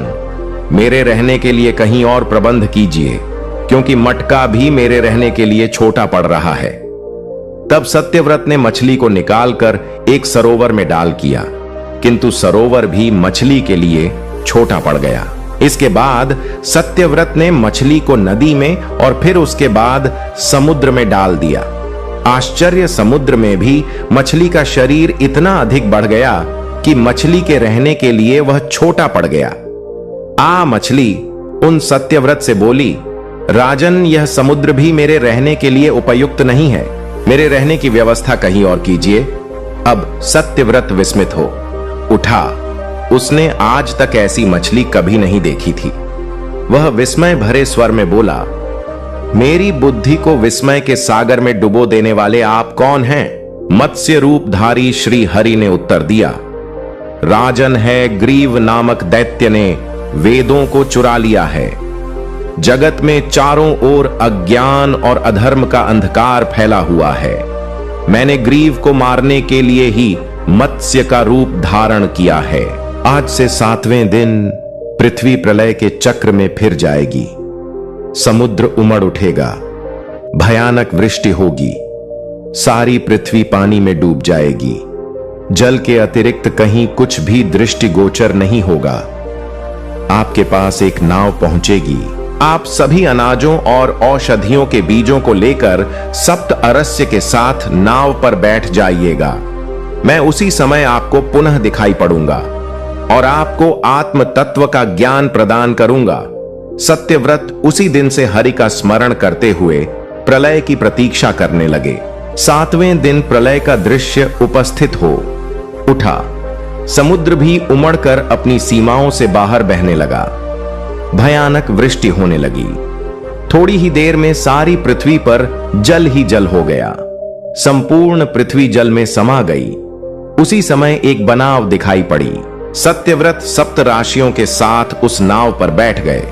मेरे रहने के लिए कहीं और प्रबंध कीजिए, क्योंकि मटका भी मेरे रहने के लिए छोटा पड़ रहा है। तब सत्यव्रत ने मछली को निकालकर एक सरोवर में डाल किया, किंतु सरोवर भी मछली के लिए छोटा पड़ गया। इसके बाद सत्यव्रत ने मछली को नदी में और फिर उसके बाद समुद्र में डाल दिया। आश्चर्य, समुद्र में भी मछली का शरीर इतना अधिक बढ़ गया कि मछली के रहने के लिए वह छोटा पड़ गया। मछली उन सत्यव्रत से बोली, राजन, यह समुद्र भी मेरे रहने के लिए उपयुक्त नहीं है। मेरे रहने की व्यवस्था कहीं और कीजिए। अब सत्यव्रत विस्मित हो उठा। उसने आज तक ऐसी मछली कभी नहीं देखी थी। वह विस्मय भरे स्वर में बोला, मेरी बुद्धि को विस्मय के सागर में डुबो देने वाले आप कौन हैं? मत्स्य रूपधारी श्री हरि ने उत्तर दिया, राजन है ग्रीव नामक दैत्य ने वेदों को चुरा लिया है। जगत में चारों ओर अज्ञान और अधर्म का अंधकार फैला हुआ है। मैंने ग्रीव को मारने के लिए ही मत्स्य का रूप धारण किया है। आज से 7वें दिन पृथ्वी प्रलय के चक्र में फिर जाएगी। समुद्र उमड़ उठेगा, भयानक वृष्टि होगी, सारी पृथ्वी पानी में डूब जाएगी। जल के अतिरिक्त कहीं कुछ भी दृष्टिगोचर नहीं होगा। आपके पास एक नाव पहुंचेगी। आप सभी अनाजों और औषधियों के बीजों को लेकर सप्त अरस्य के साथ नाव पर बैठ जाइएगा। मैं उसी समय आपको पुनः दिखाई पड़ूंगा और आपको आत्म तत्व का ज्ञान प्रदान करूंगा। सत्यव्रत उसी दिन से हरि का स्मरण करते हुए प्रलय की प्रतीक्षा करने लगे। 7वें दिन प्रलय का दृश्य उपस्थित हो उठा। समुद्र भी उमड़कर अपनी सीमाओं से बाहर बहने लगा। भयानक वृष्टि होने लगी। थोड़ी ही देर में सारी पृथ्वी पर जल ही जल हो गया। संपूर्ण पृथ्वी जल में समा गई। उसी समय एक बनाव दिखाई पड़ी। सत्यव्रत सप्त राशियों के साथ उस नाव पर बैठ गए।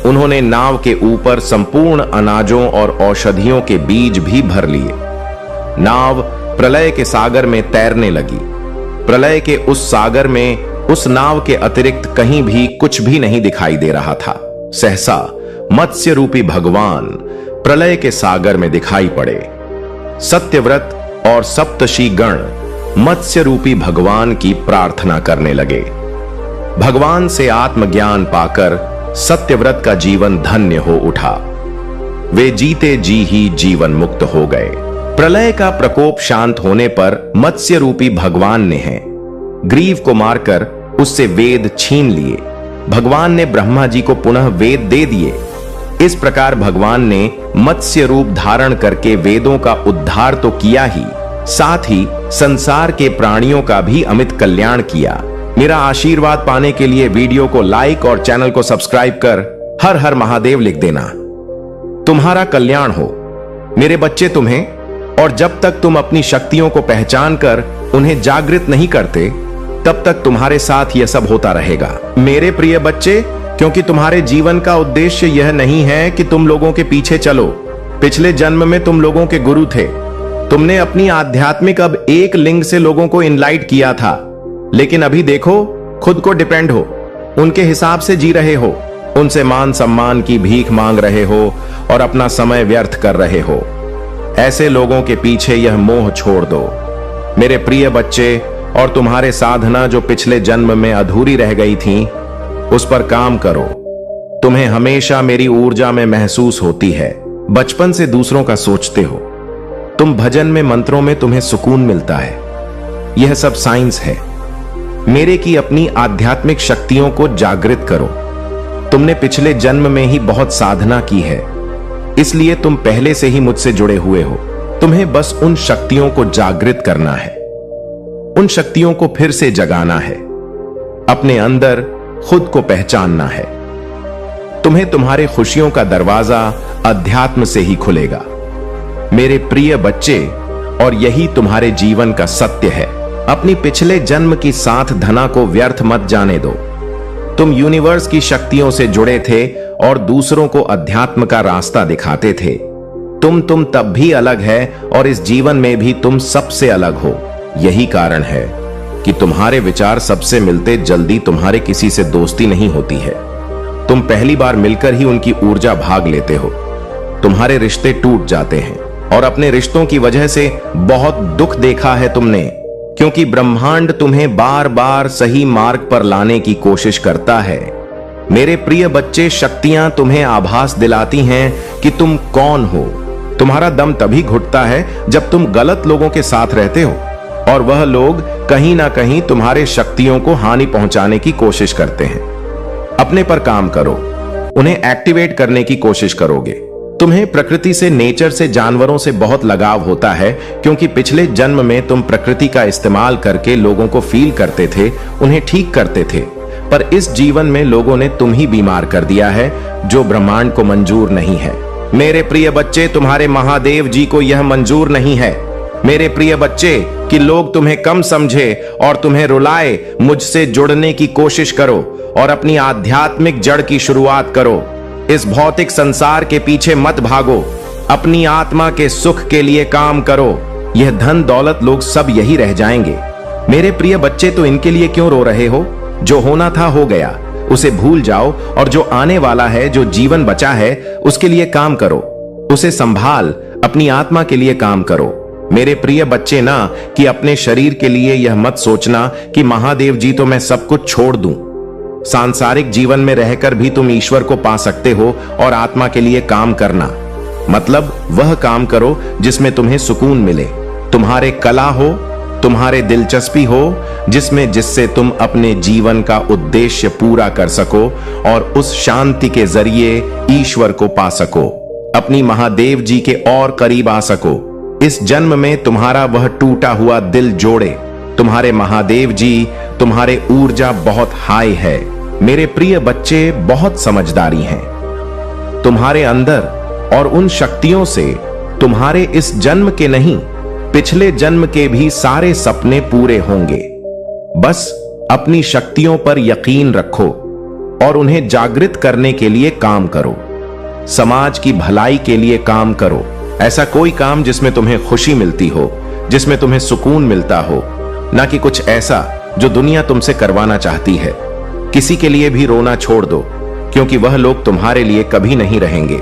उन्होंने नाव के ऊपर संपूर्ण अनाजों और औषधियों के बीज भी भर लिए। नाव प्रलय के सागर में तैरने लगी। प्रलय के उस सागर में उस नाव के अतिरिक्त कहीं भी कुछ भी नहीं दिखाई दे रहा था। सहसा मत्स्य रूपी भगवान प्रलय के सागर में दिखाई पड़े। सत्यव्रत और सप्तषि गण मत्स्य रूपी भगवान की प्रार्थना करने लगे। भगवान से आत्मज्ञान पाकर सत्यव्रत का जीवन धन्य हो उठा। वे जीते जी ही जीवन मुक्त हो गए। प्रलय का प्रकोप शांत होने पर मत्स्य रूपी भगवान ने ग्रीव को मारकर उससे वेद छीन लिए। भगवान ने ब्रह्मा जी को पुनः वेद दे दिए। इस प्रकार भगवान ने मत्स्य रूप धारण करके वेदों का उद्धार तो किया ही, साथ ही संसार के प्राणियों का भी अमित कल्याण किया। मेरा आशीर्वाद पाने के लिए वीडियो को लाइक और चैनल को सब्सक्राइब कर हर हर महादेव लिख देना। तुम्हारा कल्याण हो मेरे बच्चे तुम्हें, और जब तक तुम अपनी शक्तियों को पहचान कर उन्हें जागृत नहीं करते, तब तक तुम्हारे साथ यह सब होता रहेगा। मेरे प्रिय बच्चे, क्योंकि तुम्हारे जीवन का उद्देश्य यह नहीं है कि तुम लोगों के पीछे चलो। पिछले जन्म में तुम लोगों के गुरु थे। तुमने अपनी आध्यात्मिक अब एक लिंग से लोगों को इनलाइट किया था, लेकिन अभी देखो खुद को डिपेंड हो, उनके हिसाब से जी रहे हो, उनसे मान सम्मान की भीख मांग रहे हो और अपना समय व्यर्थ कर रहे हो। ऐसे लोगों के पीछे यह मोह छोड़ दो मेरे प्रिय बच्चे, और तुम्हारे साधना जो पिछले जन्म में अधूरी रह गई थी, उस पर काम करो। तुम्हें हमेशा मेरी ऊर्जा में महसूस होती है। बचपन से दूसरों का सोचते हो। तुम भजन में, मंत्रों में तुम्हें सुकून मिलता है। यह सब साइंस है। मेरे की अपनी आध्यात्मिक शक्तियों को जागृत करो। तुमने पिछले जन्म में ही बहुत साधना की है, इसलिए तुम पहले से ही मुझसे जुड़े हुए हो। तुम्हें बस उन शक्तियों को जागृत करना है, उन शक्तियों को फिर से जगाना है, अपने अंदर खुद को पहचानना है। तुम्हें तुम्हारे खुशियों का दरवाजा अध्यात्म से ही खुलेगा मेरे प्रिय बच्चे, और यही तुम्हारे जीवन का सत्य है। अपनी पिछले जन्म की साथ धना को व्यर्थ मत जाने दो। तुम यूनिवर्स की शक्तियों से जुड़े थे और दूसरों को अध्यात्म का रास्ता दिखाते थे। तुम तब भी अलग है और इस जीवन में भी तुम सबसे अलग हो। यही कारण है कि तुम्हारे विचार सबसे मिलते जल्दी तुम्हारे किसी से दोस्ती नहीं होती है। तुम पहली बार मिलकर ही उनकी ऊर्जा भाग लेते हो। तुम्हारे रिश्ते टूट जाते हैं और अपने रिश्तों की वजह से बहुत दुख देखा है तुमने, क्योंकि ब्रह्मांड तुम्हें बार बार सही मार्ग पर लाने की कोशिश करता है। मेरे प्रिय बच्चे, शक्तियां तुम्हें आभास दिलाती हैं कि तुम कौन हो। तुम्हारा दम तभी घुटता है जब तुम गलत लोगों के साथ रहते हो और वह लोग कहीं ना कहीं तुम्हारे शक्तियों को हानि पहुंचाने की कोशिश करते हैं। अपने पर काम करो, उन्हें एक्टिवेट करने की कोशिश करोगे। तुम्हें प्रकृति से, नेचर से, जानवरों से बहुत लगाव होता है, क्योंकि पिछले जन्म में तुम प्रकृति का इस्तेमाल करके लोगों को फील करते थे, उन्हें ठीक करते थे। पर इस जीवन में लोगों ने तुम ही बीमार कर दिया है, जो ब्रह्मांड को मंजूर नहीं है। मेरे प्रिय बच्चे, तुम्हारे महादेव जी को यह मंजूर नहीं है मेरे प्रिय बच्चे कि लोग तुम्हें कम समझे और तुम्हें रुलाए। मुझसे जुड़ने की कोशिश करो और अपनी आध्यात्मिक जड़ की शुरुआत करो। इस भौतिक संसार के पीछे मत भागो, अपनी आत्मा के सुख के लिए काम करो। यह धन दौलत लोग सब यही रह जाएंगे। मेरे प्रिय बच्चे, तो इनके लिए क्यों रो रहे हो? जो होना था हो गया, उसे भूल जाओ और जो आने वाला है, जो जीवन बचा है, उसके लिए काम करो। उसे संभाल, अपनी आत्मा के लिए काम करो। मेरे प्रिय बच्चे ना, कि अपने शरीर के लिए यह मत सोचना कि महादेव जी तो मैं सब कुछ छोड़ दूं। सांसारिक जीवन में रहकर भी तुम ईश्वर को पा सकते हो और आत्मा के लिए काम करना मतलब वह काम करो जिसमें तुम्हें सुकून मिले, तुम्हारे कला हो, तुम्हारे दिलचस्पी हो, जिससे तुम अपने जीवन का उद्देश्य पूरा कर सको और उस शांति के जरिए ईश्वर को पा सको, अपनी महादेव जी के और करीब आ सको। इस जन्म में तुम्हारा वह टूटा हुआ दिल जोड़े। तुम्हारे महादेव जी, तुम्हारे ऊर्जा बहुत हाई है। मेरे प्रिय बच्चे, बहुत समझदारी हैं तुम्हारे अंदर, और उन शक्तियों से तुम्हारे इस जन्म के नहीं, पिछले जन्म के भी सारे सपने पूरे होंगे। बस अपनी शक्तियों पर यकीन रखो और उन्हें जागृत करने के लिए काम करो। समाज की भलाई के लिए काम करो। ऐसा कोई काम जिसमें तुम्हें खुशी मिलती हो, जिसमें तुम्हें सुकून मिलता हो, ना कि कुछ ऐसा जो दुनिया तुमसे करवाना चाहती है। किसी के लिए भी रोना छोड़ दो, क्योंकि वह लोग तुम्हारे लिए कभी नहीं रहेंगे।